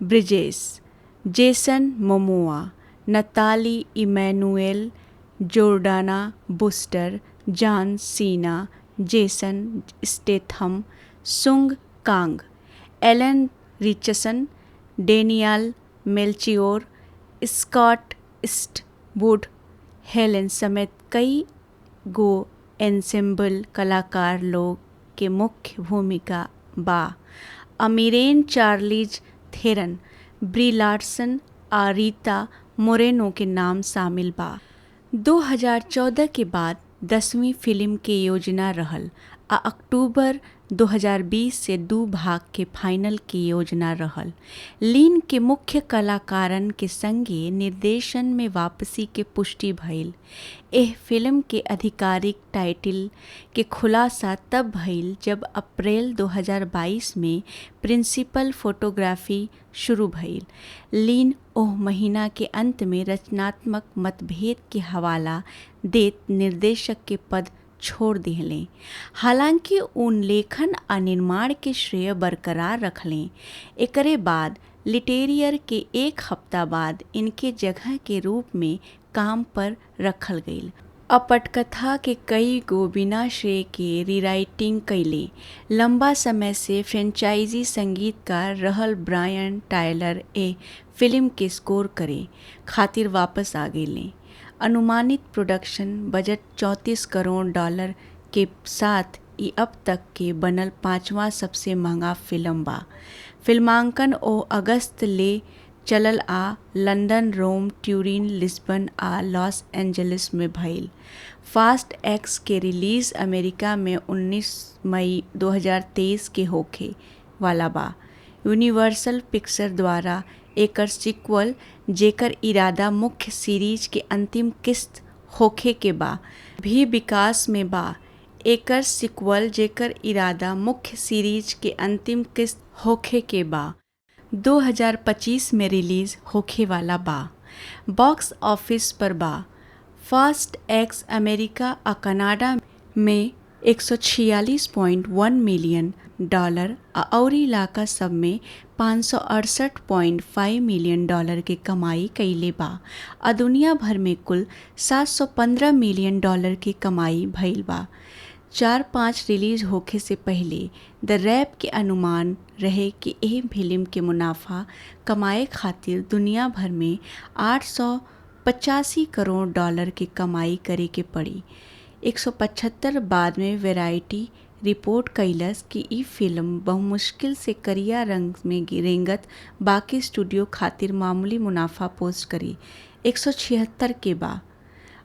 Bridges, Jason Momoa, Nathalie Emmanuel, Jordana Brewster, John Cena, Jason Statham, Sung Kang, Alan Ritchson, Daniel Melchior, Scott Eastwood, Helen समेत कई गो ensemble कलाकार लोग के मुख्य भूमिका बा। अमीरेन चार्लीज थेरन, ब्री Larsen आ रीता मोरेनो के नाम शामिल बा। 2014 के बाद 10वीं फिल्म के योजना रहल आ अक्टूबर 2020 से 2 भाग के फाइनल के योजना रहल। लीन के मुख्य कलाकारन के संगे निर्देशन में वापसी के पुष्टि भइल। एह फिल्म के आधिकारिक टाइटल के खुलासा तब भइल जब अप्रैल 2022 में प्रिंसिपल फोटोग्राफी शुरू भइल। लीन ओह महीना के अंत में रचनात्मक मतभेद के हवाला देत निर्देशक के पद छोड़ दिहलें। हालांकि उन लेखन आ निर्माण के श्रेय बरकरार रखलें। एकरे बाद लिटेरियर के 1 हफ्ता बाद इनके जगह के रूप में काम पर रखल गईल। अपटकथा के कई गो बिना श्रेय के रीराइटिंग कैले। लंबा समय से फ्रेंचाइजी संगीतकार रहल ब्रायन टायलर ए फिल्म के स्कोर करे खातिर वापस आ गईले। अनुमानित प्रोडक्शन बजट $34 करोड़ के साथ ई अब तक के बनल 5वां सबसे महंगा फिल्म बा। फिल्मांकन ओ अगस्त ले चलल आ लंदन, रोम, ट्यूरिन, लिस्बन आ लॉस एंजलिस में भइल। फास्ट एक्स के रिलीज अमेरिका में 19 मई 2023 के होखे वाला बा। यूनिवर्सल पिक्चर द्वारा एकर सीक्वल, जेकर इरादा मुख्य सीरीज के अंतिम किस्त होखे के बा, भी विकास में बा। एकर सीक्वल, जेकर इरादा मुख्य सीरीज के अंतिम किस्त होखे के बा, 2025 में रिलीज होखे वाला बा। बॉक्स ऑफिस पर बा। फास्ट एक्स अमेरिका आ कनाडा में $146.1 मिलियन आ अउरी इलाका सब में $568.5 मिलियन के कमाई कइले बा आ दुनिया भर में कुल $715 मिलियन के कमाई भइल बा। 4-5 रिलीज होखे से पहले द रैप के अनुमान रहे कि एह फिल्म के मुनाफा कमाए खातिर दुनिया भर में $885 करोड़ के कमाई करे के पड़ी। 175 बाद में वैरायटी रिपोर्ट कैलस कि ई फिल्म बहुमुश्किल से करिया रंग में रेंगत बाकी स्टूडियो खातिर मामूली मुनाफा पोस्ट करी। 176 के बा।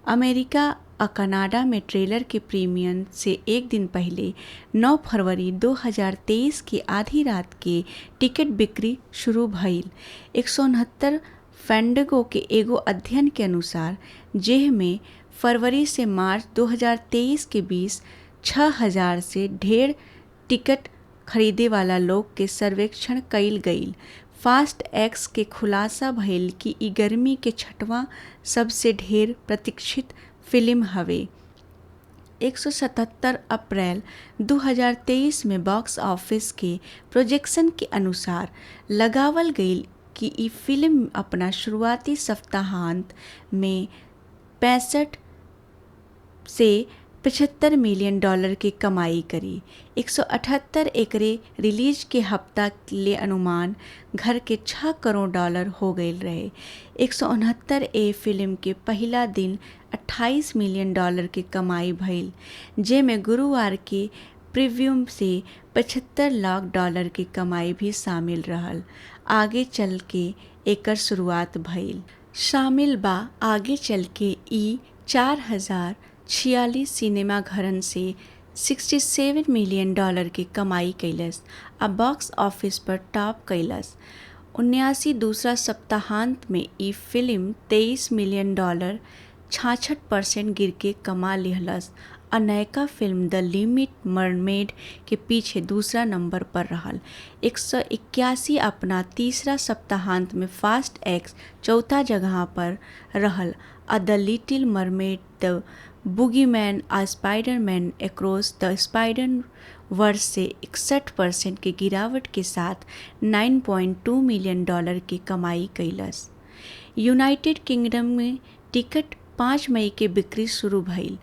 अमेरिका और कनाडा में ट्रेलर के प्रीमियर से एक दिन पहले 9 फरवरी 2023 की आधी रात के टिकट बिक्री शुरू भइल। 169 फैंडगो के एगो अध्ययन के अनुसार जेह में फरवरी से मार्च 2023 के बीच 6,000 से ढेर टिकट खरीदे वाला लोग के सर्वेक्षण कइल गईल। फास्ट एक्स के खुलासा भइल कि ई गर्मी के 6वां सबसे ढेर प्रतीक्षित फिल्म हवे। 177 अप्रैल 2023 में बॉक्स ऑफिस के प्रोजेक्शन के अनुसार लगावल गईल कि ई फिल्म अपना शुरुआती सप्ताहांत में 65 से $75 मिलियन की कमाई करी। 178 एकरे रिलीज के हफ्ता ले अनुमान घर के $6 करोड़ हो गए रहे। 169 ए फिल्म के पहला दिन $28 मिलियन के कमाई भइल, जेमें गुरुवार के प्रीव्यू से $75 लाख की कमाई भी शामिल रहल। आगे चल के एकर शुरुआत भइल शामिल बा। आगे चल के ई 4046 सिनेमा घरन से $67 मिलियन की कमाई कैलस आ बॉक्स ऑफिस पर टॉप कैलस। 79 दूसरा सप्ताहांत में ई फिल्म $23 मिलियन 66% गिर के कमा लिहलस आ नयका फिल्म द लिटिल मरमेड के पीछे दूसरा नंबर पर रहल। 181 अपना तीसरा सप्ताहांत में फास्ट एक्स चौथा जगह पर रहल आ द लिटिल मरमेड द बुगीमैन आ स्पाइडरमैन अक्रॉस द स्पाइडर वर्ष से 61% के गिरावट के साथ $9.2 मिलियन की कमाई कैलस। यूनाइटेड किंगडम में टिकट 5 मई के बिक्री शुरू भइल।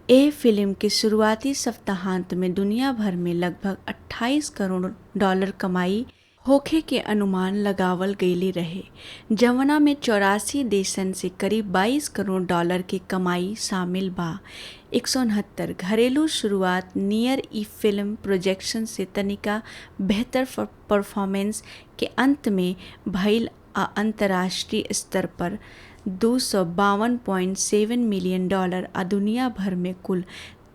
एह फिल्म के शुरुआती सप्ताहांत में दुनिया भर में लगभग $28 करोड़ कमाई होखे के अनुमान लगावल गईले रहे, जवना में 84 देशन से करीब $22 करोड़ की कमाई शामिल बा। 169 घरेलू शुरुआत नियर ई फिल्म प्रोजेक्शन से तनिका बेहतर परफॉर्मेंस के अंत में भइल आ अंतर्राष्ट्रीय स्तर पर $252.7 मिलियन आ दुनिया भर में कुल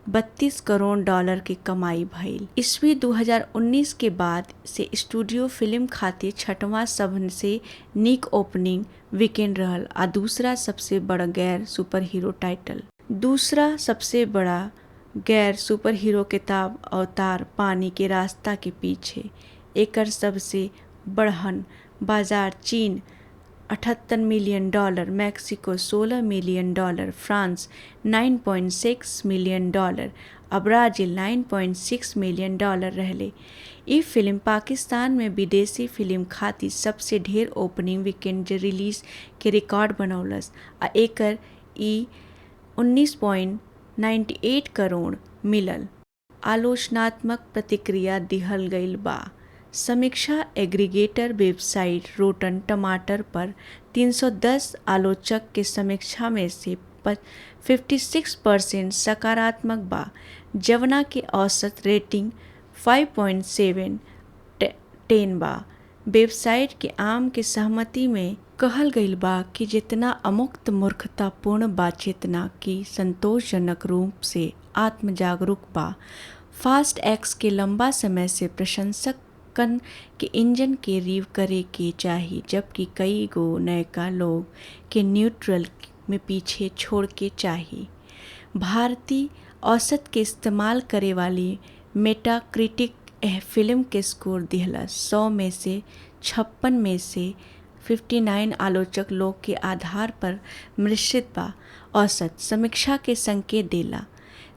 $32 करोड़ की कमाई भइल। ईस्वी 2019 के बाद से स्टूडियो फिल्म खातिर छठवां सबसे नीक ओपनिंग वीकेंड रहल आ दूसरा सबसे बड़ा गैर सुपर हीरो टाइटल। दूसरा सबसे बड़ा गैर सुपर हीरो किताब अवतार पानी के रास्ता के पीछे। एकर सबसे बड़हन बाजार चीन $78 million, Mexico $16 million, France $9.6 million आ ब्राजील $9.6 मिलियन रहले। ई फिल्म पाकिस्तान में विदेशी फिल्म खातिर सबसे ढेर ओपनिंग वीकेंड रिलीज के रिकॉर्ड बनौलस आ एकर ई 19.98 करोड़ मिलल। आलोचनात्मक प्रतिक्रिया दिहल गईल बा। समीक्षा एग्रीगेटर वेबसाइट रोटन टमाटर पर 310 आलोचक के समीक्षा में से 56% सकारात्मक बा, जवना के औसत रेटिंग 5.7/10 बा। वेबसाइट के आम के सहमति में कहल गईल बा कि जितना अमुक्त मूर्खतापूर्ण बा चेतना की संतोषजनक रूप से आत्मजागरूक बा। फास्ट एक्स के लंबा समय से प्रशंसक के इंजन के रिव करे के चाही, जबकि कई गो नयका लोग के न्यूट्रल में पीछे छोड़ के चाही। भारतीय औसत के इस्तेमाल करे वाली मेटाक्रिटिक एह फिल्म के स्कोर दिहलस 100 में से 56 में से 59 आलोचक लोग के आधार पर मिश्रित बा। औसत समीक्षा के संकेत देला।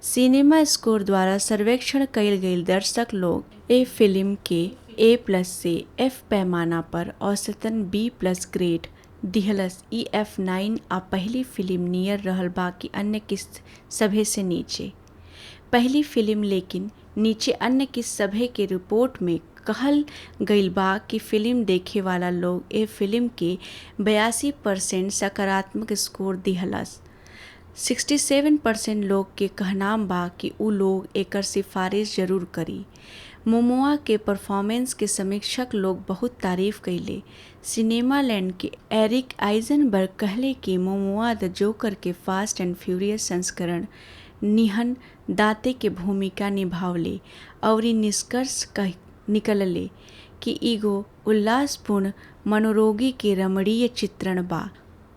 सिनेमा स्कोर द्वारा सर्वेक्षण कईल गईल दर्शक लोग ए फिल्म के A+ से F पैमाना पर औसतन B+ ग्रेड दिहलस। ई F9 आ पहली फिल्म नियर रहल बाकी अन्य किस्त सभे से नीचे। पहली फिल्म लेकिन नीचे अन्य किस्त सभे के रिपोर्ट में कहल गईल बा कि फिल्म देखे वाला लोग ए फिल्म के 82% सकारात्मक स्कोर दिहलस। 67% लोग के कहनाम बा कि उ लोग एकर सिफारिश जरूर करी। मोमोआ के परफॉर्मेंस के समीक्षक लोग बहुत तारीफ कइले। सिनेमा लैंड के एरिक आइजनबर्ग कहले कि मोमोआ द जोकर के फास्ट एंड फ्यूरियस संस्करण निहन दाते के भूमिका निभावले और निष्कर्ष निकलले कि एगो उल्लासपूर्ण मनोरोगी के रमणीय चित्रण बा।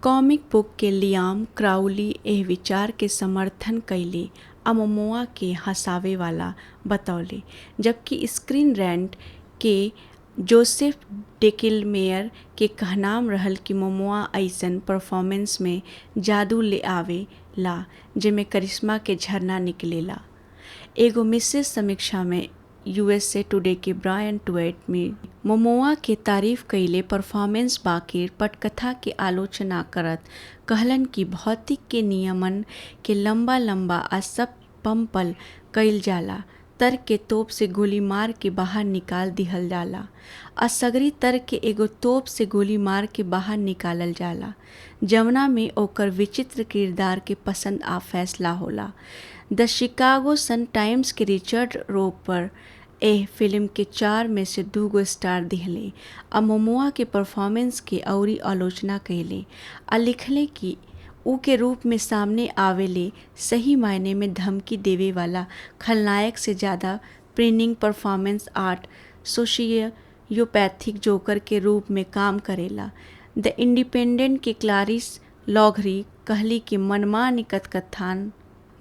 कॉमिक बुक के लियाम क्राउली एह विचार के समर्थन कइले आ मोमोआ के हंसावे वाला बतौले, जबकि स्क्रीन रैंट के जोसेफ डेकिलमेयर के कहनाम रहल कि मोमोआ ऐसन परफॉर्मेंस में जादू ले आवे ला जेमे करिश्मा के झरना निकलेला। एगो मिश्रित समीक्षा में USA टुडे के ब्रायन ट्वेट में मोमोआ के तारीफ कइले परफॉर्मेंस बाकिर पटकथा के आलोचना करत कहलन कि भौतिक के नियमन के लंबा लंबा आ सब पंपल कइल जाला, तर्क के तोप से गोली मार के बाहर निकाल दिहल जाला। असगरी तर्क के एगो तोप से गोली मार के बाहर निकालल जाला, जवना में ओकर विचित्र किरदार के पसंद आ फैसला होला। द शिकागो सन टाइम्स के रिचर्ड रोपर एह फिल्म के 4 में से 2 स्टार दिहले आ मोमोआ के परफॉर्मेंस के अउरी आलोचना कइले आ लिखले कि ऊ के रूप में सामने आवेले सही मायने में धमकी देवे वाला खलनायक से ज़्यादा प्रिनिंग परफॉर्मेंस आर्ट सोशियोपैथिक जोकर के रूप में काम करेला। द इंडिपेंडेंट के क्लारिस लॉघरी कहली कि मनमानी कथान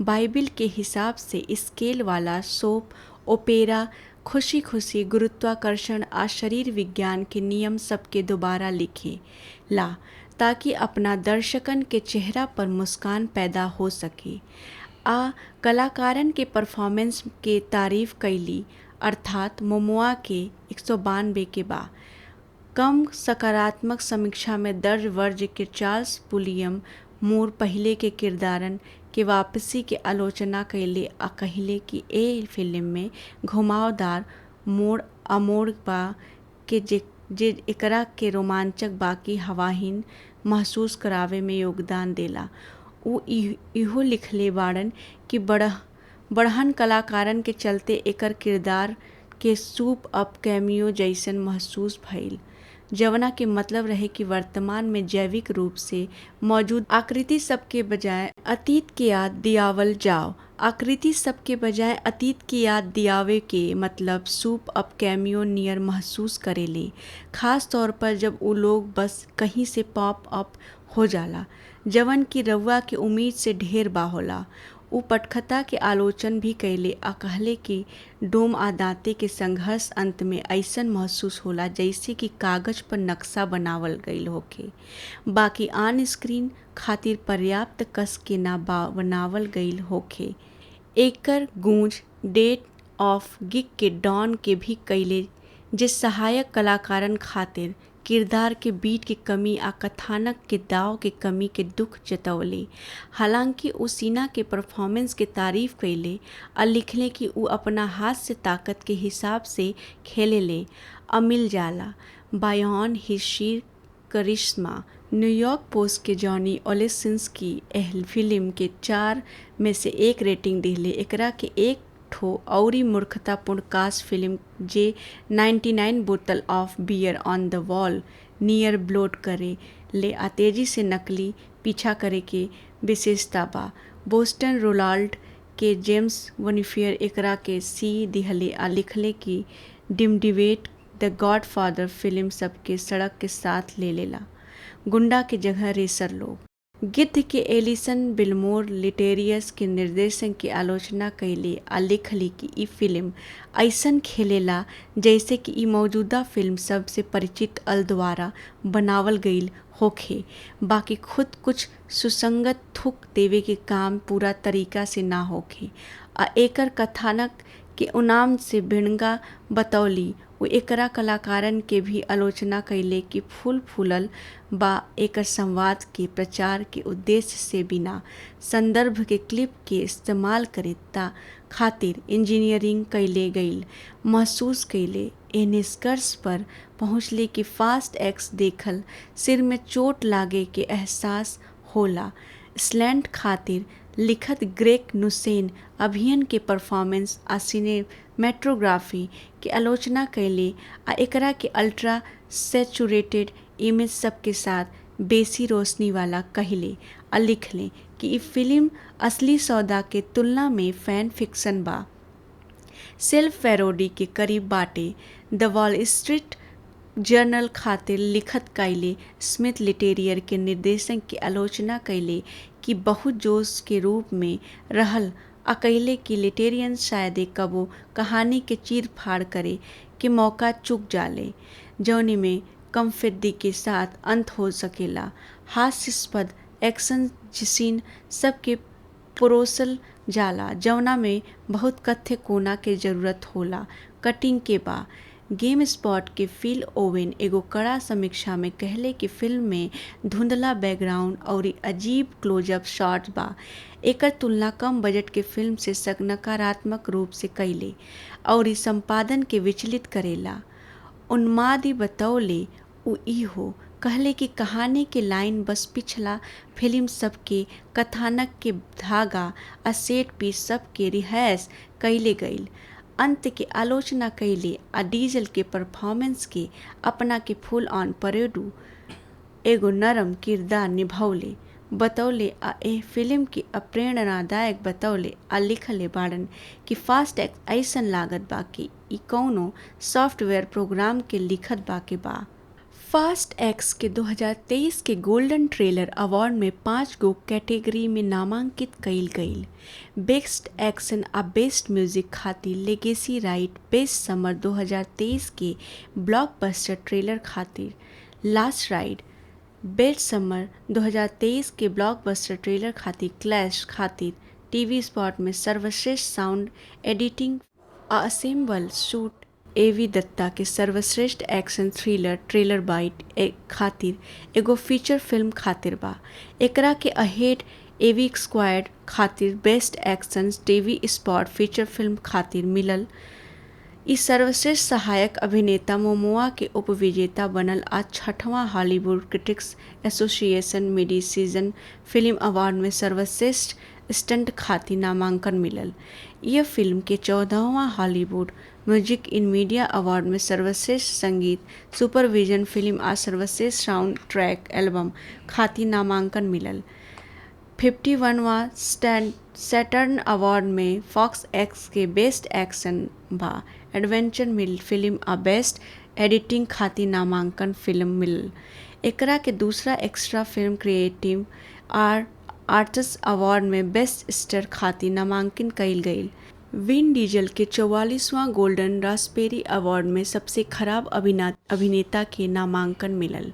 बाइबिल के हिसाब से स्केल वाला सोप ओपेरा खुशी खुशी गुरुत्वाकर्षण आ शरीर विज्ञान के नियम सबके दोबारा लिखे ला ताकि अपना दर्शकन के चेहरा पर मुस्कान पैदा हो सके। आ कलाकारन के परफॉर्मेंस के तारीफ कैली, अर्थात मोमोआ के 192 के बा। कम सकारात्मक समीक्षा में दर्ज वर्ज के चार्ल्स पुलियम मूर पहले के किरदारन के वापसी के आलोचना कैले आ कहले कि ए फिल्म में घुमावदार मोड़ अमोड़ बा के जे एकरा के रोमांचक बाकी हवाहीन महसूस करावे में योगदान देला। ऊ इहो लिखले बाड़न कि बढ़हन कलाकारन के चलते एकर किरदार के सूप अप कैमियो जैसन महसूस भइल, जवना के मतलब रहे कि वर्तमान में जैविक रूप से मौजूद आकृति सबके बजाय अतीत के याद दियावल जाओ। आकृति सबके बजाय अतीत की याद दियावे के मतलब सूप अप कैमियो नियर महसूस करेले, खास तौर पर जब ऊ लोग बस कहीं से पॉप अप हो जाला जवन की रउआ के उम्मीद से ढेर बा होला। ऊ पटकथा के आलोचन भी कैले आ कहले कि डोम आ दांते के संघर्ष अंत में ऐसन महसूस होला जैसे कि कागज पर नक्शा बनावल गईल होखे, बाकी ऑन स्क्रीन खातिर पर्याप्त कस के ना बनावल गईल होखे। एकर गूंज डेट ऑफ गिग के डॉन के भी कैले, जे सहायक कलाकारन खातिर किरदार के बीट की कमी आ कथानक के दाव के कमी के दुख जतवले। हालांकि ऊ सीना के परफॉर्मेंस के तारीफ कैले आ लिखले कि ऊ अपना हाथ से ताकत के हिसाब से खेलेले आ मिल जाला बायॉन हिज शीर करिश्मा। न्यूयॉर्क पोस्ट के जॉनी ओलेसिंस्की एह फिल्म के 4 में से 1 रेटिंग दिले। एकरा के एक ठो औरी मूर्खतापूर्ण कास्ट फिल्म जे 99 बोतल of beer on the wall near ब्लोट करे ले आ तेजी से नकली पीछा करे के विशेषता बा। बोस्टन रोलाल्ड के जेम्स वनीफियर एकरा के सी दिहले आ लिखले कि डिमडिवेट द गॉडफादर फिल्म सबके सड़क के साथ ले लेला, गुंडा के जगह रेसर लोग। गिद्ध के एलिसन बिलमोर लिटेरियस के निर्देशन की आलोचना कैले आ लिखली कि ई फिल्म ऐसन खेलेला जैसे कि ई मौजूदा फिल्म सब से परिचित अल द्वारा बनावल गईल होखे, बाकी खुद कुछ सुसंगत थुक देवे के काम पूरा तरीका से ना होखे आ एकर कथानक के उनाम से भिड़ंगा बतौली। वो एकरा कलाकारन के भी आलोचना कैले कि फूल फूलल बा एकर संवाद के प्रचार के उद्देश्य से बिना संदर्भ के क्लिप के इस्तेमाल करे ता खातिर इंजीनियरिंग कैले गईल महसूस कैले। ए निष्कर्ष पर पहुँचले कि फास्ट एक्स देखल सिर में चोट लागे के एहसास होला। स्लैंट खातिर लिखत ग्रेग नुसेन अभियन के परफॉर्मेंस आ सिनेमेटोग्राफी के आलोचना कैले आ एकरा के अल्ट्रा सैचुरेटेड इमेज सब के साथ बेसी रोशनी वाला कहले आ लिखले कि ई फिल्म असली सौदा के तुलना में फैन फिक्शन बा, सेल्फ पैरोडी के करीब बाटे। द वॉल स्ट्रीट जर्नल खातिर लिखत कैले स्मिथ लिटेरियर के निर्देशन की आलोचना कैले कि बहुत जोश के रूप में रहल आ कैले कि लिटेरियन शायद कबो कहानी के चीर फाड़ करे के मौका चूक जाले, जौनी में कमफिद्दी के साथ अंत हो सकेला। हास्यास्पद एक्शन सीन सबके परोसल जाला जवना में बहुत कथ्य कोना के जरूरत होला कटिंग के बा। गेम स्पॉट के फिल ओवेन एगो कड़ा समीक्षा में कहले कि फिल्म में धुंधला बैकग्राउंड और अजीब क्लोजअप शॉट्स बा। एकर तुलना कम बजट के फिल्म से नकारात्मक रूप से कैले और संपादन के विचलित करेला। उन्मादी बतौले उ इहो कहले कि कहानी के लाइन बस पिछला फिल्म सबके कथानक के धागा आ सेट पीस सबके रिहर्स कैले गईल। अंत के आलोचना कैले आ डीजल के परफॉर्मेंस के अपना के फुल ऑन परेडू एगो नरम किरदार निभौले बतौले आ एह फिल्म के अप्रेरणादायक बतौले आ लिखले बाड़न कि फास्ट एक्स ऐसन लागत बा कि ई कौनो सॉफ्टवेयर प्रोग्राम के लिखत बा के बा। फास्ट एक्स के 2023 के गोल्डन ट्रेलर अवार्ड में 5 गो कैटेगरी में नामांकित कईल गईल। बेस्ट एक्शन आ बेस्ट म्यूजिक खातिर लेगेसी राइट, बेस्ट समर 2023 के ब्लॉकबस्टर ट्रेलर खातिर लास्ट राइड, बेस्ट समर 2023 के ब्लॉकबस्टर ट्रेलर खातिर क्लैश खातिर टीवी स्पॉट में सर्वश्रेष्ठ साउंड एडिटिंग असेंबल शूट एवी दत्ता के सर्वश्रेष्ठ एक्शन थ्रिलर ट्रेलर बाइट खातिर एगो फीचर फिल्म खातिर बा। एकरा के अहेड एवी स्क्वाड खातिर best action TV spot feature film खातिर मिलल। इस सर्वश्रेष्ठ सहायक अभिनेता मोमोआ के उपविजेता बनल आ 6वां Hollywood critics association mid season film award में सर्वश्रेष्ठ स्टंट खातिर नामांकन मिलल। यह फिल्म के 14वां Hollywood music in media award में सर्वश्रेष्ठ संगीत सुपरविजन फिल्म आ सर्वश्रेष्ठ साउंड ट्रैक एल्बम खातिर नामांकन मिलल। 51वां सैटर्न अवार्ड में फॉक्स एक्स के बेस्ट एक्शन बा एडवेंचर मिल फिल्म आ बेस्ट एडिटिंग खातिर नामांकन फिल्म मिलल। एकरा के दूसरा extra film creative arts award में बेस्ट स्टार खातिर नामांकन कईल गईल। विन डीजल के 44वां गोल्डन रास्पबेरी अवार्ड में सबसे खराब अभिनेता के नामांकन मिलल।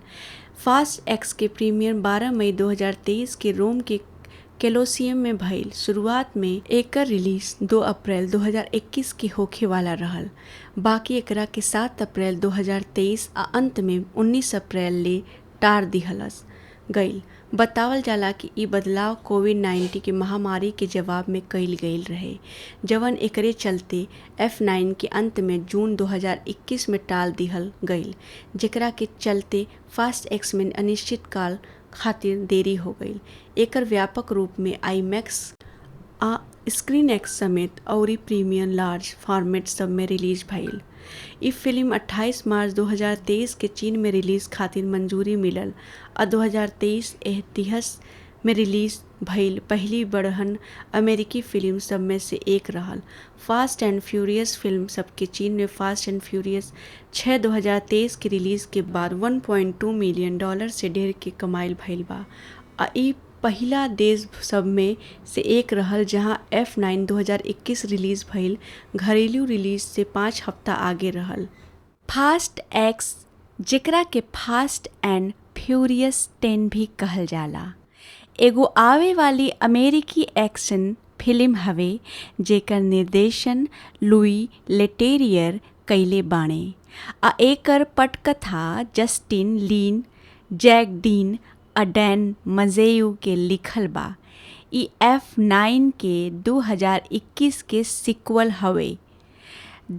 फास्ट एक्स के प्रीमियर 12 मई 2023 के रोम के कोलोसियम में भइल। शुरुआत में एकर रिलीज 2 अप्रैल 2021 के होखे वाला रहल, बाकी एकरा के 7 अप्रैल 2023 आ अंत में 19 अप्रैल ले टार दिहलस गईल। बतावल जाला कि ई बदलाव कोविड-19 के महामारी के जवाब में कईल गईल रहे, जवन एकरे चलते F9 के अंत में जून 2021 में टाल दिहल गईल, जेकरा के चलते फास्ट एक्स में अनिश्चित काल खातिर देरी हो गईल। एकर व्यापक रूप में आईमैक्स आ स्क्रीन एक्स समेत अउरी प्रीमियम लार्ज फॉर्मेट सब में रिलीज भइल। ई फिल्म 28 मार्च 2023 के चीन में रिलीज खातिर मंजूरी मिलल आ 2023 इतिहास में रिलीज भइल पहली बड़हन अमेरिकी फिल्म सब में से एक रहल। फास्ट एंड फ्यूरियस फिल्म सबके चीन में फास्ट एंड फ्यूरियस 6 2023 के रिलीज के बाद $1.2 मिलियन से ढेर के कमाइल भइल बा आ ई पहिला देश सब में से एक रहल जहां F9 2021 रिलीज भइल घरेलू रिलीज से 5 हफ्ता आगे रहल। फास्ट एक्स जेकरा के फास्ट एंड फ्यूरियस 10 भी कहल जाला एगो आवे वाली अमेरिकी एक्शन फिल्म हवे जेकर निर्देशन लुई लेटेरियर कइले बाणे आ एकर पटकथा जस्टिन लिन, जैक डीन आ डैन मजेयू के लिखल बा। ई F9 के 2021 के सीक्वल हवे।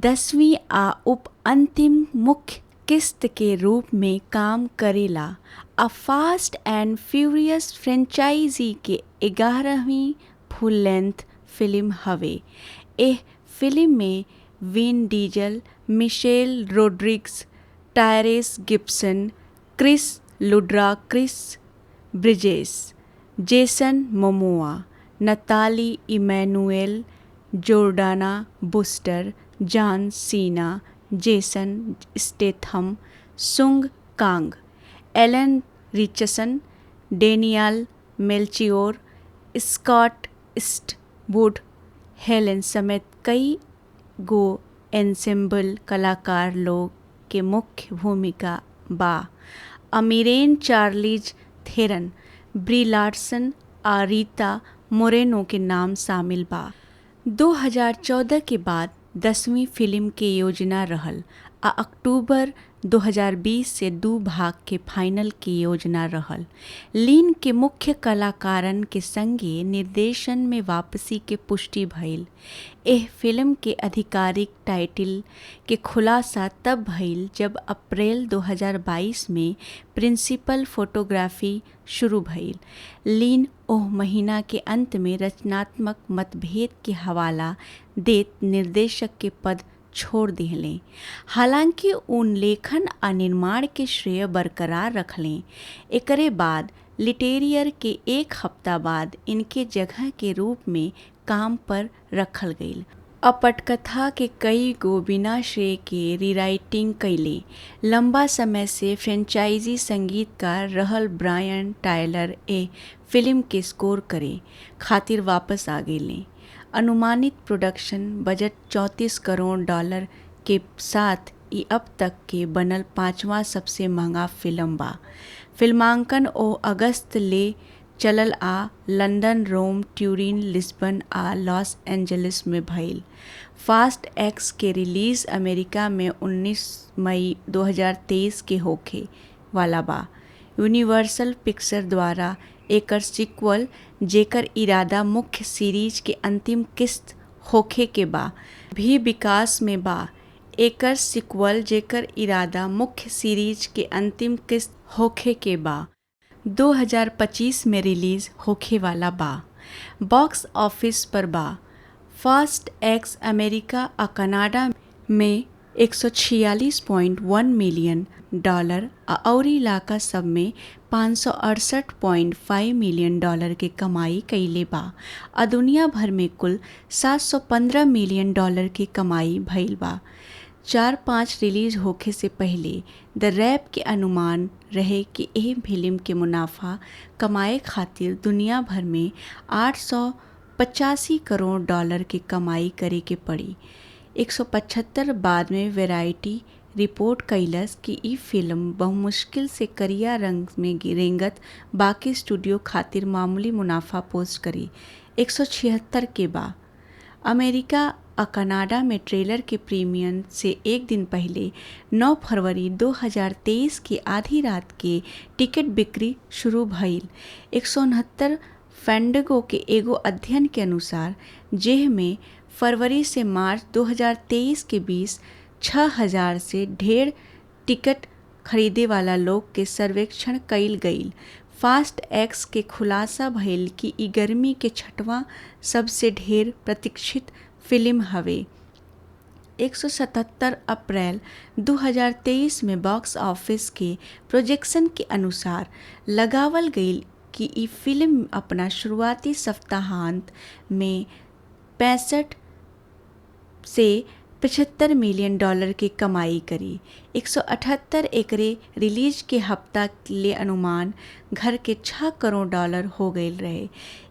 10वीं आ उप अंतिम मुख्य किस्त के रूप में काम करेला आ फास्ट एंड फ्यूरियस फ्रेंचाइजी के 11वीं फुल लेंथ फिल्म हवे। एह फिल्म में Vin Diesel, Michelle Rodriguez, Tyrese Gibson, Chris Ludacris Bridges, Jason Momoa, Nathalie Emmanuel, Jordana Brewster, John Cena, Jason Statham, Sung Kang, Alan Ritchson, Daniel Melchior, Scott Eastwood, Helen समेत कई गो ensemble कलाकार लोग के मुख्य भूमिका बा। अमीरेन चार्लीज थेरन, ब्री Larsen आ रीता मोरेनो के नाम शामिल बा। 2014 के बाद 10वीं फिल्म के योजना रहल आ अक्टूबर 2020 से 2 भाग के फाइनल की योजना रहल। लीन के मुख्य कलाकारन के संगे निर्देशन में वापसी के पुष्टि भइल। एह फिल्म के आधिकारिक टाइटल के खुलासा तब भइल जब अप्रैल 2022 में प्रिंसिपल फोटोग्राफी शुरू भइल। लीन ओह महीना के अंत में रचनात्मक मतभेद के हवाला देत निर्देशक के पद छोड़ दिहलें। हालांकि उन लेखन आ निर्माण के श्रेय बरकरार रखलें। एकरे बाद लिटेरियर के एक हफ्ता बाद इनके जगह के रूप में काम पर रखल गईल। अपटकथा के कई गो बिना श्रेय के रीराइटिंग कैले। लंबा समय से फ्रेंचाइजी संगीतकार रहल ब्रायन टायलर ए फिल्म के स्कोर करे खातिर वापस आ गए। अनुमानित प्रोडक्शन बजट $34 करोड़ के साथ ई अब तक के बनल 5वां सबसे महंगा फिल्म बा। फिल्मांकन ओ अगस्त ले चलल आ लंदन, रोम, ट्यूरिन, लिस्बन आ लॉस एंजलिस में भइल। फास्ट एक्स के रिलीज अमेरिका में 19 मई 2023 के होखे वाला बा। यूनिवर्सल पिक्चर द्वारा एकर सीक्वल जेकर इरादा मुख्य सीरीज के अंतिम किस्त होखे के बा भी विकास में बा। एकर सीक्वल जेकर इरादा मुख्य सीरीज के अंतिम किस्त होखे के बा 2025 में रिलीज होखे वाला बा। बॉक्स ऑफिस पर बा। फास्ट एक्स अमेरिका आ कनाडा में $146.1 मिलियन और इलाका सब में $568.5 मिलियन के कमाई कैले बा आ दुनिया भर में कुल $715 मिलियन के कमाई भइल बा। 4-5 रिलीज होखे से पहले द रैप के अनुमान रहे कि एह फिल्म के मुनाफा कमाए खातिर दुनिया भर में $885 करोड़ के कमाई करे के पड़ी। 175 बाद में वैरायटी रिपोर्ट कैलस कि ई फिल्म बहुमुश्किल से करिया रंग में रेंगत बाकी स्टूडियो खातिर मामूली मुनाफा पोस्ट करी। 176 के बा। अमेरिका और कनाडा में ट्रेलर के प्रीमियर से एक दिन पहले 9 फरवरी 2023 की आधी रात के टिकट बिक्री शुरू भइल। 169 फैंडगो के एगो अध्ययन के अनुसार जेह में फरवरी से मार्च 2023 के बीच 6,000 से ढेर टिकट खरीदे वाला लोग के सर्वेक्षण कइल गईल। फास्ट एक्स के खुलासा भइल कि ई गर्मी के छठवां सबसे ढेर प्रतीक्षित फिल्म हवे। 177 अप्रैल 2023 में बॉक्स ऑफिस के प्रोजेक्शन के अनुसार लगावल गईल कि ई फिल्म अपना शुरुआती सप्ताहांत में 65 से $75 मिलियन की कमाई करी। 178 एकरे रिलीज के हफ्ता ले अनुमान घर के $6 करोड़ हो गए रहे।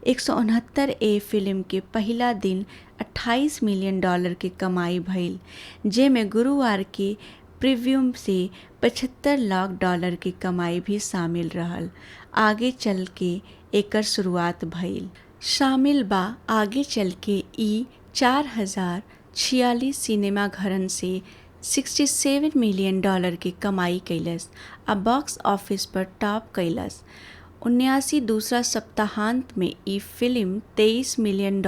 169 ए फिल्म के पहला दिन $28 मिलियन की कमाई भइल, जेमें गुरुवार के प्रीव्यू से $75 लाख की कमाई भी शामिल रहल। आगे चल के एकर शुरुआत भइल शामिल बा। आगे चल के ई 4,046 सिनेमा घरन से $67 मिलियन की कमाई कैलस आ बॉक्स ऑफिस पर टॉप कैलस। 79 दूसरा सप्ताहांत में ई फिल्म $23 मिलियन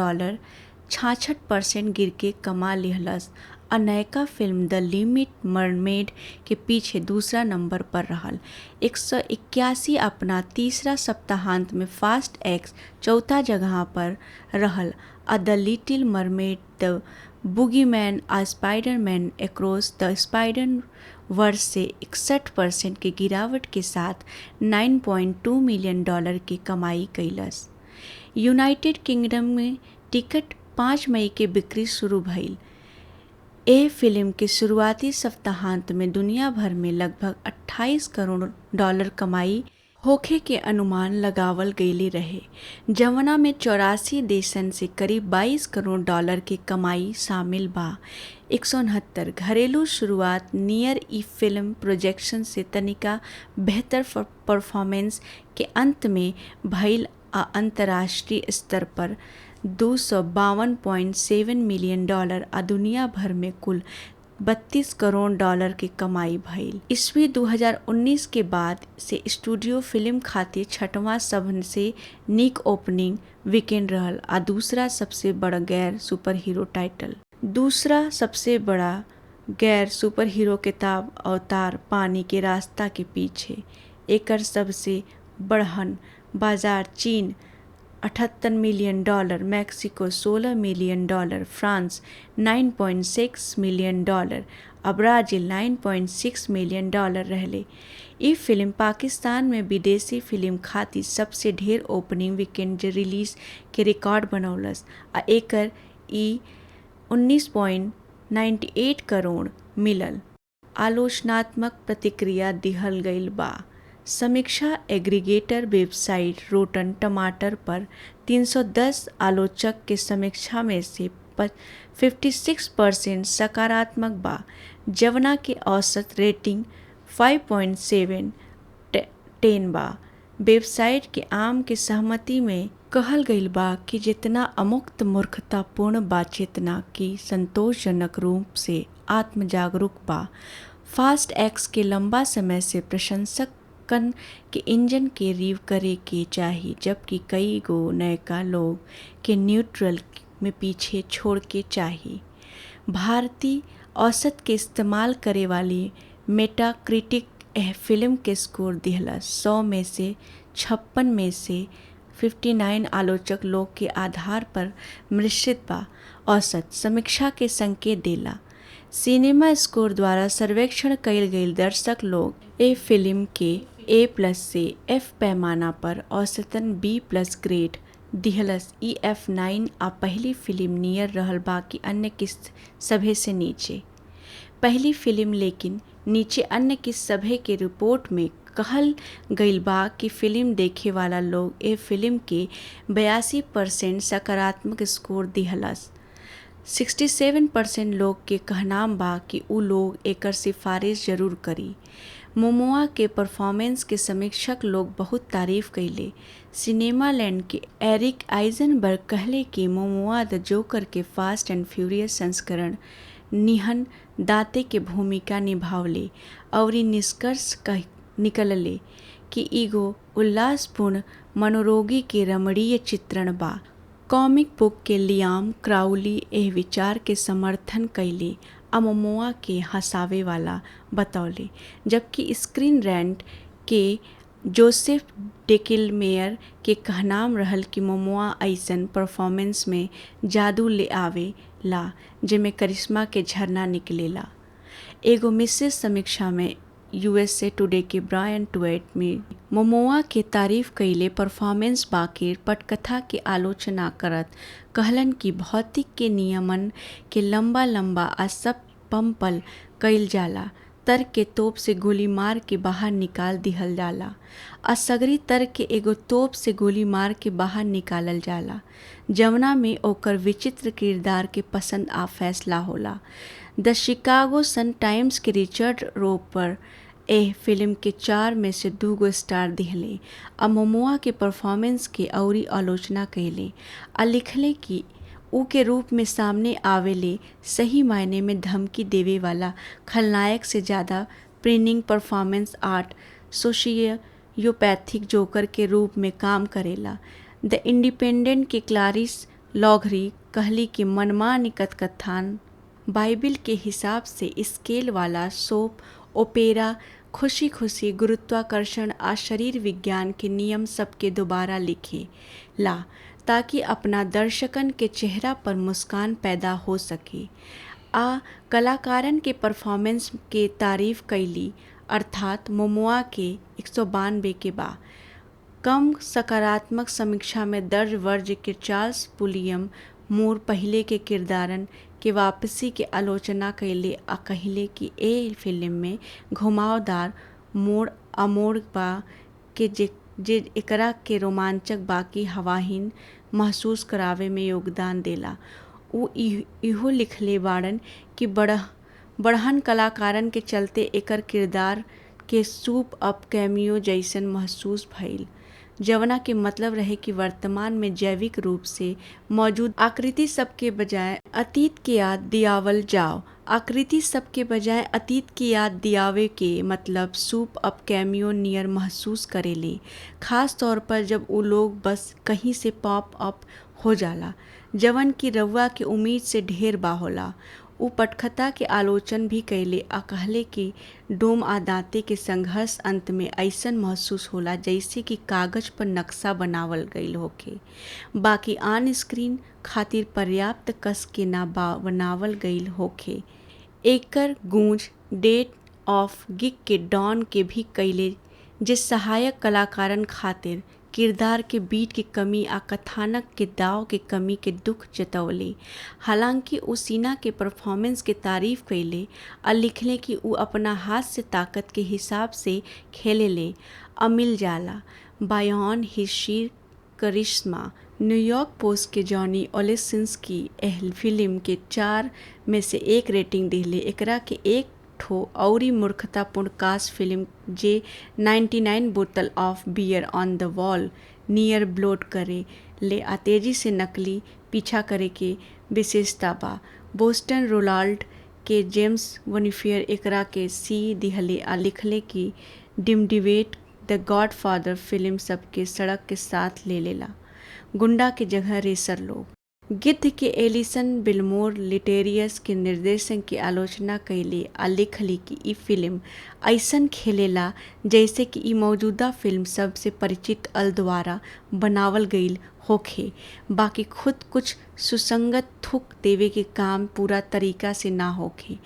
66% गिर के कमा लिहलस आ नयका फिल्म द लिटिल मरमेड के पीछे दूसरा नंबर पर रहल। 181 अपना तीसरा सप्ताहांत में फास्ट एक्स चौथा जगह पर रहल आ द लिटिल मरमेड द बुगीमैन आ स्पाइडरमैन अक्रॉस द स्पाइडर वर्स से 61% की गिरावट के साथ $9.2 मिलियन की कमाई कैलस। यूनाइटेड किंगडम में टिकट 5 मई के बिक्री शुरू भइल। एह फिल्म के शुरुआती सप्ताहांत में दुनिया भर में लगभग $28 करोड़ कमाई होखे के अनुमान लगावल गईले रहे, जवना में 84 देशन से करीब $22 करोड़ की कमाई शामिल बा। 169 घरेलू शुरुआत नियर ई फिल्म प्रोजेक्शन से तनिका बेहतर परफॉर्मेंस के अंत में भइल आ अंतर्राष्ट्रीय स्तर पर $252.7 मिलियन आ दुनिया भर में कुल $32 करोड़ के कमाई भइल। ईस्वी 2019 के बाद से स्टूडियो फिल्म खातिर छठवां सबसे नीक ओपनिंग वीकेंड रहल आ दूसरा सबसे बड़ा गैर सुपर हीरो टाइटल। दूसरा सबसे बड़ा गैर सुपर हीरो किताब अवतार पानी के रास्ता के पीछे। एकर सबसे बड़हन बाजार चीन $78 million, Mexico $16 million, France $9.6 million और ब्राजील $9.6 मिलियन रहले। ई फिल्म पाकिस्तान में विदेशी फिल्म खातिर सबसे ढेर ओपनिंग वीकेंड रिलीज के रिकॉर्ड बनौलस आ एकर ई 19.98 करोड़ मिलल। आलोचनात्मक प्रतिक्रिया दिहल गईल बा। समीक्षा एग्रीगेटर वेबसाइट रोटन टमाटर पर 310 आलोचक के समीक्षा में से 56% सकारात्मक बा, जवना के औसत रेटिंग 5.7/10 बा। वेबसाइट के आम के सहमति में कहल गईल बा कि जितना अमुक्त मूर्खतापूर्ण बा चेतना की संतोषजनक रूप से आत्मजागरूक बा। फास्ट एक्स के लंबा समय से प्रशंसकन के इंजन के रिव करे के चाही, जबकि कई गो नयका लोग के न्यूट्रल में पीछे छोड़ के चाही। भारतीय औसत के इस्तेमाल करे वाली मेटाक्रिटिक एह फिल्म के स्कोर दिहला 100 में से 56 में से 59 आलोचक लोग के आधार पर मिश्रित बा। औसत समीक्षा के संकेत देला। सिनेमा स्कोर द्वारा सर्वेक्षण कईल गईल दर्शक लोग ए फिल्म के A+ से F पैमाना पर औसतन B+ ग्रेड दिहलस। ई F9 आ पहली फिल्म नियर रहल बाकी अन्य किस्त सभे से नीचे। पहली फिल्म लेकिन नीचे अन्य किस्त सभे के रिपोर्ट में कहल गईल बा कि फिल्म देखे वाला लोग ए फिल्म के 82% सकारात्मक स्कोर दिहलस। 67% लोग के कहनाम बा कि उ लोग एकर सिफारिश जरूर करी। मोमोआ के परफॉर्मेंस के समीक्षक लोग बहुत तारीफ कइले। सिनेमा लैंड के एरिक आइजनबर्ग कहले कि मोमोआ द जोकर के फास्ट एंड फ्यूरियस संस्करण निहन दाते के भूमिका निभावले और निष्कर्ष निकलले कि एगो उल्लासपूर्ण मनोरोगी के रमणीय चित्रण बा। कॉमिक बुक के लियाम क्राउली एह विचार के समर्थन कइले आ मोमोआ के हंसावे वाला बतौले, जबकि स्क्रीन रैंट के जोसेफ डेकिलमेयर के कहनाम रहल कि मोमोआ ऐसन परफॉर्मेंस में जादू ले आवे ला जेमे करिश्मा के झरना निकलेला। एगो मिश्रित समीक्षा में USA टुडे के ब्रायन ट्वेट में मोमोआ के तारीफ कइले परफॉर्मेंस बाकिर पटकथा के आलोचना करत कहलन कि भौतिक के नियमन के लंबा लंबा आ सब पंपल कइल जाला। तर्क के तोप से गोली मार के बाहर निकाल दिहल जाला। असगरी तर्क के एगो तोप से गोली मार के बाहर निकालल जाला, जवना में ओकर विचित्र किरदार के पसंद आ फैसला होला। द शिकागो सन टाइम्स के रिचर्ड रोपर एह फिल्म के 4 में से 2 स्टार दिहले आ मोमोआ के परफॉर्मेंस के औरी आलोचना कइले आ लिखले कि ऊ के रूप में सामने आवेले सही मायने में धमकी देवे वाला खलनायक से ज़्यादा प्रिनिंग परफॉर्मेंस आर्ट सोशियोपैथिक जोकर के रूप में काम करेला। द इंडिपेंडेंट के क्लारिस लॉघरी कहली कि मनमानी कथान बाइबिल के हिसाब से स्केल वाला सोप ओपेरा खुशी खुशी गुरुत्वाकर्षण आ शरीर विज्ञान के नियम सबके दोबारा लिखे ला ताकि अपना दर्शकन के चेहरा पर मुस्कान पैदा हो सके। आ कलाकारन के परफॉर्मेंस के तारीफ कैली, अर्थात मोमोआ के 192 के बा। कम सकारात्मक समीक्षा में दर्ज वर्ज के चार्ल्स पुलियम मूर पहले के किरदारन के वापसी के आलोचना कैले आ कहले कि ए फिल्म में घुमावदार मोड़ अमोड़ बा के जे एकरा के रोमांचक बाकी हवाहीन महसूस करावे में योगदान देला। उ इहो लिखले बाड़न कि बढ़हन कलाकारन के चलते एकर किरदार के सूप अप कैमियो जैसन महसूस भइल, जवना के मतलब रहे कि वर्तमान में जैविक रूप से मौजूद आकृति सबके बजाय अतीत के याद दियावल जाओ। आकृति सबके बजाय अतीत की याद दियावे के मतलब सूप अप कैमियो नियर महसूस करेले, खास तौर पर जब वो लोग बस कहीं से पॉप अप हो जाला जवन की रउआ के उम्मीद से ढेर बा होला। उ पटकथा के आलोचन भी कैले आ कहले कि डोम आ दांते के संघर्ष अंत में ऐसन महसूस होला जैसे कि कागज पर नक्शा बनावल गईल होखे, बाकी ऑन स्क्रीन खातिर पर्याप्त कस के ना बनावल गईल होखे। एकर गूंज डेट ऑफ गिग के डॉन के भी कैले, जे सहायक कलाकारन खातिर किरदार के बीट की कमी आ कथानक के दाव के कमी के दुख जतवले। हालांकि उ सीना के परफॉर्मेंस के तारीफ कैले आ लिखले कि उ अपना हाथ से ताकत के हिसाब से खेले ले अमिल जाला बायॉन हिज शीर करिश्मा। न्यूयॉर्क पोस्ट के जॉनी ओलेसिंस्की एह फिल्म के 4 में से 1 रेटिंग दिले। एकरा के एक ठो औरी मूर्खतापूर्ण कास्ट फिल्म जे 99 बोतल of beer on the wall near ब्लोट करे ले आ तेजी से नकली पीछा करे के विशेषता बा। बोस्टन रोलाल्ड के जेम्स वनीफियर एकरा के सी दिहले आ लिखले कि डिमडिवेट द गॉडफादर फिल्म सबके सड़क के साथ ले लेला, गुंडा के जगह रेसर लोग। गिद्ध के एलिसन बिलमोर लिटेरियस के निर्देशन की आलोचना कैले आ लिखली कि ई फिल्म ऐसन खेलेला जैसे कि ई मौजूदा फिल्म सब से परिचित अल द्वारा बनावल गईल होखे, बाकी खुद कुछ सुसंगत थुक देवे के काम पूरा तरीका से ना होखे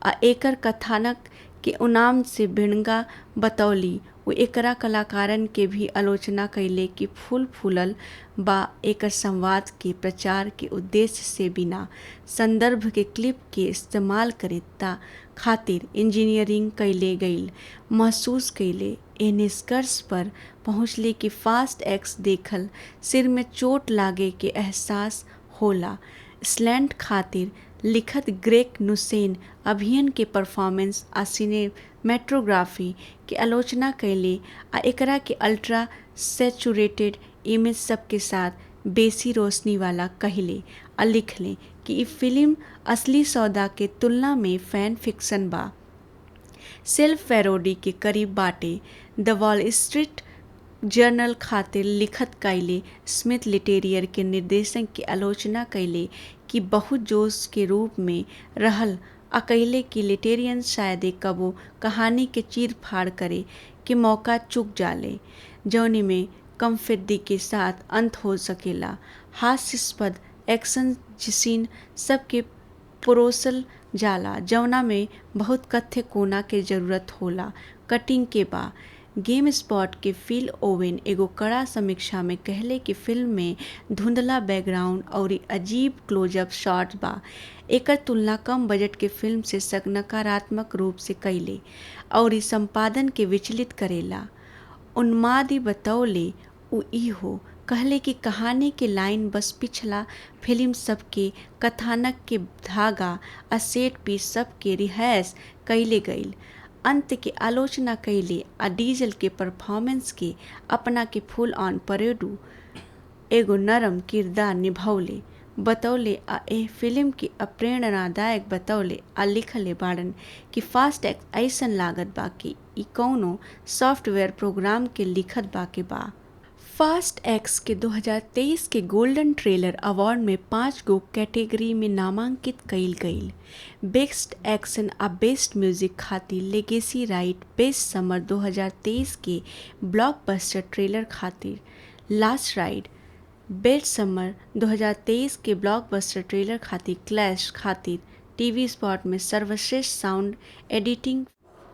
आ एकर कथानक के उनाम से भिड़ंगा बतौली। वो एकरा कलाकारन के भी आलोचना कैले कि फूल फूलल बा एकर संवाद के प्रचार के उद्देश्य से बिना संदर्भ के क्लिप के इस्तेमाल करे ता खातिर इंजीनियरिंग कैले गईल महसूस कैले। ए निष्कर्ष पर पहुँचले कि फास्ट एक्स देखल सिर में चोट लागे के एहसास होला। स्लैंट खातिर लिखत ग्रेग नुसेन अभियन के परफॉर्मेंस आ सिनेमेटोग्राफी के आलोचना कैले आ एकरा के अल्ट्रा सैचुरेटेड इमेज सब के साथ बेसी रोशनी वाला कहले आ लिखले कि ई फिल्म असली सौदा के तुलना में फैन फिक्शन बा, सेल्फ पैरोडी के करीब बाटे। द वॉल स्ट्रीट जर्नल खातिर लिखत कैले स्मिथ लिटेरियर के निर्देशन की आलोचना कैले कि बहुत जोश के रूप में रहल आ कहले कि लिटेरियन शायद कबो कहानी के चीर फाड़ करे के मौका चूक जाले, जौनी में कमफिद्दी के साथ अंत हो सकेला। हास्यास्पद एक्शन सीन सबके परोसल जाला जौना में बहुत कथ्य कोना के जरूरत होला, कटिंग के बा। गेम स्पॉट के फिल ओवेन एगो कड़ा समीक्षा में कहले कि फिल्म में धुंधला बैकग्राउंड और अजीब क्लोजअप शॉट्स बा। एकर तुलना कम बजट के फिल्म से नकारात्मक रूप से कैले और संपादन के विचलित करेला। उन्मादी बतौले उ इहो कहले कि कहानी के लाइन बस पिछला फिल्म सबके कथानक के धागा आ सेट पीस सबके रिहायस कैले गईल। अंत के आलोचना कैले आ डीजल के परफॉर्मेंस के अपना के फुल ऑन परेडू एगो नरम किरदार निभौले बतौले आ एह फिल्म के अप्रेरणादायक बतौले आ लिखले बाड़न कि फास्ट एक्स ऐसन लागत बा कि ई कौनो सॉफ्टवेयर प्रोग्राम के लिखत बा के बा। फास्ट एक्स के 2023 के गोल्डन ट्रेलर अवार्ड में 5 गो कैटेगरी में नामांकित कईल गईल। बेस्ट एक्शन आ बेस्ट म्यूजिक खातिर लेगेसी राइट, बेस्ट समर 2023 के ब्लॉकबस्टर ट्रेलर खातिर लास्ट राइड, बेस्ट समर 2023 के ब्लॉकबस्टर ट्रेलर खातिर क्लैश खातिर टीवी स्पॉट में सर्वश्रेष्ठ साउंड एडिटिंग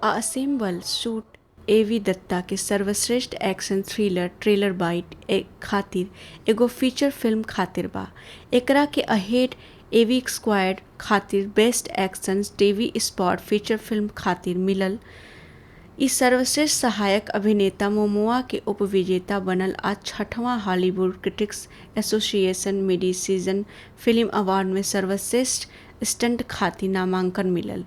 असेंबल शूट एवी दत्ता के सर्वश्रेष्ठ एक्शन थ्रिलर ट्रेलर बाइट खातिर एगो फीचर फिल्म खातिर बा। एकरा के अहेड एवी स्क्वाड खातिर best action TV spot feature film खातिर मिलल। इस सर्वश्रेष्ठ सहायक अभिनेता मोमोआ के उपविजेता बनल आ 6वां Hollywood critics association mid season film award में सर्वश्रेष्ठ स्टंट खातिर नामांकन मिलल।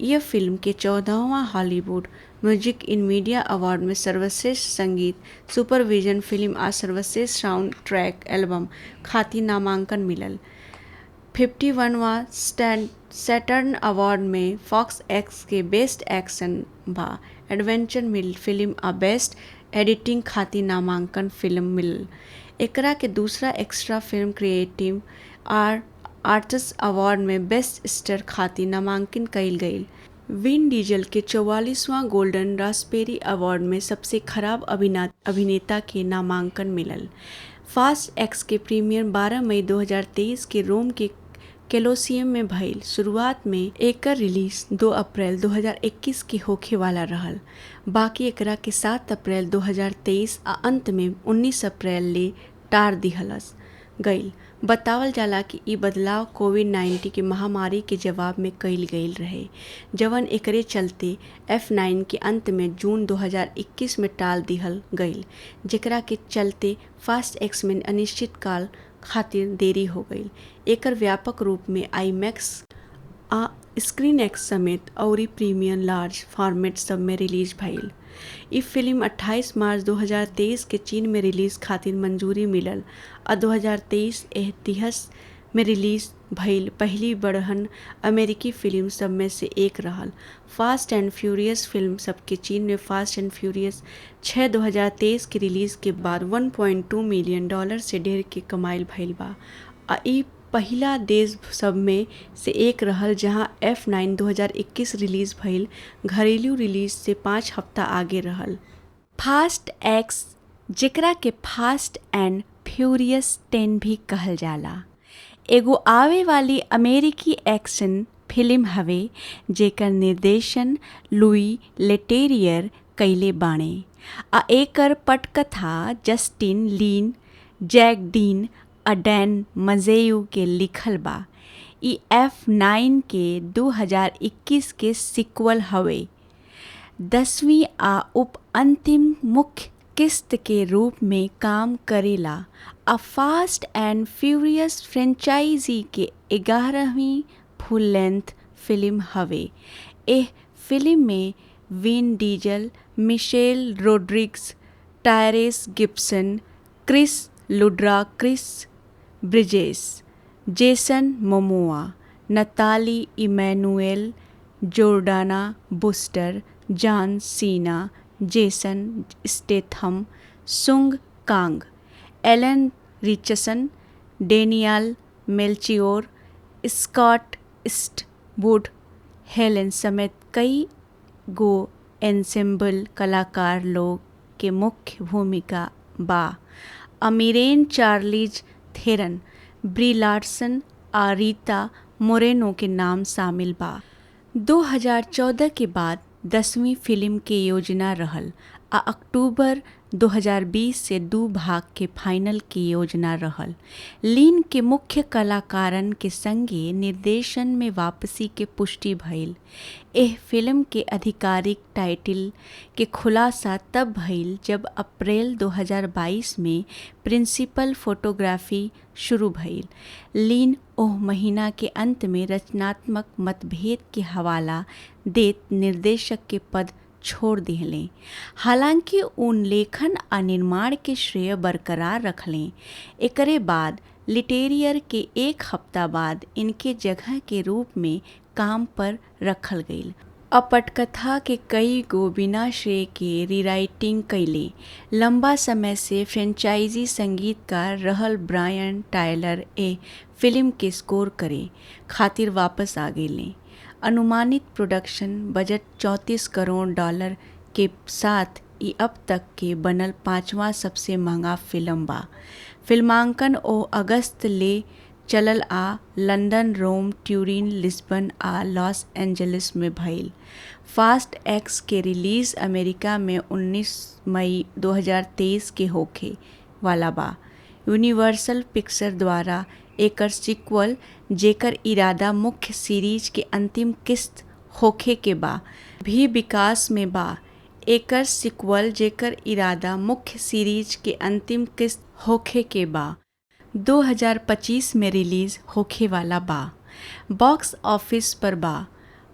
यह फिल्म के 14वां Hollywood music in media award में सर्वश्रेष्ठ संगीत सुपरविजन फिल्म आ सर्वश्रेष्ठ साउंड ट्रैक एल्बम खातिर नामांकन मिलल। 51वां सैटर्न अवार्ड में फॉक्स एक्स के बेस्ट एक्शन बा एडवेंचर फिल्म आ बेस्ट एडिटिंग खातिर नामांकन फिल्म मिलल। एकरा के दूसरा extra film creative arts award में बेस्ट स्टार खातिर नामांकन कइल गईल। विन डीजल के 44वां गोल्डन रास्पबेरी अवार्ड में सबसे खराब अभिनेता के नामांकन मिलल। फास्ट एक्स के प्रीमियर 12 मई 2023 के रोम के कोलोसियम में भइल। शुरुआत में एकर रिलीज 2 अप्रैल 2021 के होखे वाला रहल, बाकी एकरा के 7 अप्रैल 2023 आ अंत में 19 अप्रैल ले टार दिहलस गईल। बतावल जाला कि ई बदलाव कोविड-19 के महामारी के जवाब में कइल गईल रहे, जवन एकरे चलते F9 के अंत में जून 2021 में टाल दिहल गईल, जेकरा के चलते फास्ट एक्स में अनिश्चित काल खातिर देरी हो गईल। एकर व्यापक रूप में आईमैक्स आ स्क्रीन एक्स समेत अउरी प्रीमियम लार्ज फॉर्मेट सब में रिलीज भइल। ई फिल्म 28 मार्च 2023 के चीन में रिलीज खातिर मंजूरी मिलल आ 2023 इतिहास में रिलीज भइल पहली बड़हन अमेरिकी फिल्म सब में से एक रहल। फास्ट एंड फ्यूरियस फिल्म सबके चीन में फास्ट एंड फ्यूरियस 6 2023 के रिलीज के बाद $1.2 मिलियन से ढेर के कमाइल भइल बा आ ई पहिला देश सब में से एक रहल जहां F9 2021 रिलीज भइल घरेलू रिलीज से 5 हफ्ता आगे रहल। फास्ट एक्स, जेकरा के फास्ट एंड फ्यूरियस 10 भी कहल जाला, एगो आवे वाली अमेरिकी एक्शन फिल्म हवे जेकर निर्देशन लुई लेटेरियर कइले बाणे आ एकर पटकथा जस्टिन लिन, जैक डीन आ डैन मजेयू के लिखल बा। ई F9 के 2021 के सीक्वल हवे। 10वीं आ उप अंतिम मुख्य किस्त के रूप में काम करेला आ फास्ट एंड फ्यूरियस फ्रेंचाइजी के 11वीं फुल लेंथ फिल्म हवे। एह फिल्म में Vin Diesel, Michelle Rodriguez, Tyrese Gibson, Chris Ludacris Bridges, Jason Momoa, Nathalie Emmanuel, Jordana Brewster, John Cena, Jason Statham, Sung Kang, Alan Ritchson, Daniel Melchior, Scott Eastwood, Helen समेत कई गो ensemble कलाकार लोग के मुख्य भूमिका बा। अमीरेन चार्लीज थेरन, ब्री Larsen आ रीता मोरेनो के नाम शामिल बा। 2014 के बाद 10वीं फिल्म के योजना रहल आ अक्टूबर 2020 से 2 भाग के फाइनल की योजना रहल। लीन के मुख्य कलाकारन के संगे निर्देशन में वापसी के पुष्टि भइल। एह फिल्म के आधिकारिक टाइटल के खुलासा तब भइल जब अप्रैल 2022 में प्रिंसिपल फोटोग्राफी शुरू भइल। लीन ओह महीना के अंत में रचनात्मक मतभेद के हवाला देत निर्देशक के पद छोड़ दिहलें। हालांकि उन लेखन आ निर्माण के श्रेय बरकरार रखलें। एकरे बाद लिटेरियर के 1 हफ्ता बाद इनके जगह के रूप में काम पर रखल गईल। अपटकथा के कई गो बिना श्रेय के रीराइटिंग कैले। लंबा समय से फ्रेंचाइजी संगीतकार रहल ब्रायन टायलर ए फिल्म के स्कोर करे खातिर वापस आ गईले। अनुमानित प्रोडक्शन बजट $34 करोड़ के साथ ई अब तक के बनल 5वां सबसे महंगा फिल्म बा। फिल्मांकन ओ अगस्त ले चलल आ लंदन, रोम, ट्यूरिन, लिस्बन आ लॉस एंजलिस में भइल। फास्ट एक्स के रिलीज अमेरिका में 19 मई 2023 के होखे वाला बा। यूनिवर्सल पिक्चर द्वारा एकर सीक्वल, जेकर इरादा मुख्य सीरीज के अंतिम किस्त होखे के बा, भी विकास में बा। एकर सीक्वल, जेकर इरादा मुख्य सीरीज के अंतिम किस्त होखे के बा, 2025 में रिलीज होखे वाला बा। बॉक्स ऑफिस पर बा।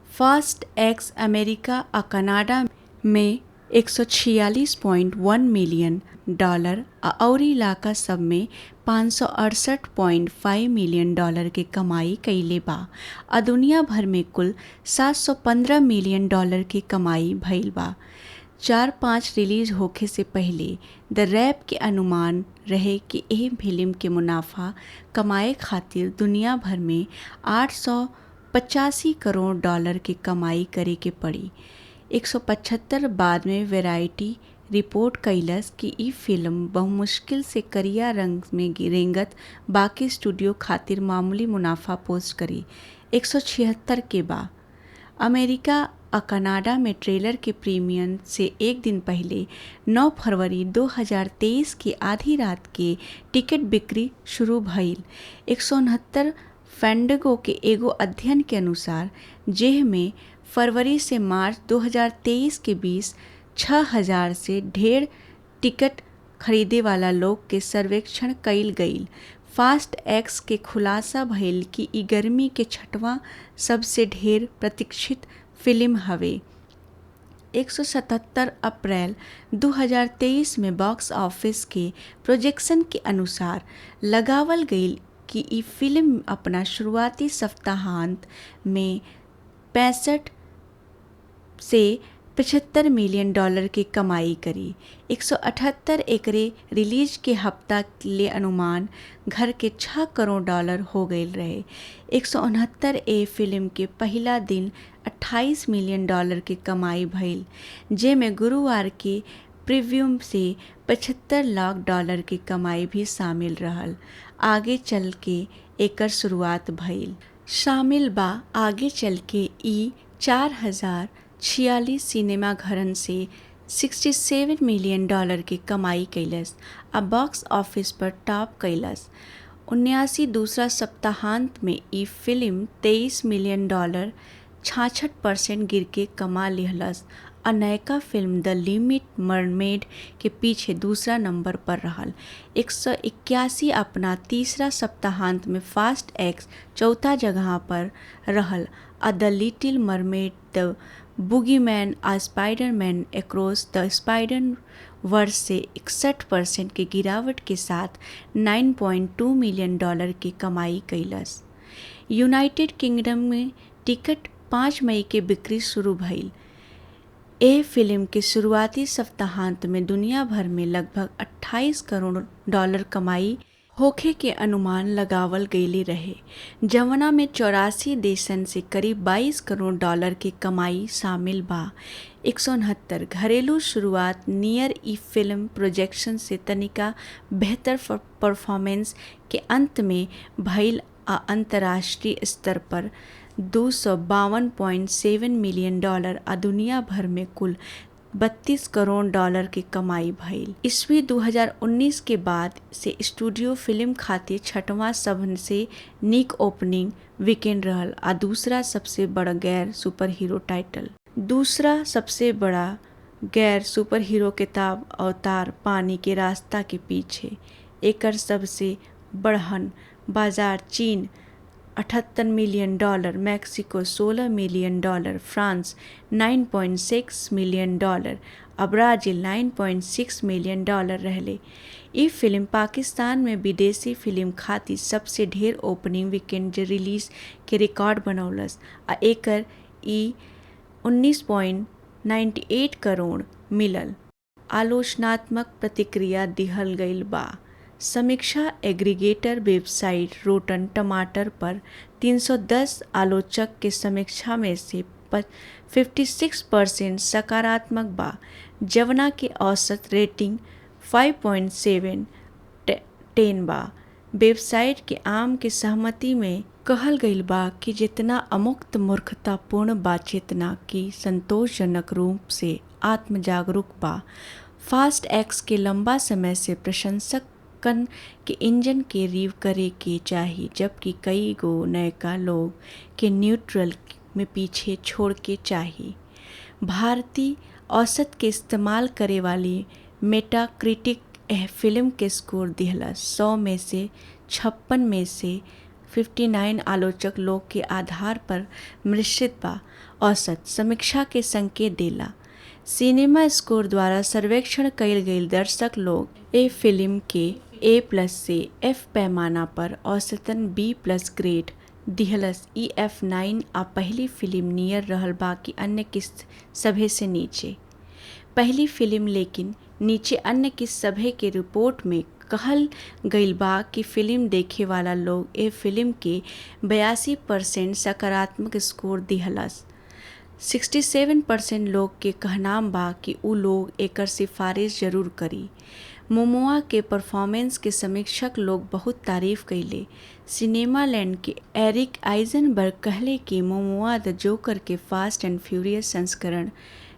फास्ट एक्स अमेरिका और कनाडा में 146.1 मिलियन डॉलर और इलाका सब में 568.5 मिलियन डॉलर के कमाई कइले बा और दुनिया भर में कुल 715 मिलियन डॉलर के कमाई भइल बा। 4-5 रिलीज होखे से पहले द रैप के अनुमान रहे कि एह फिल्म के मुनाफा कमाए खातिर दुनिया भर में 885 करोड़ डॉलर के कमाई करे के पड़ी। 175 बाद में वैरायटी रिपोर्ट कैलस कि ई फिल्म बहुमुश्किल से करिया रंग में रेंगत बाकी स्टूडियो खातिर मामूली मुनाफा पोस्ट करी। 176 के बा अमेरिका और कनाडा में ट्रेलर के प्रीमियर से एक दिन पहले 9 फरवरी 2023 की आधी रात के टिकट बिक्री शुरू भइल। 169 फैंडगो के एगो अध्ययन के अनुसार जेह में फरवरी से मार्च 2023 के बीच 6,000 से ढेर टिकट खरीदे वाला लोग के सर्वेक्षण कइल गइल। फास्ट एक्स के खुलासा भइल कि ई गर्मी के छठवां सबसे ढेर प्रतीक्षित फिल्म हवे। 177 अप्रैल 2023 में बॉक्स ऑफिस के प्रोजेक्शन के अनुसार लगावल गइल कि ई फिल्म अपना शुरुआती सप्ताहांत में 65 से 75 मिलियन डॉलर की कमाई करी। 178 एकरे रिलीज के हफ्ता ले अनुमान घर के 6 करोड़ डॉलर हो गए रहे। 169 ए फिल्म के पहला दिन 28 मिलियन डॉलर की कमाई भइल, जेमें गुरुवार के प्रीव्यू से 75 लाख डॉलर की कमाई भी शामिल रहल। आगे चल के एकर शुरुआत भइल शामिल बा। आगे चल के ई 4046 सिनेमा घरन से 67 मिलियन डॉलर की कमाई कैलस आ बॉक्स ऑफिस पर टॉप कैलस। 79 दूसरा सप्ताहांत में ई फिल्म 23 मिलियन डॉलर 66% गिर के कमा लिहलस और नयका फिल्म द लिटिल मरमेड के पीछे दूसरा नंबर पर रहल। 181 अपना तीसरा सप्ताहांत में फास्ट एक्स चौथा जगह पर रहल और द लिटिल मरमेड द बुगीमैन आ स्पाइडरमैन अक्रॉस द स्पाइडर वर्ष से 61% की गिरावट के साथ 9.2 मिलियन डॉलर की कमाई कैलस। यूनाइटेड किंगडम में टिकट 5 मई के बिक्री शुरू भइल। एह फिल्म के शुरुआती सप्ताहांत में दुनिया भर में लगभग 28 करोड़ डॉलर कमाई होखे के अनुमान लगावल गईले रहे, जवना में 84 देशन से करीब 22 करोड़ डॉलर की कमाई शामिल बा। 169 घरेलू शुरुआत नियर ई फिल्म प्रोजेक्शन से तनिका बेहतर परफॉर्मेंस के अंत में भइल आ अंतर्राष्ट्रीय स्तर पर 252.7 मिलियन डॉलर आ दुनिया भर में कुल 32 करोड़ डॉलर की कमाई भइल। ईस्वी 2019 के बाद से स्टूडियो फिल्म खातिर छठवां सबसे नीक ओपनिंग वीकेंड रहल आ दूसरा सबसे बड़ा गैर सुपर हीरो टाइटल। दूसरा सबसे बड़ा गैर सुपर हीरो किताब अवतार पानी के रास्ता के पीछे। एकर सबसे बड़हन बाजार चीन 78 million dollar, Mexico 16 million dollar, France 9.6 million dollar और ब्राज़ील 9.6 मिलियन डॉलर रहले। ई फिल्म पाकिस्तान में विदेशी फिल्म खातिर सबसे ढेर ओपनिंग वीकेंड रिलीज के रिकॉर्ड बनौलस आ एकर ई 19.98 करोड़ मिलल। आलोचनात्मक प्रतिक्रिया दिहल गईल बा। समीक्षा एग्रीगेटर वेबसाइट रोटन टमाटर पर 310 आलोचक के समीक्षा में से 56% सकारात्मक बा, जवना के औसत रेटिंग 5.7/10 बा। वेबसाइट के आम के सहमति में कहल गईल बा कि जितना अमुक्त मूर्खतापूर्ण बा चेतना की संतोषजनक रूप से आत्मजागरूक बा। फास्ट एक्स के लंबा समय से प्रशंसक के इंजन के रिव करे के चाही, जबकि कई गो नयका लोग के न्यूट्रल में पीछे छोड़ के चाही। भारतीय औसत के इस्तेमाल करे वाली मेटाक्रिटिक एह फिल्म के स्कोर दिहला 100 में से 56 में से 59 आलोचक लोग के आधार पर मिश्रित बा। औसत समीक्षा के संकेत देला। सिनेमा स्कोर द्वारा सर्वेक्षण कईल गईल दर्शक लोग ए फिल्म के A+ से F पैमाना पर औसतन B+ ग्रेड दिहलस। ई F9 आ पहली फिल्म नियर रहल बाकी अन्य किस्त सभे से नीचे। पहली फिल्म लेकिन नीचे अन्य किस्त सभे के रिपोर्ट में कहल गईल बा कि फिल्म देखे वाला लोग ए फिल्म के 82% सकारात्मक स्कोर दिहलस। 67% लोग के कहनाम बा कि उ लोग एकर सिफारिश जरूर करी। मोमोआ के परफॉर्मेंस के समीक्षक लोग बहुत तारीफ कइले। सिनेमा लैंड के एरिक आइजनबर्ग कहले कि मोमोआ द जोकर के फास्ट एंड फ्यूरियस संस्करण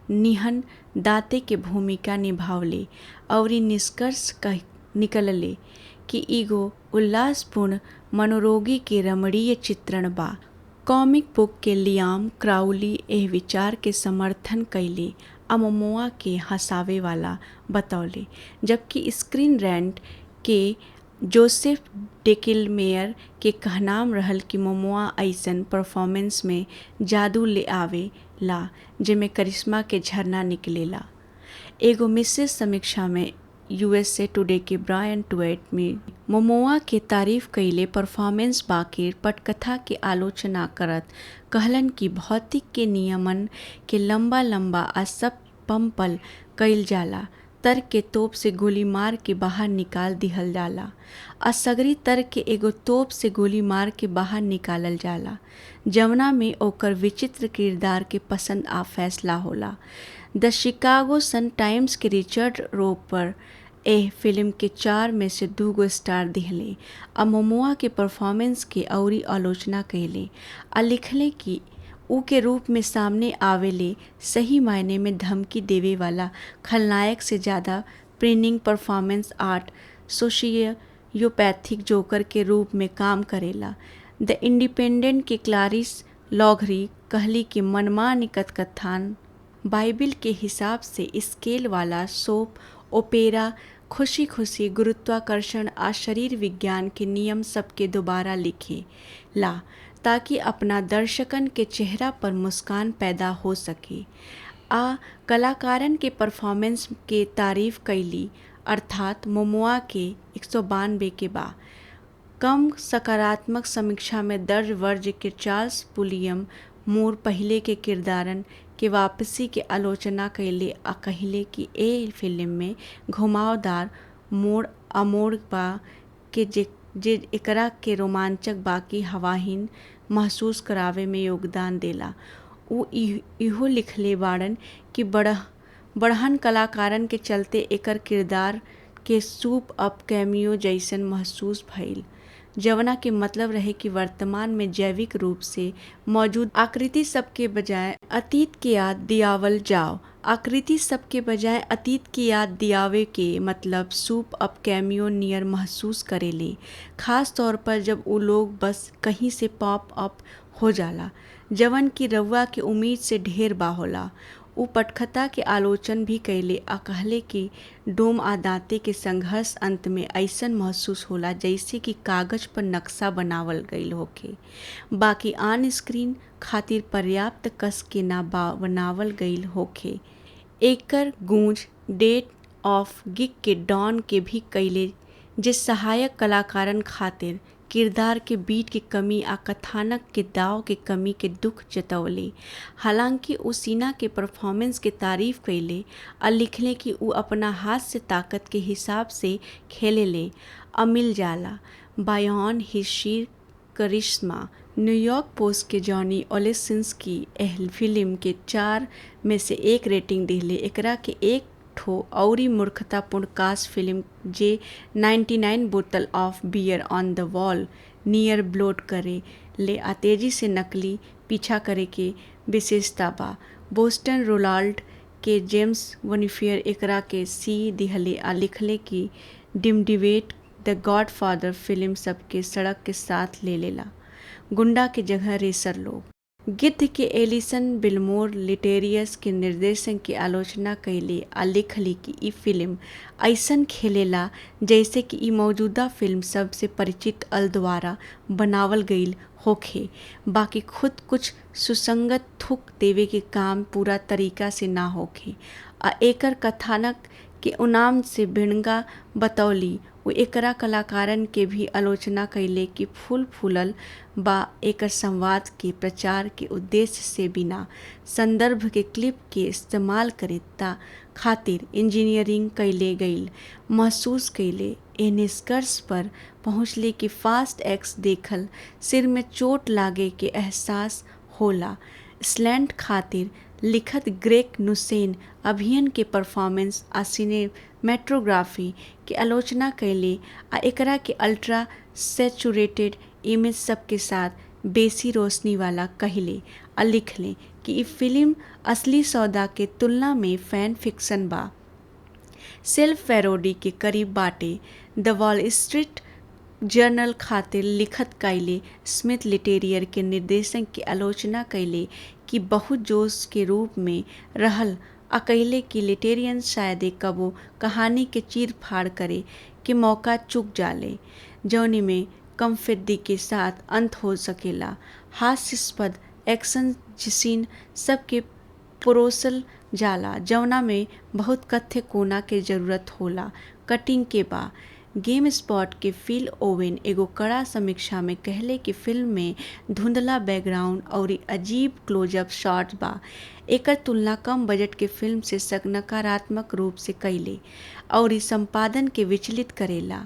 निहन दाते के भूमिका निभावले और निष्कर्ष निकलले कि एगो उल्लासपूर्ण मनोरोगी के रमणीय चित्रण बा। कॉमिक बुक के लियाम क्राउली एह विचार के समर्थन कइले आ मोमोआ के हंसावे वाला बतौले, जबकि स्क्रीन रैंट के जोसेफ डेकिलमेयर के कहनाम रहल कि मोमोआ ऐसन परफॉर्मेंस में जादू ले आवे ला जेमे करिश्मा के झरना निकलेला। एगो मिश्रित समीक्षा में USA टुडे के ब्रायन ट्वेट में मोमोआ के तारीफ कइले परफॉर्मेंस बाकिर पटकथा के आलोचना करत कहलन कि भौतिक के नियमन के लंबा लंबा आ सब पंपल कइल जाला। तर्क के तोप से गोली मार के बाहर निकाल दिहल जाला। असगरी तर्क के एगो तोप से गोली मार के बाहर निकालल जाला, जवना में ओकर विचित्र किरदार के पसंद आ फैसला होला। द शिकागो सन टाइम्स के रिचर्ड रोपर एह फिल्म के 4 में से 2 स्टार दिहले आ मोमोआ के परफॉर्मेंस के अउरी आलोचना कइले आ लिखले कि उ के रूप में सामने आवेले सही मायने में धमकी देवे वाला खलनायक से ज़्यादा प्रिनिंग परफॉर्मेंस आर्ट सोशियोपैथिक जोकर के रूप में काम करेला। द इंडिपेंडेंट के क्लारिस लॉघरी कहली कि मनमानी कथान बाइबिल के हिसाब से स्केल वाला सोप ओपेरा खुशी खुशी गुरुत्वाकर्षण आ शरीर विज्ञान के नियम सबके दोबारा लिखे ला ताकि अपना दर्शकन के चेहरा पर मुस्कान पैदा हो सके। आ कलाकारन के परफॉर्मेंस के तारीफ कैली, अर्थात मोमोआ के 192 के बा। कम सकारात्मक समीक्षा में दर्ज वर्ज के चार्ल्स पुलियम मूर पहले के किरदारन के वापसी के आलोचना कैले आ कहले कि ए फिल्म में घुमावदार मोड़ अमोड़ बा के जे एकरा के रोमांचक बाकी हवाहीन महसूस करावे में योगदान देला। उ इहो लिखले बाड़न कि बढ़हन कलाकारन के चलते एकर किरदार के सूप अप कैमियो जैसन महसूस भइल, जवना के मतलब रहे कि वर्तमान में जैविक रूप से मौजूद आकृति सबके बजाय अतीत के याद दियावल जाओ। आकृति सबके बजाय अतीत की याद दियावे के मतलब सूप अप कैमियो नियर महसूस करेले, खास तौर पर जब उ लोग बस कहीं से पॉप अप हो जाला जवन की रउआ के उम्मीद से ढेर बा होला। उ पटकथा के आलोचन भी कैले आ कहले कि डोम आ दांते के संघर्ष अंत में ऐसन महसूस होला जैसे कि कागज पर नक्शा बनावल गईल होखे, बाकी ऑन स्क्रीन खातिर पर्याप्त कस के ना बनावल गईल होखे। एकर गूंज डेट ऑफ गिग के डॉन के भी कैले, जे सहायक कलाकारन खातिर किरदार के बीट की कमी आ कथानक के दाव के कमी के दुख जतवले। हालांकि उ सीना के परफॉर्मेंस के तारीफ कैले आ लिखले कि उ अपना हाथ से ताकत के हिसाब से खेलेले आ मिल जाला बायॉन हिज शीर करिश्मा। न्यूयॉर्क पोस्ट के जॉनी ओलेसिंस्की एह फिल्म के 4 में से 1 रेटिंग दिले। एकरा के एक ठो औरी मूर्खतापूर्ण कास्ट फिल्म जे 99 बोतल of beer on the wall near ब्लोट करे ले आ तेजी से नकली पीछा करे के विशेषता बा। बोस्टन रोलाल्ड के जेम्स वनीफियर एकरा के सी दिहले आ लिखले कि डिमडिवेट द गॉडफादर फिल्म सबके सड़क के साथ ले लेला, गुंडा के जगह रेसर लोग। गिद्ध के एलिसन बिलमोर लिटेरियस के निर्देशन की आलोचना कैले आ लिखली कि ई फिल्म ऐसन खेलेला जैसे कि ई मौजूदा फिल्म सब से परिचित अल द्वारा बनावल गईल होखे, बाकी खुद कुछ सुसंगत थुक देवे के काम पूरा तरीका से ना होखे आ एकर कथानक के उनाम से भिड़ंगा बतौली। वो एकरा कलाकारन के भी आलोचना कैले कि फूल फूलल बा एकर संवाद के प्रचार के उद्देश्य से बिना संदर्भ के क्लिप के इस्तेमाल करे ता खातिर इंजीनियरिंग कैले गईल महसूस कैले। ए निष्कर्ष पर पहुँचले कि फास्ट एक्स देखल सिर में चोट लागे के एहसास होला। स्लैंट खातिर लिखत ग्रेग नुसेन अभियन के परफॉर्मेंस आ सिनेमेटोग्राफी के आलोचना कैले आ एकरा के अल्ट्रा सैचुरेटेड इमेज सब के साथ बेसी रोशनी वाला कहले आ लिखले कि ई फिल्म असली सौदा के तुलना में फैन फिक्शन बा, सेल्फ पैरोडी के करीब बाटे। द वॉल स्ट्रीट जर्नल खातिर लिखत कैले स्मिथ लिटेरियर के निर्देशन की आलोचना कैले कि बहुत जोश के रूप में रहल आ कहले कि लिटेरियन शायद कबो कहानी के चीर फाड़ करे के मौका चूक जाले जौनी में कमफिद्दी के साथ अंत हो सकेला। हास्यास्पद एक्शन सीन सबके परोसल जाला जौना में बहुत कथ्य कोना के जरूरत होला। कटिंग के बा गेम स्पॉट के फिल ओवेन एगो कड़ा समीक्षा में कहले कि फिल्म में धुंधला बैकग्राउंड और अजीब क्लोजअप शॉट्स बा। एकर तुलना कम बजट के फिल्म से नकारात्मक रूप से कैले और संपादन के विचलित करेला।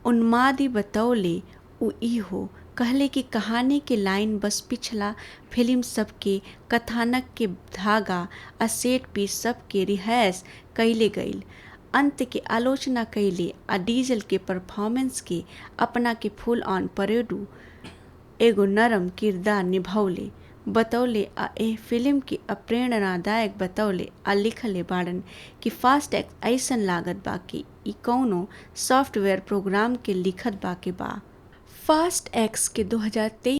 उन्मादी बतौले उ हो कहले कि कहानी के लाइन बस पिछला फिल्म सबके कथानक के धागा आ सेट पीस सबके रिहर्स कैले गईल। अंत के आलोचना कैले आ डीजल के परफॉर्मेंस के अपना के फुल ऑन परेडू एगो नरम किरदार निभौले बतौले आ एह फिल्म के अप्रेरणादायक बतौले आ लिखले बाड़न कि फास्ट एक्स ऐसन लागत बा कि ई कौनो सॉफ्टवेयर प्रोग्राम के लिखत बा के बा। फास्ट एक्स के 2023